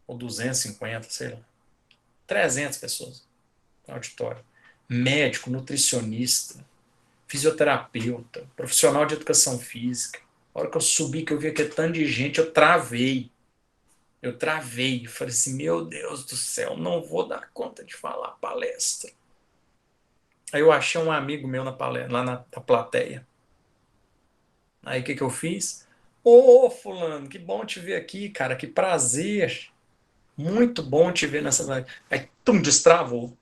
ou 250, sei lá. 300 pessoas no auditório. Médico, nutricionista, fisioterapeuta, profissional de educação física. A hora que eu subi, que eu vi aquele tanto de gente, eu travei. Eu falei assim, meu Deus do céu, não vou dar conta de falar palestra. Aí eu achei um amigo meu lá na plateia. Aí o que eu fiz? Ô, fulano, que bom te ver aqui, cara, que prazer. Muito bom te ver nessa live. Aí, destravou.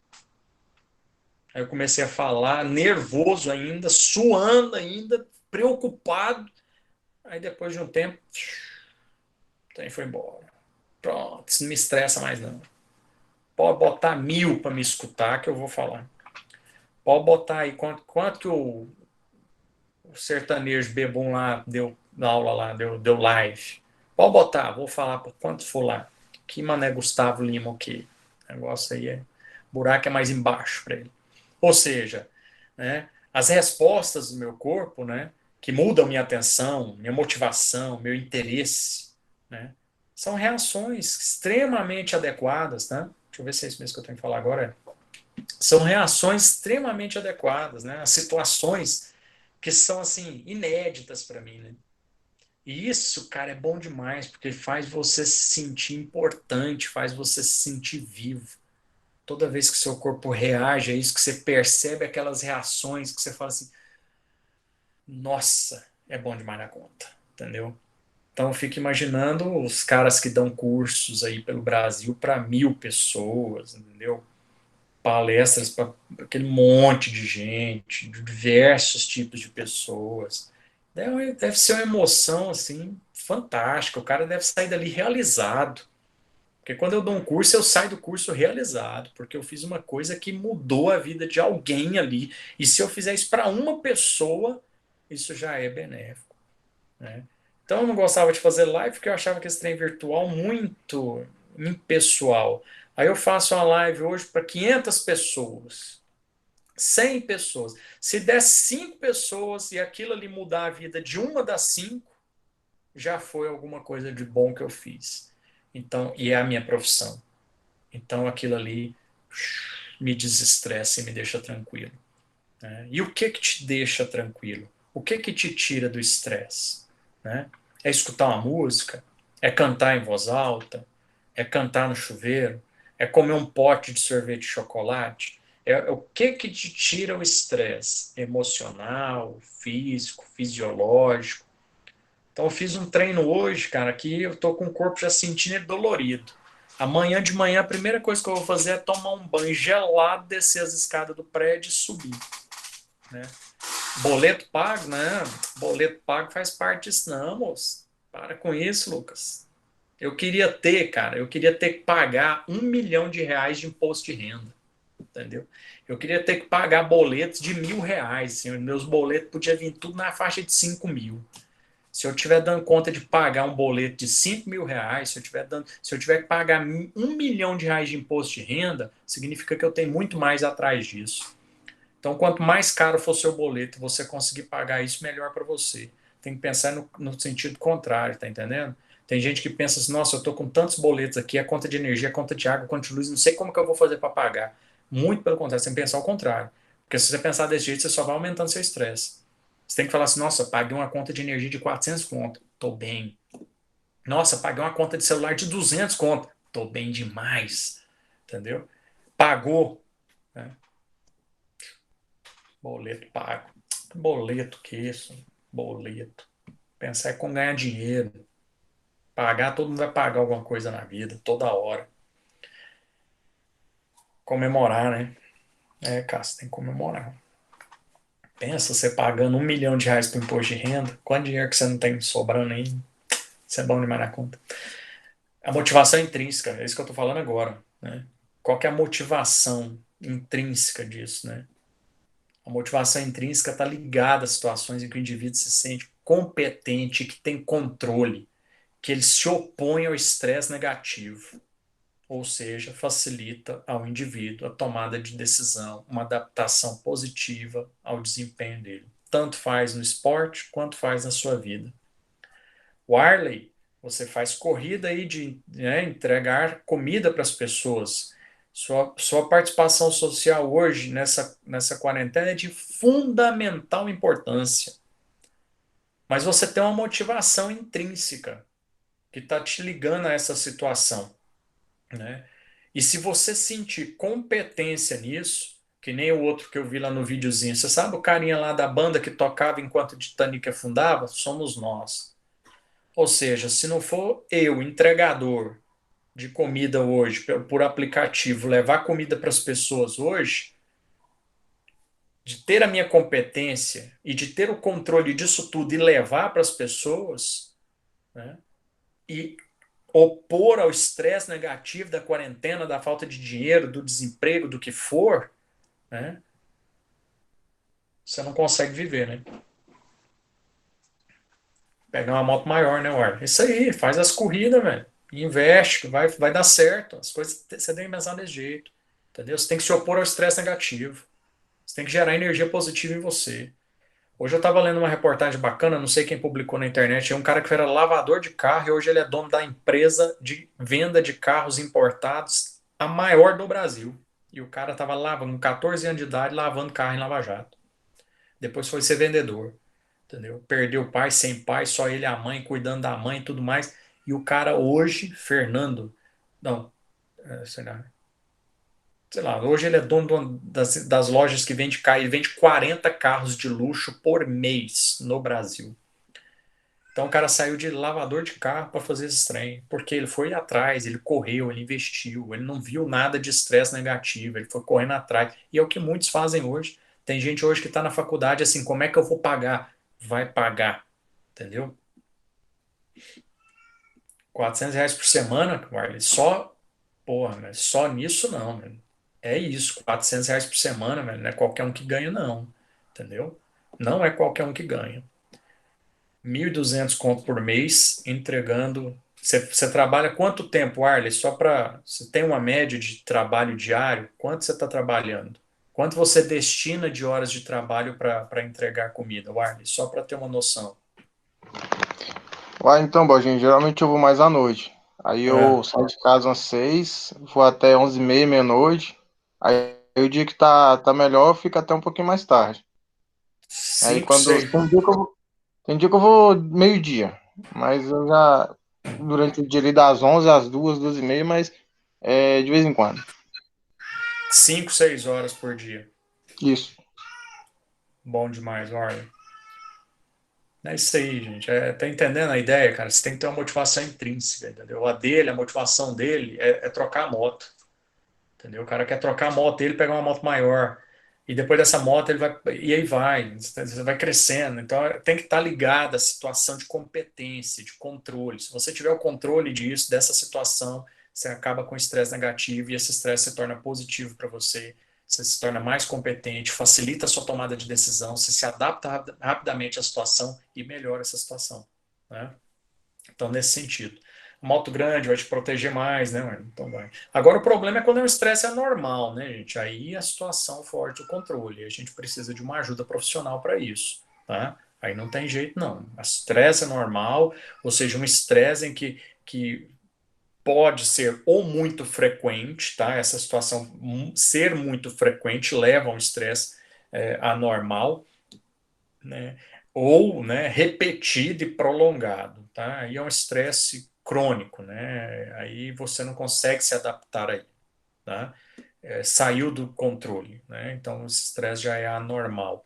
Aí eu comecei a falar, nervoso ainda, suando ainda, preocupado. Aí depois de um tempo, aí foi embora. Pronto, isso não me estressa mais não. Pode botar 1000 para me escutar que eu vou falar. Pode botar aí quanto o sertanejo bebum lá deu na aula lá, deu live. Pode botar, vou falar por quanto for lá. Que Mané Gustavo Lima, o quê? O negócio aí buraco é mais embaixo para ele. Ou seja, né, as respostas do meu corpo, né, que mudam minha atenção, minha motivação, meu interesse, né, são reações extremamente adequadas, né? Deixa eu ver se é isso mesmo que eu tenho que falar agora. São reações extremamente adequadas, né? As situações que são, assim, inéditas para mim, né? E isso, cara, é bom demais, porque faz você se sentir importante, faz você se sentir vivo. Toda vez que seu corpo reage a isso, que você percebe aquelas reações, que você fala assim, nossa, é bom demais na conta, entendeu? Então eu fico imaginando os caras que dão cursos aí pelo Brasil para 1000 pessoas, entendeu? Palestras para aquele monte de gente, de diversos tipos de pessoas. Deve ser uma emoção assim fantástica. O cara deve sair dali realizado. Porque quando eu dou um curso, eu saio do curso realizado, porque eu fiz uma coisa que mudou a vida de alguém ali. E se eu fizer isso para uma pessoa, isso já é benéfico, né? Então eu não gostava de fazer live porque eu achava que esse trem virtual muito impessoal. Aí eu faço uma live hoje para 500 pessoas, 100 pessoas. Se der 5 pessoas e aquilo ali mudar a vida de uma das 5, já foi alguma coisa de bom que eu fiz. Então, e é a minha profissão. Então aquilo ali me desestressa e me deixa tranquilo, né? E o que te deixa tranquilo? O que te tira do estresse, né? É escutar uma música? É cantar em voz alta? É cantar no chuveiro? É comer um pote de sorvete de chocolate? É o que te tira o estresse emocional, físico, fisiológico? Então eu fiz um treino hoje, cara, que eu tô com o corpo já sentindo ele dolorido. Amanhã de manhã a primeira coisa que eu vou fazer é tomar um banho gelado, descer as escadas do prédio e subir, né? Boleto pago, né? Boleto pago faz parte disso, não, moço. Para com isso, Lucas. Eu queria ter que pagar R$ 1 milhão de imposto de renda, entendeu? Eu queria ter que pagar boletos de R$ 1.000, assim, meus boletos podiam vir tudo na faixa de 5 mil. Se eu estiver dando conta de pagar um boleto de R$ 5.000, se eu tiver que pagar R$ 1 milhão de imposto de renda, significa que eu tenho muito mais atrás disso. Então, quanto mais caro for seu boleto, você conseguir pagar isso, melhor para você. Tem que pensar no sentido contrário, tá entendendo? Tem gente que pensa assim, nossa, eu tô com tantos boletos aqui, a conta de energia, a conta de água, a conta de luz, não sei como que eu vou fazer para pagar. Muito pelo contrário, você tem que pensar ao contrário. Porque se você pensar desse jeito, você só vai aumentando seu estresse. Você tem que falar assim, nossa, paguei uma conta de energia de 400 conto, tô bem. Nossa, paguei uma conta de celular de 200 conto, tô bem demais. Entendeu? Pagou, né? Boleto pago. Boleto que isso? Boleto. Pensar é como ganhar dinheiro. Pagar, todo mundo vai pagar alguma coisa na vida, toda hora. Comemorar, né? É, cara, você tem que comemorar. Pensa, você pagando R$ 1 milhão para imposto de renda, quanto dinheiro que você não tem sobrando aí? Isso é bom demais na conta. A motivação intrínseca, é isso que eu estou falando agora, né? Qual que é a motivação intrínseca disso, né? A motivação intrínseca está ligada a situações em que o indivíduo se sente competente, que tem controle, que ele se opõe ao estresse negativo, ou seja, facilita ao indivíduo a tomada de decisão, uma adaptação positiva ao desempenho dele. Tanto faz no esporte quanto faz na sua vida. O Arley, você faz corrida aí de, né, entregar comida para as pessoas. Sua participação social hoje nessa quarentena é de fundamental importância. Mas você tem uma motivação intrínseca que está te ligando a essa situação, né? E se você sentir competência nisso, que nem o outro que eu vi lá no videozinho, você sabe o carinha lá da banda que tocava enquanto o Titanic afundava? Somos nós. Ou seja, se não for eu, entregador de comida hoje, por aplicativo, levar comida para as pessoas hoje, de ter a minha competência e de ter o controle disso tudo e levar para as pessoas, né? E opor ao estresse negativo da quarentena, da falta de dinheiro, do desemprego, do que for, né? Você não consegue viver, né? Pegar uma moto maior, né, War? Isso aí, faz as corridas, velho. Investe, que vai dar certo. As coisas você tem que pensar desse jeito. Entendeu? Você tem que se opor ao estresse negativo. Você tem que gerar energia positiva em você. Hoje eu estava lendo uma reportagem bacana, não sei quem publicou na internet, é um cara que era lavador de carro e hoje ele é dono da empresa de venda de carros importados, a maior do Brasil. E o cara estava lavando, com 14 anos de idade, lavando carro em Lava Jato. Depois foi ser vendedor, entendeu? Perdeu o pai, sem pai, só ele e a mãe, cuidando da mãe e tudo mais. E o cara hoje, Fernando, não, sei lá, hoje ele é dono das lojas que vende carro, ele vende 40 carros de luxo por mês no Brasil. Então o cara saiu de lavador de carro para fazer esse trem, porque ele foi atrás, ele correu, ele investiu, ele não viu nada de estresse negativo, ele foi correndo atrás. E é o que muitos fazem hoje. Tem gente hoje que está na faculdade assim, como é que eu vou pagar? Vai pagar, entendeu? R$ 400 por semana, Marley, só, porra, mas só nisso não, velho. É isso, R$ 400 por semana, velho, não é qualquer um que ganha, não, entendeu? Não é qualquer um que ganha. 1.200 conto por mês, entregando. Você trabalha quanto tempo, Arley? Só para. Você tem uma média de trabalho diário? Quanto você está trabalhando? Quanto você destina de horas de trabalho para entregar comida, Arley? Só para ter uma noção. Uai, então, Borginho, geralmente eu vou mais à noite. Aí eu É. saio de casa umas 6, vou até 11h30, meia-noite. Aí o dia que tá melhor, fica até um pouquinho mais tarde. Aí 5, quando 6. tem dia que eu vou meio-dia, mas eu já durante o dia ali das 11 às 2, 2h30, mas é de vez em quando. 5, 6 horas por dia. Isso. Bom demais, Arley. É isso aí, gente. Tá entendendo a ideia, cara? Você tem que ter uma motivação intrínseca, entendeu? A motivação dele é trocar a moto. Entendeu? O cara quer trocar a moto dele, pegar uma moto maior. E depois dessa moto ele vai. E aí vai. Você vai crescendo. Então tem que estar ligado à situação de competência, de controle. Se você tiver o controle disso, dessa situação, você acaba com o estresse negativo e esse estresse se torna positivo para você. Você se torna mais competente, facilita a sua tomada de decisão, você se adapta rapidamente à situação e melhora essa situação, né? Então, nesse sentido. Moto grande vai te proteger mais, né, mano? Então vai. Agora o problema é quando o estresse é normal, né, gente? Aí a situação foge do controle. A gente precisa de uma ajuda profissional para isso, tá? Aí não tem jeito, não. O estresse é normal, ou seja, um estresse em que pode ser ou muito frequente, tá? Essa situação ser muito frequente leva a um estresse anormal, né? Ou, né, repetido e prolongado, tá? Aí é um estresse crônico, né? Aí você não consegue se adaptar aí, tá? Saiu do controle, né? Então esse estresse já é anormal.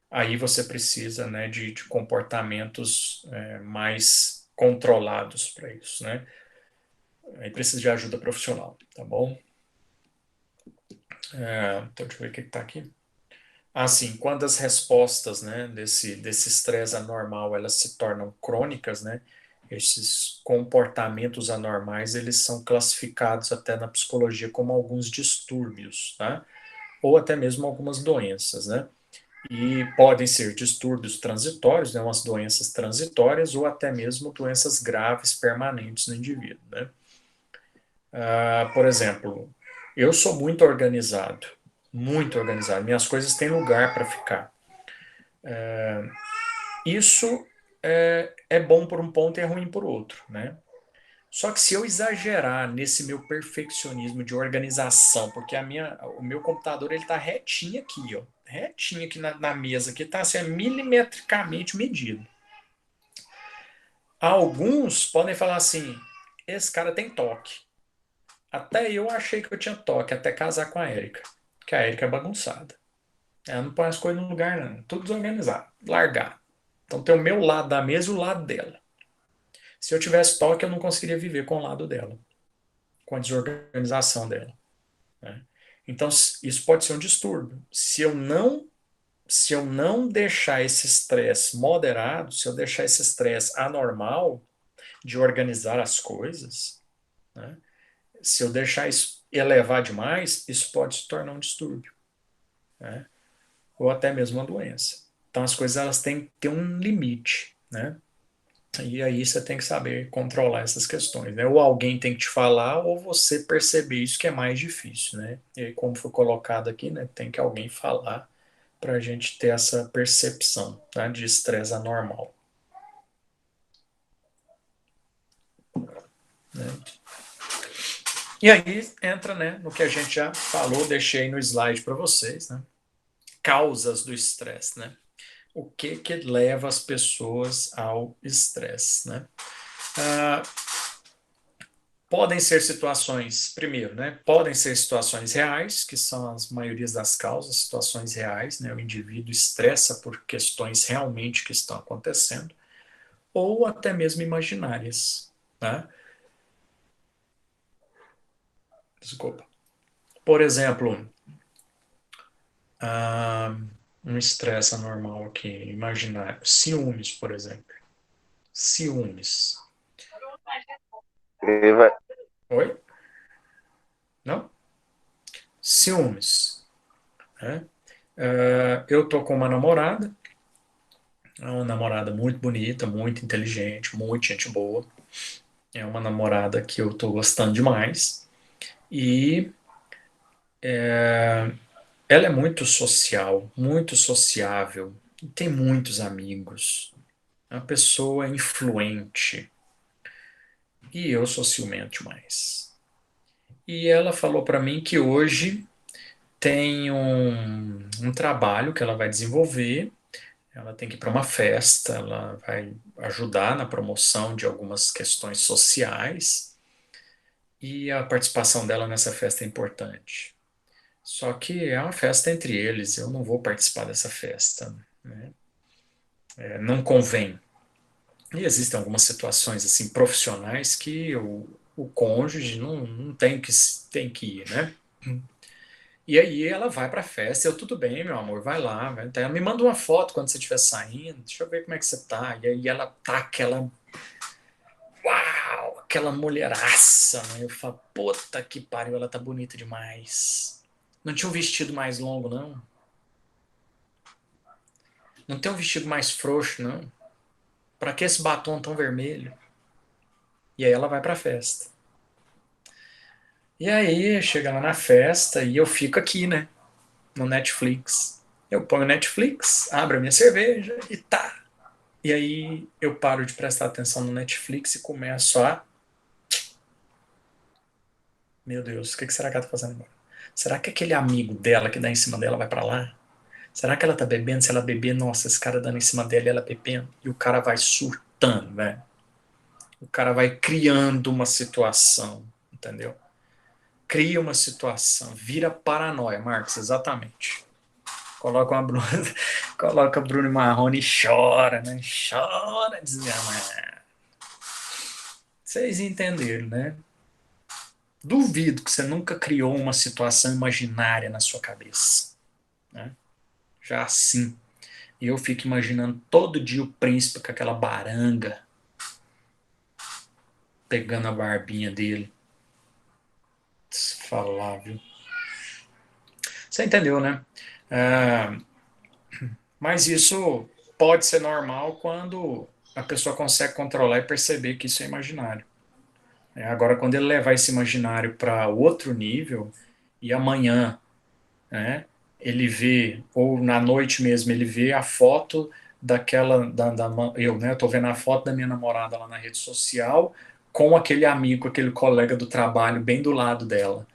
Aí você precisa, né, de comportamentos mais controlados para isso, né? Aí precisa de ajuda profissional, tá bom? Então, deixa eu ver o que está aqui. Assim, quando as respostas, né, desse estresse anormal, elas se tornam crônicas, né, esses comportamentos anormais, eles são classificados até na psicologia como alguns distúrbios, tá? Ou até mesmo algumas doenças, né? E podem ser distúrbios transitórios, né, umas doenças transitórias, ou até mesmo doenças graves permanentes no indivíduo, né? Por exemplo, eu sou muito organizado, minhas coisas têm lugar para ficar. Isso é bom por um ponto e é ruim por outro, né? Só que se eu exagerar nesse meu perfeccionismo de organização, porque o meu computador ele tá retinho aqui, ó, retinho aqui na mesa, que tá assim, milimetricamente medido. Alguns podem falar assim, esse cara tem toque. Até eu achei que eu tinha toque, até casar com a Érica, que a Érica é bagunçada. Ela não põe as coisas no lugar, não, tudo desorganizado, largado. Então tem o meu lado da mesa e o lado dela. Se eu tivesse toque, eu não conseguiria viver com o lado dela, com a desorganização dela, né? Então, isso pode ser um distúrbio. Se eu não deixar esse estresse moderado, se eu deixar esse estresse anormal de organizar as coisas, né? Se eu deixar isso elevar demais, isso pode se tornar um distúrbio, né? Ou até mesmo uma doença. Então, as coisas elas têm que ter um limite, né? E aí você tem que saber controlar essas questões, né? Ou alguém tem que te falar, ou você perceber isso que é mais difícil, né? E aí, como foi colocado aqui, né? Tem que alguém falar para a gente ter essa percepção, tá, de estresse anormal, né? E aí entra, né, no que a gente já falou, deixei no slide para vocês, né? Causas do estresse, né? O que leva as pessoas ao estresse, né? Podem ser situações, primeiro, né? Podem ser situações reais, que são as maiorias das causas, situações reais, né? O indivíduo estressa por questões realmente que estão acontecendo, ou até mesmo imaginárias, né? Desculpa. Por exemplo, um estresse anormal aqui, imaginário. Ciúmes, por exemplo. Ciúmes. Oi? Não? Ciúmes, né? Eu tô com uma namorada, é uma namorada muito bonita, muito inteligente, muito gente boa. É uma namorada que eu tô gostando demais. E ela é muito social, muito sociável, tem muitos amigos. É uma pessoa influente. E eu sou ciumento demais. E ela falou para mim que hoje tem um trabalho que ela vai desenvolver. Ela tem que ir para uma festa, ela vai ajudar na promoção de algumas questões sociais. E a participação dela nessa festa é importante. Só que é uma festa entre eles, eu não vou participar dessa festa, né? Não convém. E existem algumas situações assim profissionais que o cônjuge não tem que ir, né? E aí ela vai pra festa, eu, tudo bem, meu amor, vai lá. Vai. Então, ela me manda uma foto quando você estiver saindo, deixa eu ver como é que você tá. E aí ela tá aquela mulheraça, né? Eu falo, puta que pariu, ela tá bonita demais. Não tinha um vestido mais longo, não? Não tem um vestido mais frouxo, não? Pra que esse batom tão vermelho? E aí ela vai pra festa. E aí chega lá na festa e eu fico aqui, né? No Netflix. Eu ponho Netflix, abro a minha cerveja e tá. E aí eu paro de prestar atenção no Netflix e começo a Meu Deus, o que será que ela tá fazendo agora? Será que aquele amigo dela que dá em cima dela vai pra lá? Será que ela tá bebendo? Se ela beber, nossa, esse cara dando em cima dela e ela bebendo. E o cara vai surtando, velho. O cara vai criando uma situação, entendeu? Cria uma situação, vira paranoia, Marcos, exatamente. Coloca uma Bruna, coloca Bruno Marrone e chora, né? Chora, desgramado. Vocês entenderam, né? Duvido que você nunca criou uma situação imaginária na sua cabeça, né? Já assim. E eu fico imaginando todo dia o príncipe com aquela baranga pegando a barbinha dele. Se falar, viu? Você entendeu, né? Mas isso pode ser normal quando a pessoa consegue controlar e perceber que isso é imaginário. Agora, quando ele levar esse imaginário para outro nível, e amanhã, né, ele vê, ou na noite mesmo, ele vê a foto daquela, eu, né, tô vendo a foto da minha namorada lá na rede social, com aquele amigo, aquele colega do trabalho bem do lado dela.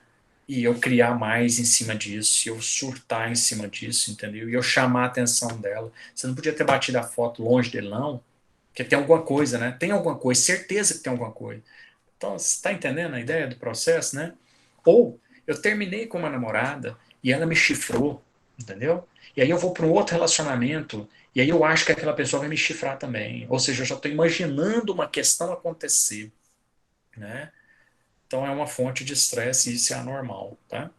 E eu criar mais em cima disso, e eu surtar em cima disso, entendeu? E eu chamar a atenção dela. Você não podia ter batido a foto longe dele, não, porque tem alguma coisa, né? Tem alguma coisa, certeza que tem alguma coisa. Então, você está entendendo a ideia do processo, né? Ou eu terminei com uma namorada e ela me chifrou, entendeu? E aí eu vou para um outro relacionamento e aí eu acho que aquela pessoa vai me chifrar também. Ou seja, eu já estou imaginando uma questão acontecer, né? Então é uma fonte de estresse e isso é anormal, tá?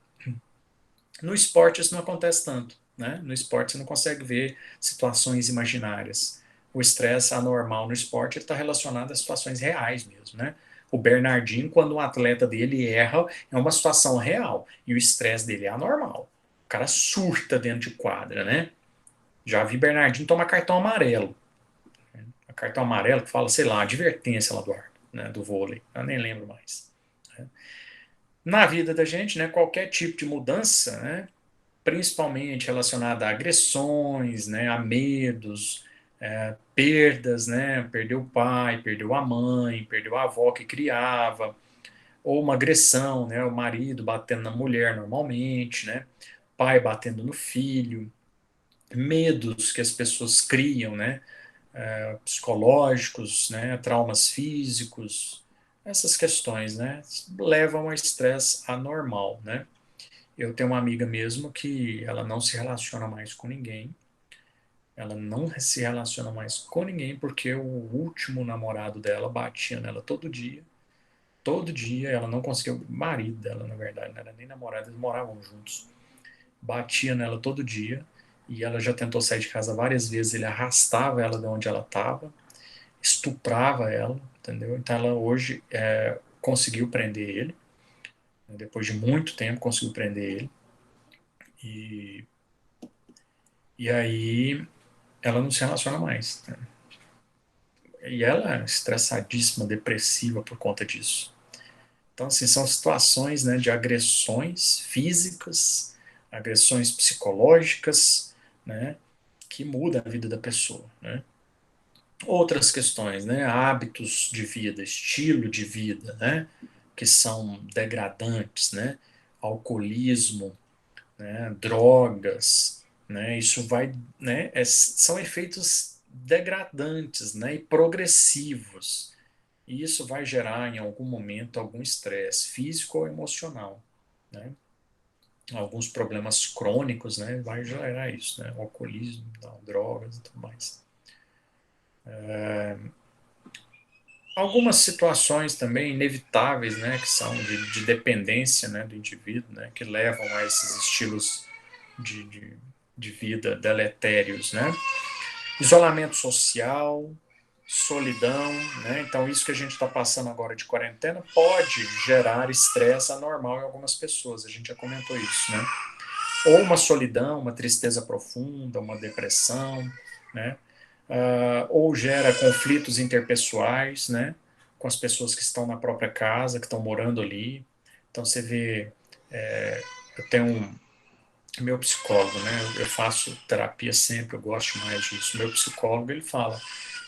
No esporte isso não acontece tanto, né? No esporte você não consegue ver situações imaginárias. O estresse anormal no esporte está relacionado a situações reais mesmo, né? O Bernardinho, quando um atleta dele erra, é uma situação real. E o estresse dele é anormal. O cara surta dentro de quadra, né? Já vi Bernardinho tomar cartão amarelo. Cartão amarelo que fala, sei lá, advertência lá do ar, né, do vôlei. Eu nem lembro mais. Na vida da gente, né, qualquer tipo de mudança, né, principalmente relacionada a agressões, né, a medos, perdas, né, perdeu o pai, perdeu a mãe, perdeu a avó que criava, ou uma agressão, né, o marido batendo na mulher normalmente, né, pai batendo no filho, medos que as pessoas criam, né, psicológicos, né, traumas físicos, essas questões, né, levam a estresse anormal, né. Eu tenho uma amiga mesmo que ela não se relaciona mais com ninguém. Ela não se relaciona mais com ninguém porque o último namorado dela batia nela todo dia. Todo dia ela não conseguiu. Marido dela, na verdade, não era nem namorado, eles moravam juntos. Batia nela todo dia e ela já tentou sair de casa várias vezes. Ele arrastava ela de onde ela estava, estuprava ela, entendeu? Então ela hoje conseguiu prender ele. Depois de muito tempo, conseguiu prender ele. E aí ela não se relaciona mais, né? E ela é estressadíssima, depressiva por conta disso. Então, assim, são situações, né, de agressões físicas, agressões psicológicas, né, que mudam a vida da pessoa, né. Outras questões, né, hábitos de vida, estilo de vida, né, que são degradantes, né, alcoolismo, né, drogas, né, isso vai, né, são efeitos degradantes, né, e progressivos, e isso vai gerar em algum momento algum estresse físico ou emocional, né, alguns problemas crônicos, né, vai gerar isso, né, alcoolismo, drogas e tudo mais. Algumas situações também inevitáveis, né, que são de dependência, né, do indivíduo, né, que levam a esses estilos de vida deletérios, né? Isolamento social, solidão, né? Então isso que a gente está passando agora de quarentena pode gerar estresse anormal em algumas pessoas, a gente já comentou isso, né? Ou uma solidão, uma tristeza profunda, uma depressão, né? Ou gera conflitos interpessoais, né? Com as pessoas que estão na própria casa, que estão morando ali. Então você vê, eu tenho meu psicólogo, né? Eu faço terapia sempre, eu gosto mais disso. Meu psicólogo, ele fala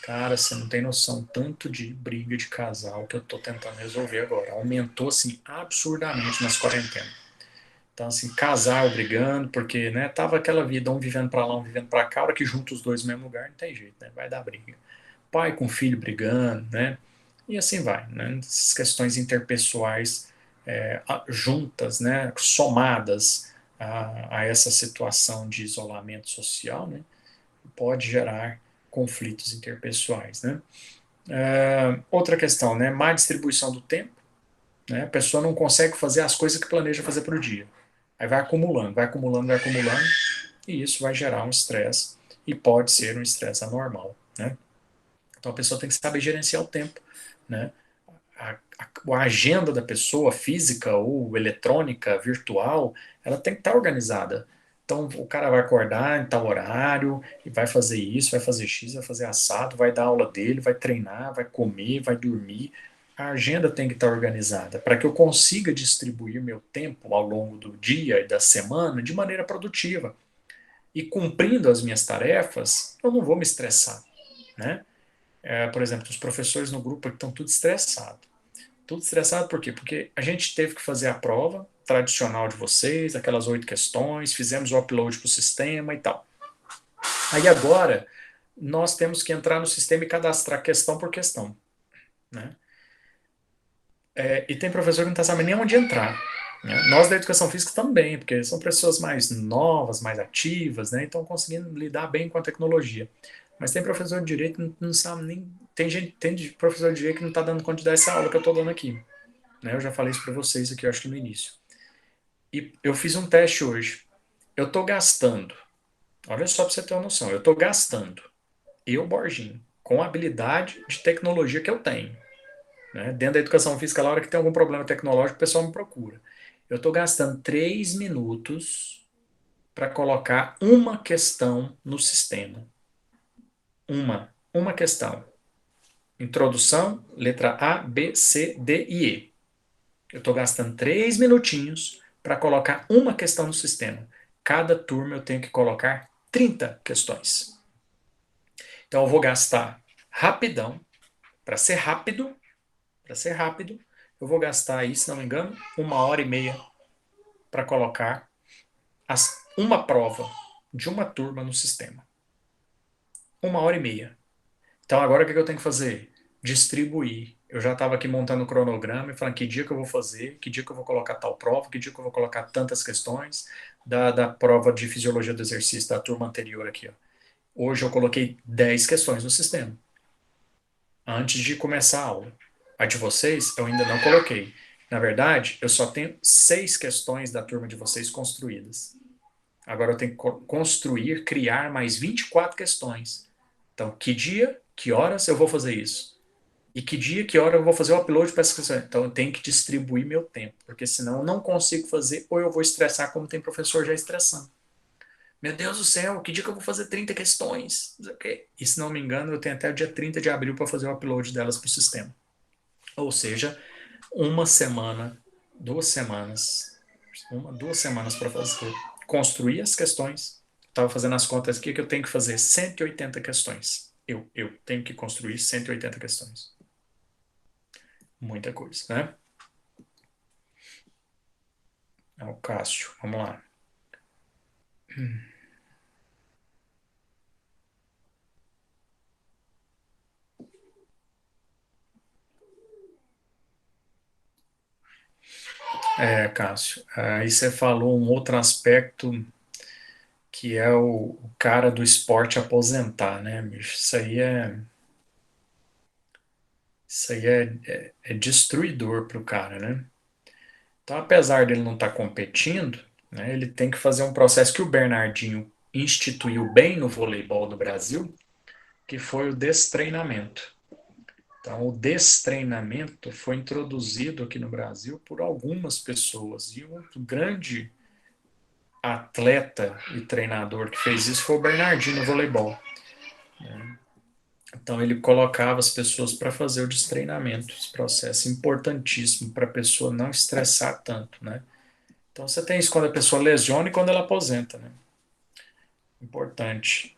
Cara, você não tem noção tanto de briga de casal que eu tô tentando resolver agora. Aumentou, assim, absurdamente nas quarentenas. Então, assim, casal brigando, porque, né, tava aquela vida, um vivendo pra lá, um vivendo pra cá, a hora que junta os dois no mesmo lugar, não tem jeito, né? Vai dar briga. Pai com filho brigando, né? E assim vai, né? Essas questões interpessoais juntas, né? Somadas a essa situação de isolamento social, né? Pode gerar conflitos interpessoais, né? Outra questão, né? Má distribuição do tempo, né? A pessoa não consegue fazer as coisas que planeja fazer para o dia. Aí vai acumulando, vai acumulando, vai acumulando, e isso vai gerar um estresse, e pode ser um estresse anormal, né? Então a pessoa tem que saber gerenciar o tempo, né? A agenda da pessoa, física ou eletrônica, virtual, ela tem que estar organizada. Então o cara vai acordar em tal horário e vai fazer isso, vai fazer X, vai fazer assado, vai dar aula dele, vai treinar, vai comer, vai dormir. A agenda tem que estar organizada para que eu consiga distribuir meu tempo ao longo do dia e da semana de maneira produtiva. E cumprindo as minhas tarefas, eu não vou me estressar, né? Por exemplo, os professores no grupo estão tudo estressados. Tudo estressado por quê? Porque a gente teve que fazer a prova tradicional de vocês, aquelas 8 questões, fizemos o upload para o sistema e tal. Aí agora, nós temos que entrar no sistema e cadastrar questão por questão, né? E tem professor que não está sabendo nem onde entrar, né? Nós da educação física também, porque são pessoas mais novas, mais ativas, né? Então conseguindo lidar bem com a tecnologia. Mas tem professor de direito que não sabe nem. Tem professor de direito que não está dando conta de dar essa aula que eu estou dando aqui, né? Eu já falei isso para vocês aqui, eu acho que no início. E eu fiz um teste hoje. Eu estou gastando, olha só para você ter uma noção, eu estou gastando, eu, Borginho, com a habilidade de tecnologia que eu tenho, né? Dentro da educação física, na hora que tem algum problema tecnológico, o pessoal me procura. Eu estou gastando 3 minutos para colocar uma questão no sistema. Uma questão. Introdução, letra A, B, C, D e E. Eu estou gastando 3 minutinhos para colocar uma questão no sistema. Cada turma eu tenho que colocar 30 questões. Então eu vou gastar rapidão, para ser rápido, eu vou gastar aí, se não me engano, 1h30 para colocar uma prova de uma turma no sistema. 1h30. Então agora o que eu tenho que fazer? Distribuir. Eu já estava aqui montando o cronograma e falando que dia que eu vou fazer, que dia que eu vou colocar tal prova, que dia que eu vou colocar tantas questões da prova de fisiologia do exercício da turma anterior aqui. Ó. Hoje eu coloquei 10 questões no sistema, antes de começar a aula. A de vocês eu ainda não coloquei. Na verdade, eu só tenho 6 questões da turma de vocês construídas. Agora eu tenho que construir, criar mais 24 questões. Então, que dia, que horas eu vou fazer isso? E que dia, que hora eu vou fazer o upload para essa questão? Então, eu tenho que distribuir meu tempo, porque senão eu não consigo fazer, ou eu vou estressar, como tem professor já estressando. Meu Deus do céu, que dia que eu vou fazer 30 questões? E se não me engano, eu tenho até o dia 30 de abril para fazer o upload delas para o sistema. Ou seja, uma semana, 2 semanas, 2 semanas para fazer, construir as questões. Estava fazendo as contas aqui que eu tenho que fazer 180 questões. Eu tenho que construir 180 questões. Muita coisa, né? É o Cássio, vamos lá. Cássio, aí você falou um outro aspecto que é o cara do esporte aposentar, né, bicho? Isso aí é destruidor pro cara, né? Então, apesar dele não estar competindo, né, ele tem que fazer um processo que o Bernardinho instituiu bem no voleibol do Brasil, que foi o destreinamento. Então, o destreinamento foi introduzido aqui no Brasil por algumas pessoas, e um grande atleta e treinador que fez isso foi o Bernardinho no voleibol. Então, ele colocava as pessoas para fazer o destreinamento, esse processo importantíssimo para a pessoa não estressar tanto, né? Então, você tem isso quando a pessoa lesiona e quando ela aposenta, né? Importante.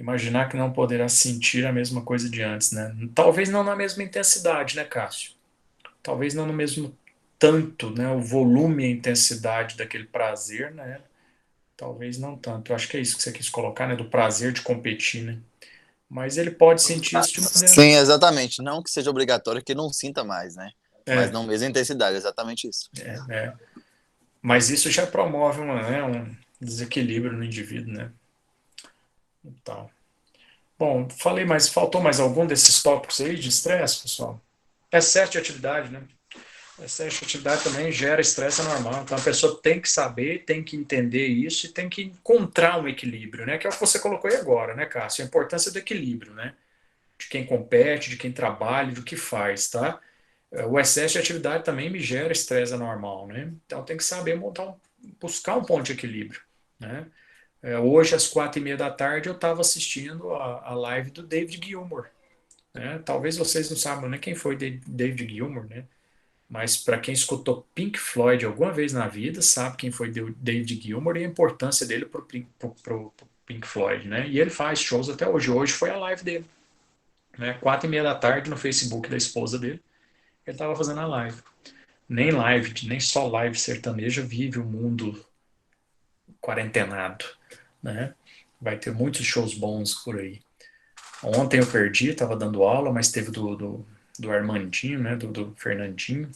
Imaginar que não poderá sentir a mesma coisa de antes, né? Talvez não na mesma intensidade, né, Cássio? Talvez não no mesmo tanto, né? O volume e a intensidade daquele prazer, né? Talvez não tanto. Eu acho que é isso que você quis colocar, né? Do prazer de competir, né? Mas ele pode sentir isso de maneira. Sim, exatamente. Não que seja obrigatório que não sinta mais, né? Mas É, não mesma intensidade, exatamente isso. é. Mas isso já promove né, um desequilíbrio no indivíduo, né? Então. Bom, falei, mas faltou mais algum desses tópicos aí de estresse, pessoal? Excesso de atividade, né? Excesso de atividade também gera estresse normal. Então a pessoa tem que saber, tem que entender isso e tem que encontrar um equilíbrio, né? Que é o que você colocou aí agora, né, Cássio? A importância do equilíbrio, né? De quem compete, de quem trabalha, do que faz, tá? O excesso de atividade também me gera estresse anormal, né? Então tem que saber buscar um ponto de equilíbrio, né? Hoje, às 4h30 da tarde, eu estava assistindo a live do David Gilmour, né? Talvez vocês não saibam nem quem foi David Gilmour, né? Mas para quem escutou Pink Floyd alguma vez na vida, sabe quem foi David Gilmour e a importância dele para o Pink Floyd, né? E ele faz shows até hoje. Hoje foi a live dele, né? 4h30 da tarde no Facebook da esposa dele, ele estava fazendo a live. Nem só live sertaneja vive o mundo quarentenado, né? Vai ter muitos shows bons por aí. Ontem eu perdi, estava dando aula, mas teve do Armandinho, né? Do Fernandinho.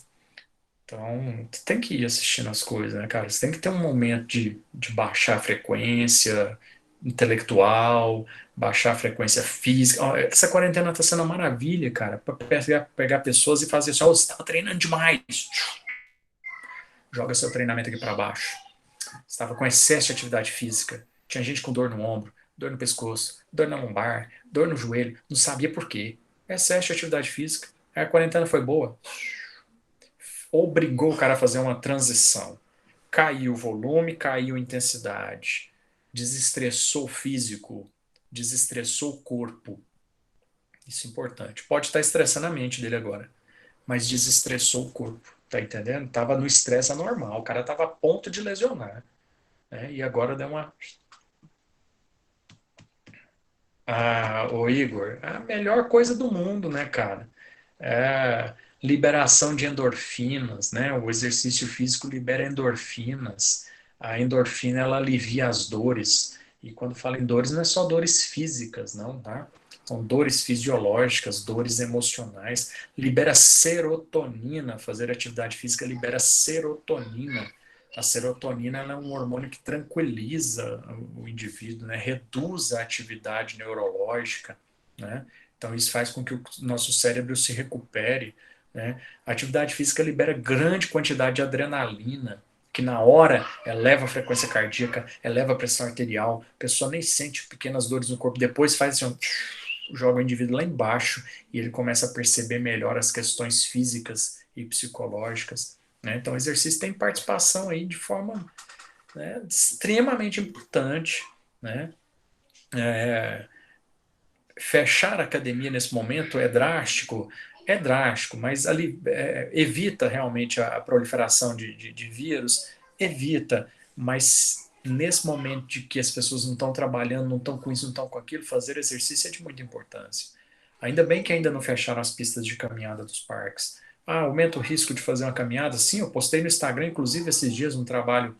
Então, você tem que ir assistindo as coisas, né, cara? Você tem que ter um momento de baixar a frequência intelectual, baixar a frequência física. Ó, essa quarentena está sendo uma maravilha, cara, para pegar pessoas e fazer assim, oh, você está treinando demais. Joga seu treinamento aqui para baixo. Você estava com excesso de atividade física. Tinha gente com dor no ombro, dor no pescoço, dor na lombar, dor no joelho, não sabia por quê. Excesso de atividade física. Aí a quarentena foi boa. Obrigou o cara a fazer uma transição. Caiu o volume, caiu a intensidade. Desestressou o físico, desestressou o corpo. Isso é importante. Pode estar estressando a mente dele agora, mas desestressou o corpo. Tá entendendo? Tava no estresse anormal. O cara tava a ponto de lesionar, né? E agora deu uma. Ah, ô Igor, a melhor coisa do mundo, né, cara? É liberação de endorfinas, né? O exercício físico libera endorfinas. A endorfina, ela alivia as dores. E quando fala em dores, não é só dores físicas, não, tá? São dores fisiológicas, dores emocionais. Libera serotonina. Fazer atividade física libera serotonina. A serotonina ela é um hormônio que tranquiliza o indivíduo, né? Reduz a atividade neurológica, né? Então isso faz com que o nosso cérebro se recupere, né? A atividade física libera grande quantidade de adrenalina, que na hora eleva a frequência cardíaca, eleva a pressão arterial, a pessoa nem sente pequenas dores no corpo, depois faz assim, joga o indivíduo lá embaixo e ele começa a perceber melhor as questões físicas e psicológicas, né? Então o exercício tem participação aí de forma, né, extremamente importante, né? Fechar a academia nesse momento é drástico, mas ali evita realmente a proliferação de vírus, evita, mas nesse momento de que as pessoas não estão trabalhando, não estão com isso, não estão com aquilo, fazer exercício é de muita importância. Ainda bem que ainda não fecharam as pistas de caminhada dos parques. Ah, aumenta o risco de fazer uma caminhada? Sim, eu postei no Instagram, inclusive, esses dias, um trabalho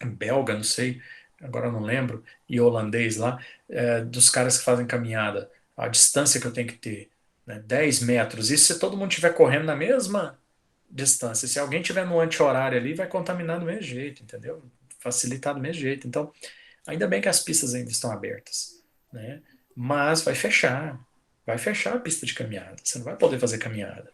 belga, não sei, agora eu não lembro, e holandês lá, dos caras que fazem caminhada, a distância que eu tenho que ter, né, 10 metros. Isso se todo mundo estiver correndo na mesma distância. Se alguém tiver no anti-horário ali, vai contaminar do mesmo jeito, entendeu? Facilitar do mesmo jeito. Então, ainda bem que as pistas ainda estão abertas, né? Mas vai fechar a pista de caminhada. Você não vai poder fazer caminhada,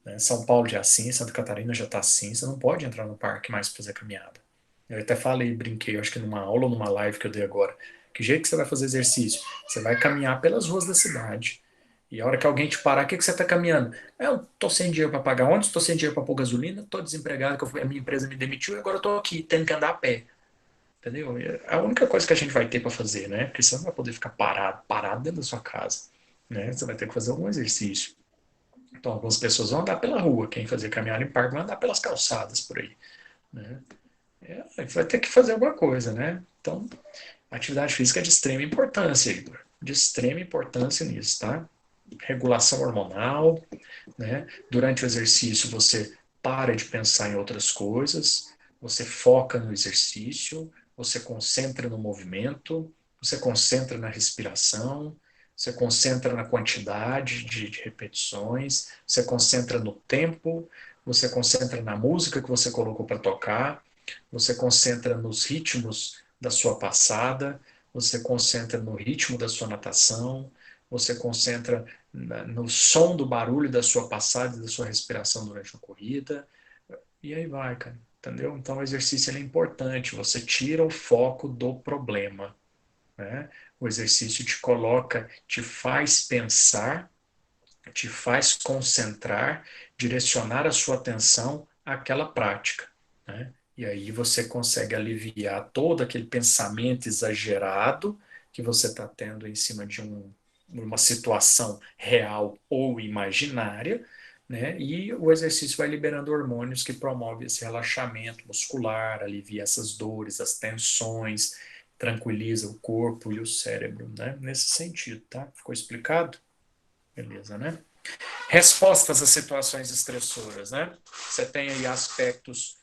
né? São Paulo já é assim, Santa Catarina já está assim, você não pode entrar no parque mais para fazer caminhada. Eu até falei, brinquei, acho que numa aula ou numa live que eu dei agora. Que jeito que você vai fazer exercício? Você vai caminhar pelas ruas da cidade. E a hora que alguém te parar, o que você está caminhando? Eu tô sem dinheiro para pagar ônibus, tô sem dinheiro para pôr gasolina, tô desempregado, que a minha empresa me demitiu e agora eu tô aqui, tendo que andar a pé. Entendeu? É a única coisa que a gente vai ter para fazer, né? Porque você não vai poder ficar parado dentro da sua casa, né? Você vai ter que fazer algum exercício. Então, algumas pessoas vão andar pela rua, quem fazer caminhar em parque vai andar pelas calçadas por aí, né? Vai ter que fazer alguma coisa, né? Então, A atividade física é de extrema importância, Igor. De extrema importância nisso, tá? Regulação hormonal, né? Durante o exercício você para de pensar em outras coisas, você foca no exercício, você concentra no movimento, você concentra na respiração, você concentra na quantidade de repetições, você concentra no tempo, você concentra na música que você colocou para tocar, você concentra nos ritmos da sua passada, você concentra no ritmo da sua natação, você concentra no som do barulho da sua passada e da sua respiração durante a corrida, e aí vai, cara, entendeu? Então o exercício ele é importante, você tira o foco do problema, né? O exercício te coloca, te faz pensar, te faz concentrar, direcionar a sua atenção àquela prática, né? E aí você consegue aliviar todo aquele pensamento exagerado que você está tendo em cima de uma situação real ou imaginária, né? E o exercício vai liberando hormônios que promovem esse relaxamento muscular, alivia essas dores, as tensões, tranquiliza o corpo e o cérebro, né? Nesse sentido, tá? Ficou explicado? Beleza, né? Respostas a situações estressoras, né? Você tem aí aspectos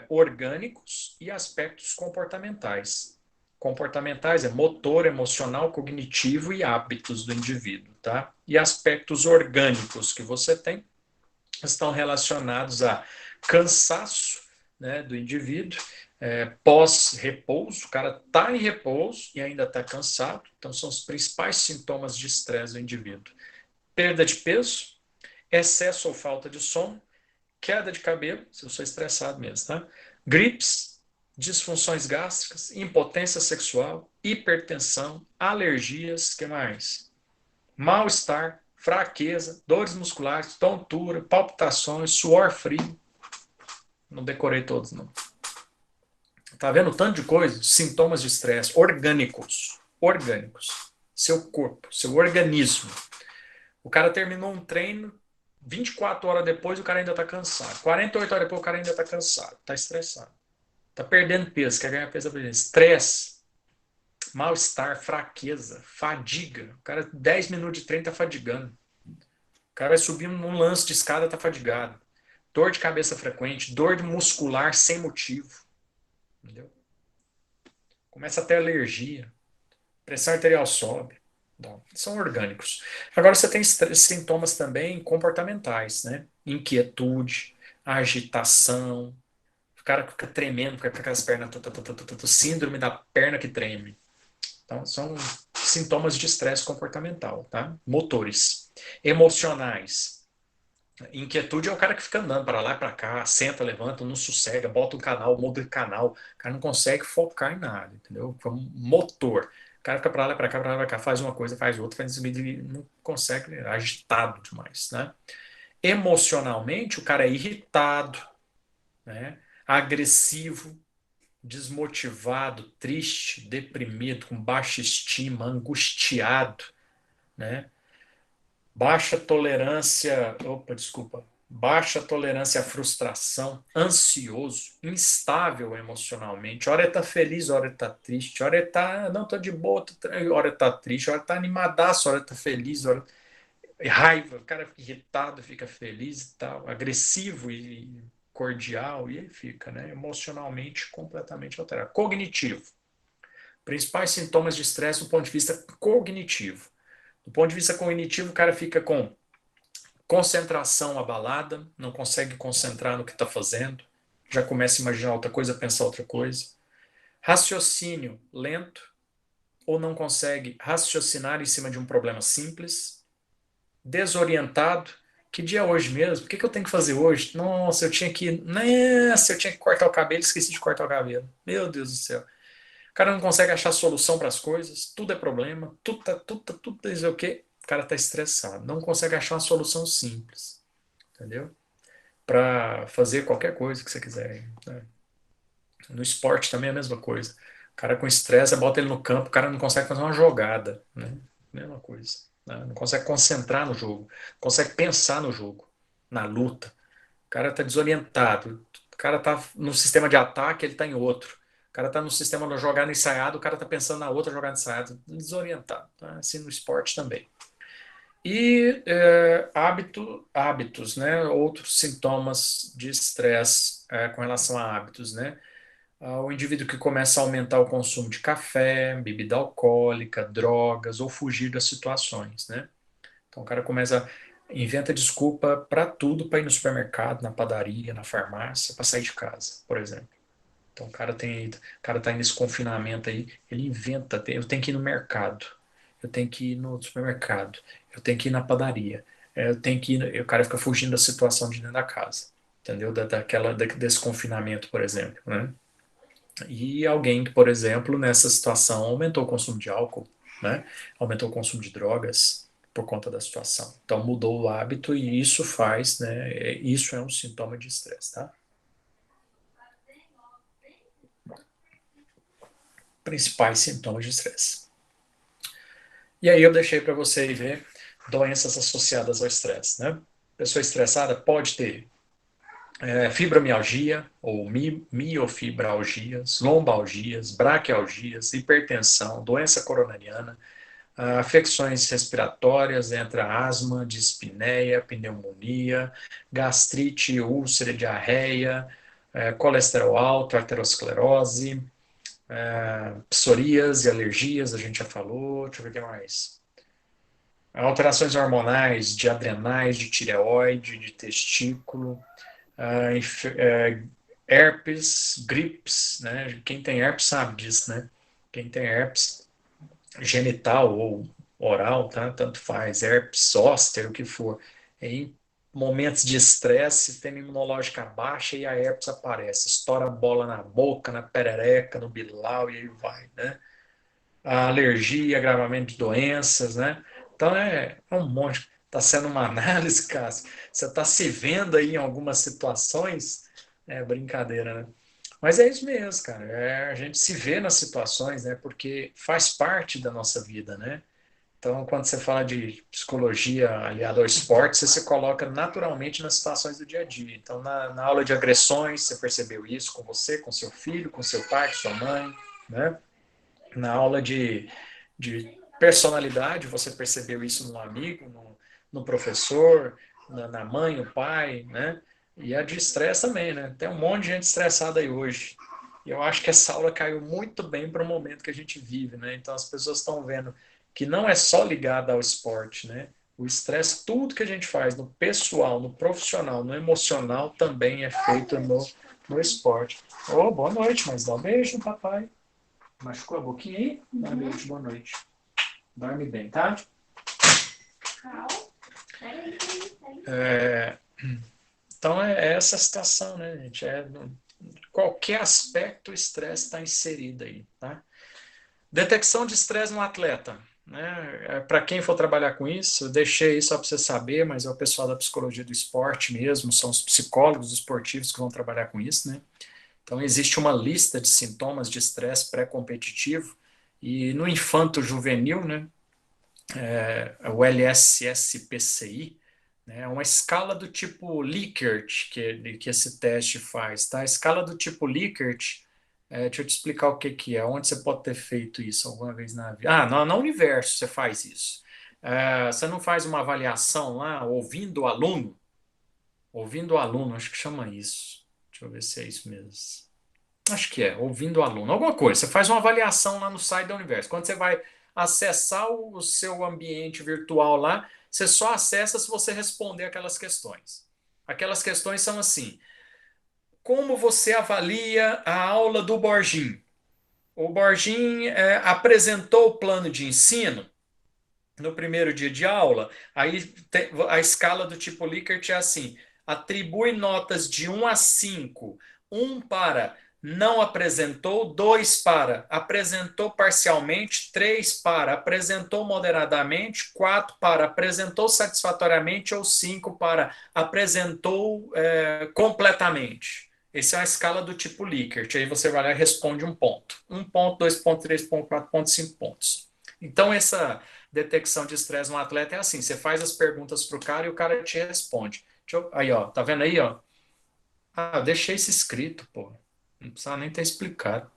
orgânicos e aspectos comportamentais. Comportamentais é motor, emocional, cognitivo e hábitos do indivíduo, tá? E aspectos orgânicos que você tem estão relacionados a cansaço, né, do indivíduo, pós-repouso, o cara está em repouso e ainda está cansado, então são os principais sintomas de estresse do indivíduo. Perda de peso, excesso ou falta de sono, queda de cabelo, se eu sou estressado mesmo, tá? Gripes, disfunções gástricas, impotência sexual, hipertensão, alergias, que mais? Mal-estar, fraqueza, dores musculares, tontura, palpitações, suor frio. Não decorei todos, não. Tá vendo o tanto de coisa? Sintomas de estresse orgânicos. Orgânicos. Seu corpo, seu organismo. O cara terminou um treino, 24 horas depois o cara ainda está cansado. 48 horas depois o cara ainda está cansado, está estressado. Está perdendo peso, quer ganhar peso, estresse, mal-estar, fraqueza, fadiga. O cara, 10 minutos de treino, está fadigando. O cara vai subindo num lance de escada, está fadigado. Dor de cabeça frequente, dor muscular sem motivo. Entendeu? Começa a ter alergia. Pressão arterial sobe. Não, são orgânicos. Agora você tem sintomas também comportamentais, né? Inquietude, agitação, o cara fica tremendo, fica com aquelas pernas, síndrome da perna que treme. Então, são sintomas de estresse comportamental, tá? Motores. Emocionais. Inquietude é o cara que fica andando para lá e para cá, senta, levanta, não sossega, bota um canal, muda de canal. O cara não consegue focar em nada, entendeu? Foi um motor. O cara fica para lá, para cá, para lá, para cá, faz uma coisa, faz outra, faz não consegue, é agitado demais, né? Emocionalmente, o cara é irritado, né? Agressivo, desmotivado, triste, deprimido, com baixa estima, angustiado, né? Baixa tolerância à frustração, ansioso, instável emocionalmente. Hora ele tá feliz, hora ele tá triste, hora ele tá, não, tô de boa, hora ele tá triste, hora ele tá animadaço, hora ele tá feliz, hora raiva, o cara fica irritado, fica feliz e tal, agressivo e cordial, e aí fica, né, emocionalmente completamente alterado. Cognitivo. Principais sintomas de estresse do ponto de vista cognitivo. Do ponto de vista cognitivo, o cara fica com concentração abalada, não consegue concentrar no que está fazendo, já começa a imaginar outra coisa, pensar outra coisa. Raciocínio lento, ou não consegue raciocinar em cima de um problema simples. Desorientado. Que dia é hoje mesmo? O que eu tenho que fazer hoje? Nossa, eu tinha que cortar o cabelo, esqueci de cortar o cabelo. Meu Deus do céu. O cara não consegue achar solução para as coisas, tudo é problema, tudo dizer o quê? O cara está estressado, não consegue achar uma solução simples, entendeu? Para fazer qualquer coisa que você quiser, né? No esporte também é a mesma coisa. O cara com estresse, você bota ele no campo, o cara não consegue fazer uma jogada, né? Mesma coisa, né? Não consegue concentrar no jogo, não consegue pensar no jogo, na luta. O cara está desorientado, o cara está num sistema de ataque, ele está em outro. O cara tá no sistema da jogada ensaiada, o cara tá pensando na outra jogada ensaiada, desorientado, tá? Assim no esporte também. E hábitos, né? Outros sintomas de estresse com relação a hábitos, né? O indivíduo que começa a aumentar o consumo de café, bebida alcoólica, drogas ou fugir das situações, né? Então o cara inventa desculpa para tudo para ir no supermercado, na padaria, na farmácia, para sair de casa, por exemplo. Então o cara tá aí nesse confinamento aí, ele inventa, eu tenho que ir no mercado, eu tenho que ir no supermercado, eu tenho que ir na padaria, eu tenho que ir, o cara fica fugindo da situação de dentro da casa, entendeu? Desse confinamento, por exemplo, né? E alguém que, por exemplo, nessa situação aumentou o consumo de álcool, né? Aumentou o consumo de drogas por conta da situação. Então mudou o hábito e isso faz, né? Isso é um sintoma de estresse, tá? Principais sintomas de estresse. E aí eu deixei para você ver doenças associadas ao estresse, né? Pessoa estressada pode ter fibromialgia ou miofibralgias, lombalgias, braquialgias, hipertensão, doença coronariana, afecções respiratórias, entre asma, dispneia, pneumonia, gastrite, úlcera, diarreia, colesterol alto, arteriosclerose, psoríase, alergias, a gente já falou, deixa eu ver o que mais. Alterações hormonais, de adrenais, de tireoide, de testículo, herpes, gripes, né? Quem tem herpes sabe disso, né? Quem tem herpes genital ou oral, tá? Tanto faz, herpes zoster, o que for. Em momentos de estresse, sistema imunológico baixa e a herpes aparece. Estoura a bola na boca, na perereca, no bilau e aí vai, né? A alergia, agravamento de doenças, né? Então é um monte. Está sendo uma análise, Cássio. Você está se vendo aí em algumas situações? É brincadeira, né? Mas é isso mesmo, cara. A gente se vê nas situações, né? Porque faz parte da nossa vida, né? Então, quando você fala de psicologia aliada ao esporte, você se coloca naturalmente nas situações do dia a dia. Então, na aula de agressões, você percebeu isso com você, com seu filho, com seu pai, com sua mãe, né? Na aula de personalidade, você percebeu isso no amigo, no professor, na mãe, no pai, né? E a de estresse também, né? Tem um monte de gente estressada aí hoje. E eu acho que essa aula caiu muito bem para o momento que a gente vive, né? Então as pessoas estão vendo que não é só ligado ao esporte, né? O estresse, tudo que a gente faz no pessoal, no profissional, no emocional, também é feito no esporte. Ô, boa noite, mas dá um beijo no papai. Machucou a boquinha aí? Dá um beijo, boa noite. Dorme bem, tá? Então é essa situação, né, gente? Qualquer aspecto o estresse está inserido aí, tá? Detecção de estresse no atleta, né? Para quem for trabalhar com isso, eu deixei isso só para você saber, mas é o pessoal da psicologia do esporte mesmo, são os psicólogos esportivos que vão trabalhar com isso, né? Então existe uma lista de sintomas de estresse pré-competitivo e no infanto juvenil, né? O LSSPCI, né, é uma escala do tipo Likert que esse teste faz, tá? A escala do tipo Likert, deixa eu te explicar o que que é, onde você pode ter feito isso alguma vez na vida. No universo você faz isso. Você não faz uma avaliação lá, ouvindo o aluno, acho que chama isso. Deixa eu ver se é isso mesmo. Acho que ouvindo o aluno, alguma coisa. Você faz uma avaliação lá no site da Universo. Quando você vai acessar o seu ambiente virtual lá, você só acessa se você responder aquelas questões. Aquelas questões são assim: como você avalia a aula do Borgin? O Borgin apresentou o plano de ensino no primeiro dia de aula. Aí a escala do tipo Likert é assim: atribui notas de 1 a 5. 1 para não apresentou, 2 para apresentou parcialmente, 3 para apresentou moderadamente, 4 para apresentou satisfatoriamente ou 5 para apresentou completamente. Essa é a escala do tipo Likert. Aí você vai lá e responde um ponto. 1 ponto, 2 pontos, 3 pontos, 4 pontos, 5 pontos. Então, essa detecção de estresse no atleta é assim: você faz as perguntas para o cara e o cara te responde. Aí, ó, tá vendo aí, ó? Eu deixei isso escrito, pô. Não precisava nem ter explicado.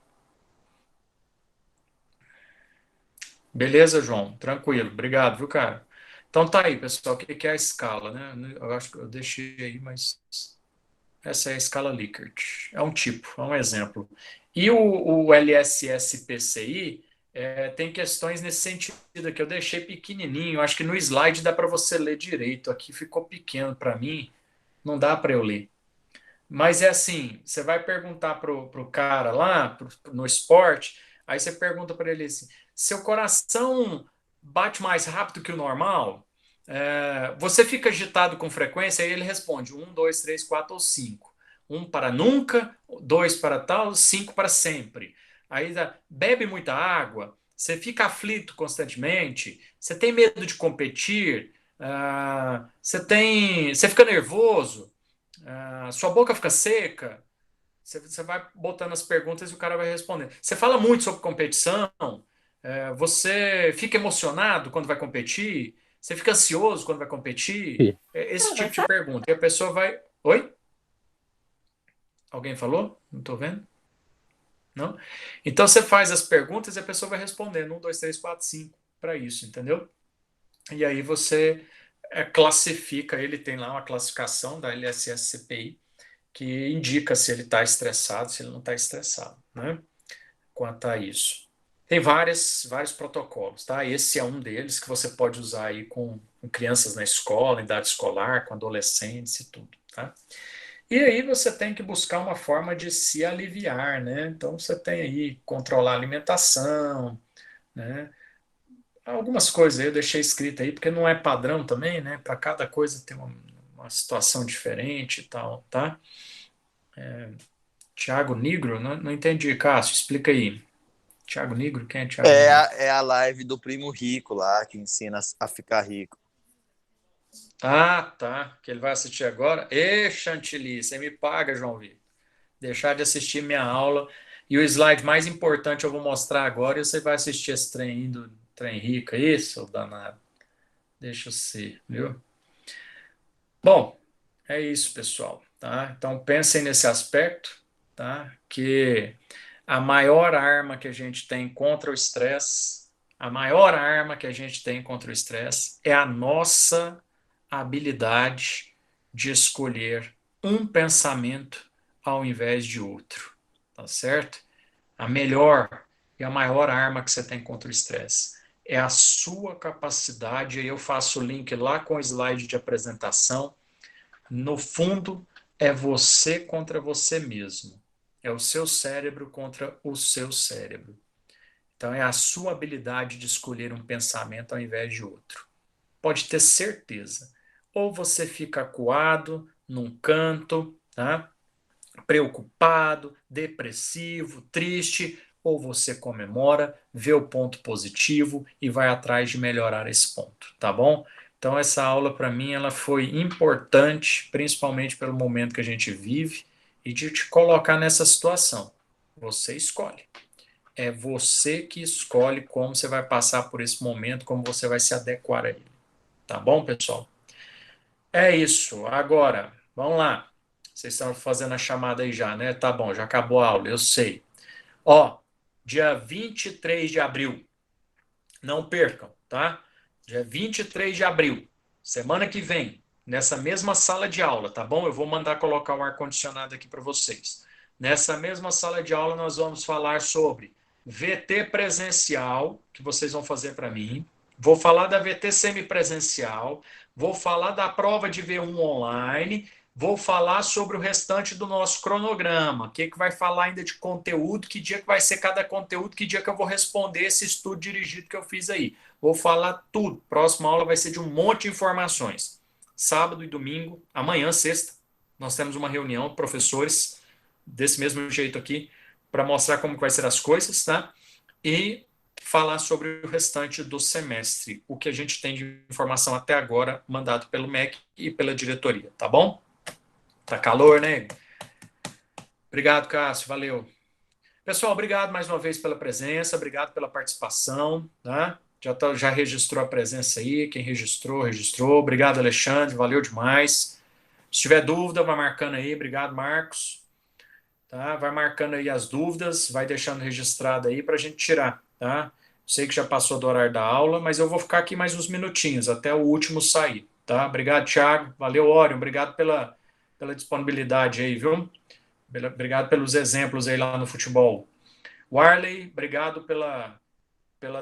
Beleza, João? Tranquilo. Obrigado, viu, cara? Então tá aí, pessoal. O que é a escala, né? Eu acho que eu deixei aí, mas essa é a escala Likert. É um tipo, é um exemplo. E o LSS-PCI tem questões nesse sentido que eu deixei pequenininho. Acho que no slide dá para você ler direito. Aqui ficou pequeno para mim, não dá para eu ler. Mas é assim, você vai perguntar pro cara lá, no esporte, aí você pergunta para ele assim, seu coração bate mais rápido que o normal? Você fica agitado com frequência? Aí ele responde, um, dois, três, quatro ou cinco. Um para nunca, dois para tal, cinco para sempre. Aí bebe muita água, você fica aflito constantemente, você tem medo de competir, você fica nervoso, sua boca fica seca, você vai botando as perguntas e o cara vai respondendo. Você fala muito sobre competição, você fica emocionado quando vai competir, você fica ansioso quando vai competir, esse tipo de pergunta. E a pessoa vai. Oi? Alguém falou? Não estou vendo? Não? Então você faz as perguntas e a pessoa vai respondendo. Um, dois, três, quatro, cinco para isso, entendeu? E aí você classifica, ele tem lá uma classificação da LSS-CPI que indica se ele está estressado, se ele não está estressado, né? Quanto a isso. Tem vários protocolos, tá? Esse é um deles que você pode usar aí com crianças na escola, em idade escolar, com adolescentes e tudo, tá? E aí você tem que buscar uma forma de se aliviar, né? Então você tem aí controlar a alimentação, né? Algumas coisas aí eu deixei escrito aí, porque não é padrão também, né? Para cada coisa tem uma situação diferente e tal, tá? Tiago Negro? Não entendi, Cássio, explica aí. Tiago Negro? Quem é Tiago Negro? É a live do Primo Rico lá, que ensina a ficar rico. Ah, tá. Que ele vai assistir agora. Ê, Chantilly, você me paga, João Vitor. Deixar de assistir minha aula. E o slide mais importante eu vou mostrar agora e você vai assistir esse trem aí do trem rico. Isso, danado. Deixa eu ser, viu? Bom, é isso, pessoal. Tá? Então pensem nesse aspecto, tá? Que a maior arma que a gente tem contra o estresse, a maior arma que a gente tem contra o estresse é a nossa habilidade de escolher um pensamento ao invés de outro, tá certo? A melhor e a maior arma que você tem contra o estresse é a sua capacidade, e eu faço o link lá com o slide de apresentação. No fundo, é você contra você mesmo. É o seu cérebro contra o seu cérebro. Então, é a sua habilidade de escolher um pensamento ao invés de outro. Pode ter certeza. Ou você fica acuado num canto, tá? Preocupado, depressivo, triste, ou você comemora, vê o ponto positivo e vai atrás de melhorar esse ponto, tá bom? Então essa aula para mim ela foi importante, principalmente pelo momento que a gente vive e de te colocar nessa situação. Você escolhe. É você que escolhe como você vai passar por esse momento, como você vai se adequar a ele. Tá bom, pessoal? É isso. Agora, vamos lá. Vocês estão fazendo a chamada aí já, né? Tá bom, já acabou a aula, eu sei. Ó, dia 23 de abril, não percam, tá? Dia 23 de abril, semana que vem, nessa mesma sala de aula, tá bom? Eu vou mandar colocar o ar-condicionado aqui para vocês. Nessa mesma sala de aula, nós vamos falar sobre VT presencial, que vocês vão fazer para mim. Vou falar da VT semipresencial. Vou falar da prova de V1 online. Vou falar sobre o restante do nosso cronograma. O que vai falar ainda de conteúdo, que dia que vai ser cada conteúdo, que dia que eu vou responder esse estudo dirigido que eu fiz aí. Vou falar tudo. Próxima aula vai ser de um monte de informações. Sábado e domingo, amanhã, sexta, nós temos uma reunião, professores, desse mesmo jeito aqui, para mostrar como vai ser as coisas, tá? E falar sobre o restante do semestre, o que a gente tem de informação até agora, mandado pelo MEC e pela diretoria, tá bom? Tá calor, né? Obrigado, Cássio, valeu. Pessoal, obrigado mais uma vez pela presença, obrigado pela participação, tá? Já registrou a presença aí, quem registrou, registrou. Obrigado, Alexandre, valeu demais. Se tiver dúvida, vai marcando aí, obrigado, Marcos. Tá? Vai marcando aí as dúvidas, vai deixando registrado aí para a gente tirar, tá? Sei que já passou do horário da aula, mas eu vou ficar aqui mais uns minutinhos, até o último sair, tá? Obrigado, Thiago. Valeu, Orion. Obrigado pela disponibilidade aí, viu? Obrigado pelos exemplos aí lá no futebol. Warley, obrigado pela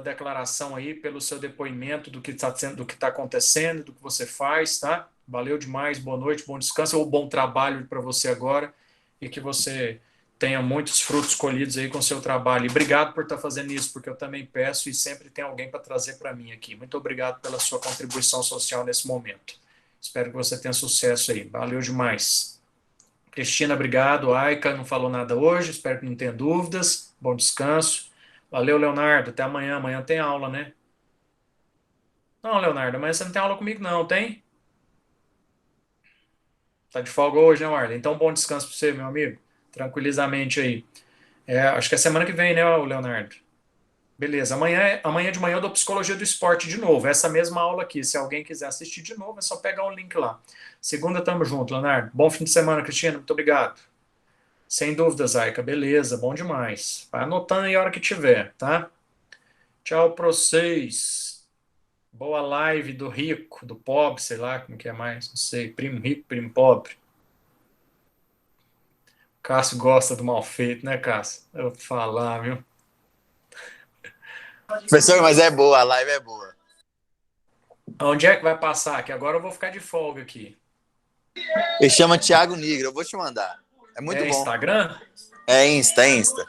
declaração aí, pelo seu depoimento do que está acontecendo, do que você faz, tá? Valeu demais, boa noite, bom descanso ou bom trabalho para você agora e que você tenha muitos frutos colhidos aí com o seu trabalho. E obrigado por estar fazendo isso, porque eu também peço e sempre tem alguém para trazer para mim aqui. Muito obrigado pela sua contribuição social nesse momento. Espero que você tenha sucesso aí. Valeu demais. Cristina, obrigado. Aika não falou nada hoje, espero que não tenha dúvidas. Bom descanso. Valeu, Leonardo. Até amanhã. Amanhã tem aula, né? Não, Leonardo, amanhã você não tem aula comigo, não, tem? Tá de folga hoje, né, Marlon? Então, bom descanso para você, meu amigo. Tranquiliza a mente aí. Acho que é semana que vem, né, Leonardo? Beleza. Amanhã de manhã eu dou Psicologia do Esporte de novo. Essa mesma aula aqui. Se alguém quiser assistir de novo, é só pegar o link lá. Segunda, tamo junto, Leonardo. Bom fim de semana, Cristina. Muito obrigado. Sem dúvidas, Aika. Beleza, bom demais. Vai anotando aí a hora que tiver, tá? Tchau pra vocês. Boa live do rico, do pobre, sei lá como que é mais. Não sei. Primo rico, primo pobre. Cássio gosta do mal feito, né, Cássio? Eu vou falar, viu? Professor, mas é boa, a live é boa. Onde é que vai passar? Que agora eu vou ficar de folga aqui. Ele chama Thiago Nigro, eu vou te mandar. É muito bom. Instagram? É Insta, é Insta.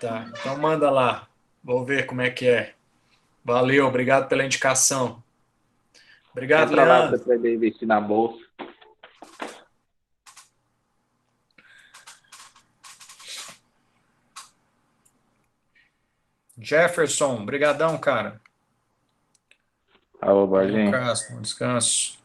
Tá. Então manda lá. Vou ver como é que é. Valeu, obrigado pela indicação. Obrigado, Entra lá Leandro. para você poder investir na bolsa. Jefferson, brigadão, cara. Alô, Valeu, Borginho. Cássio. Bom descanso.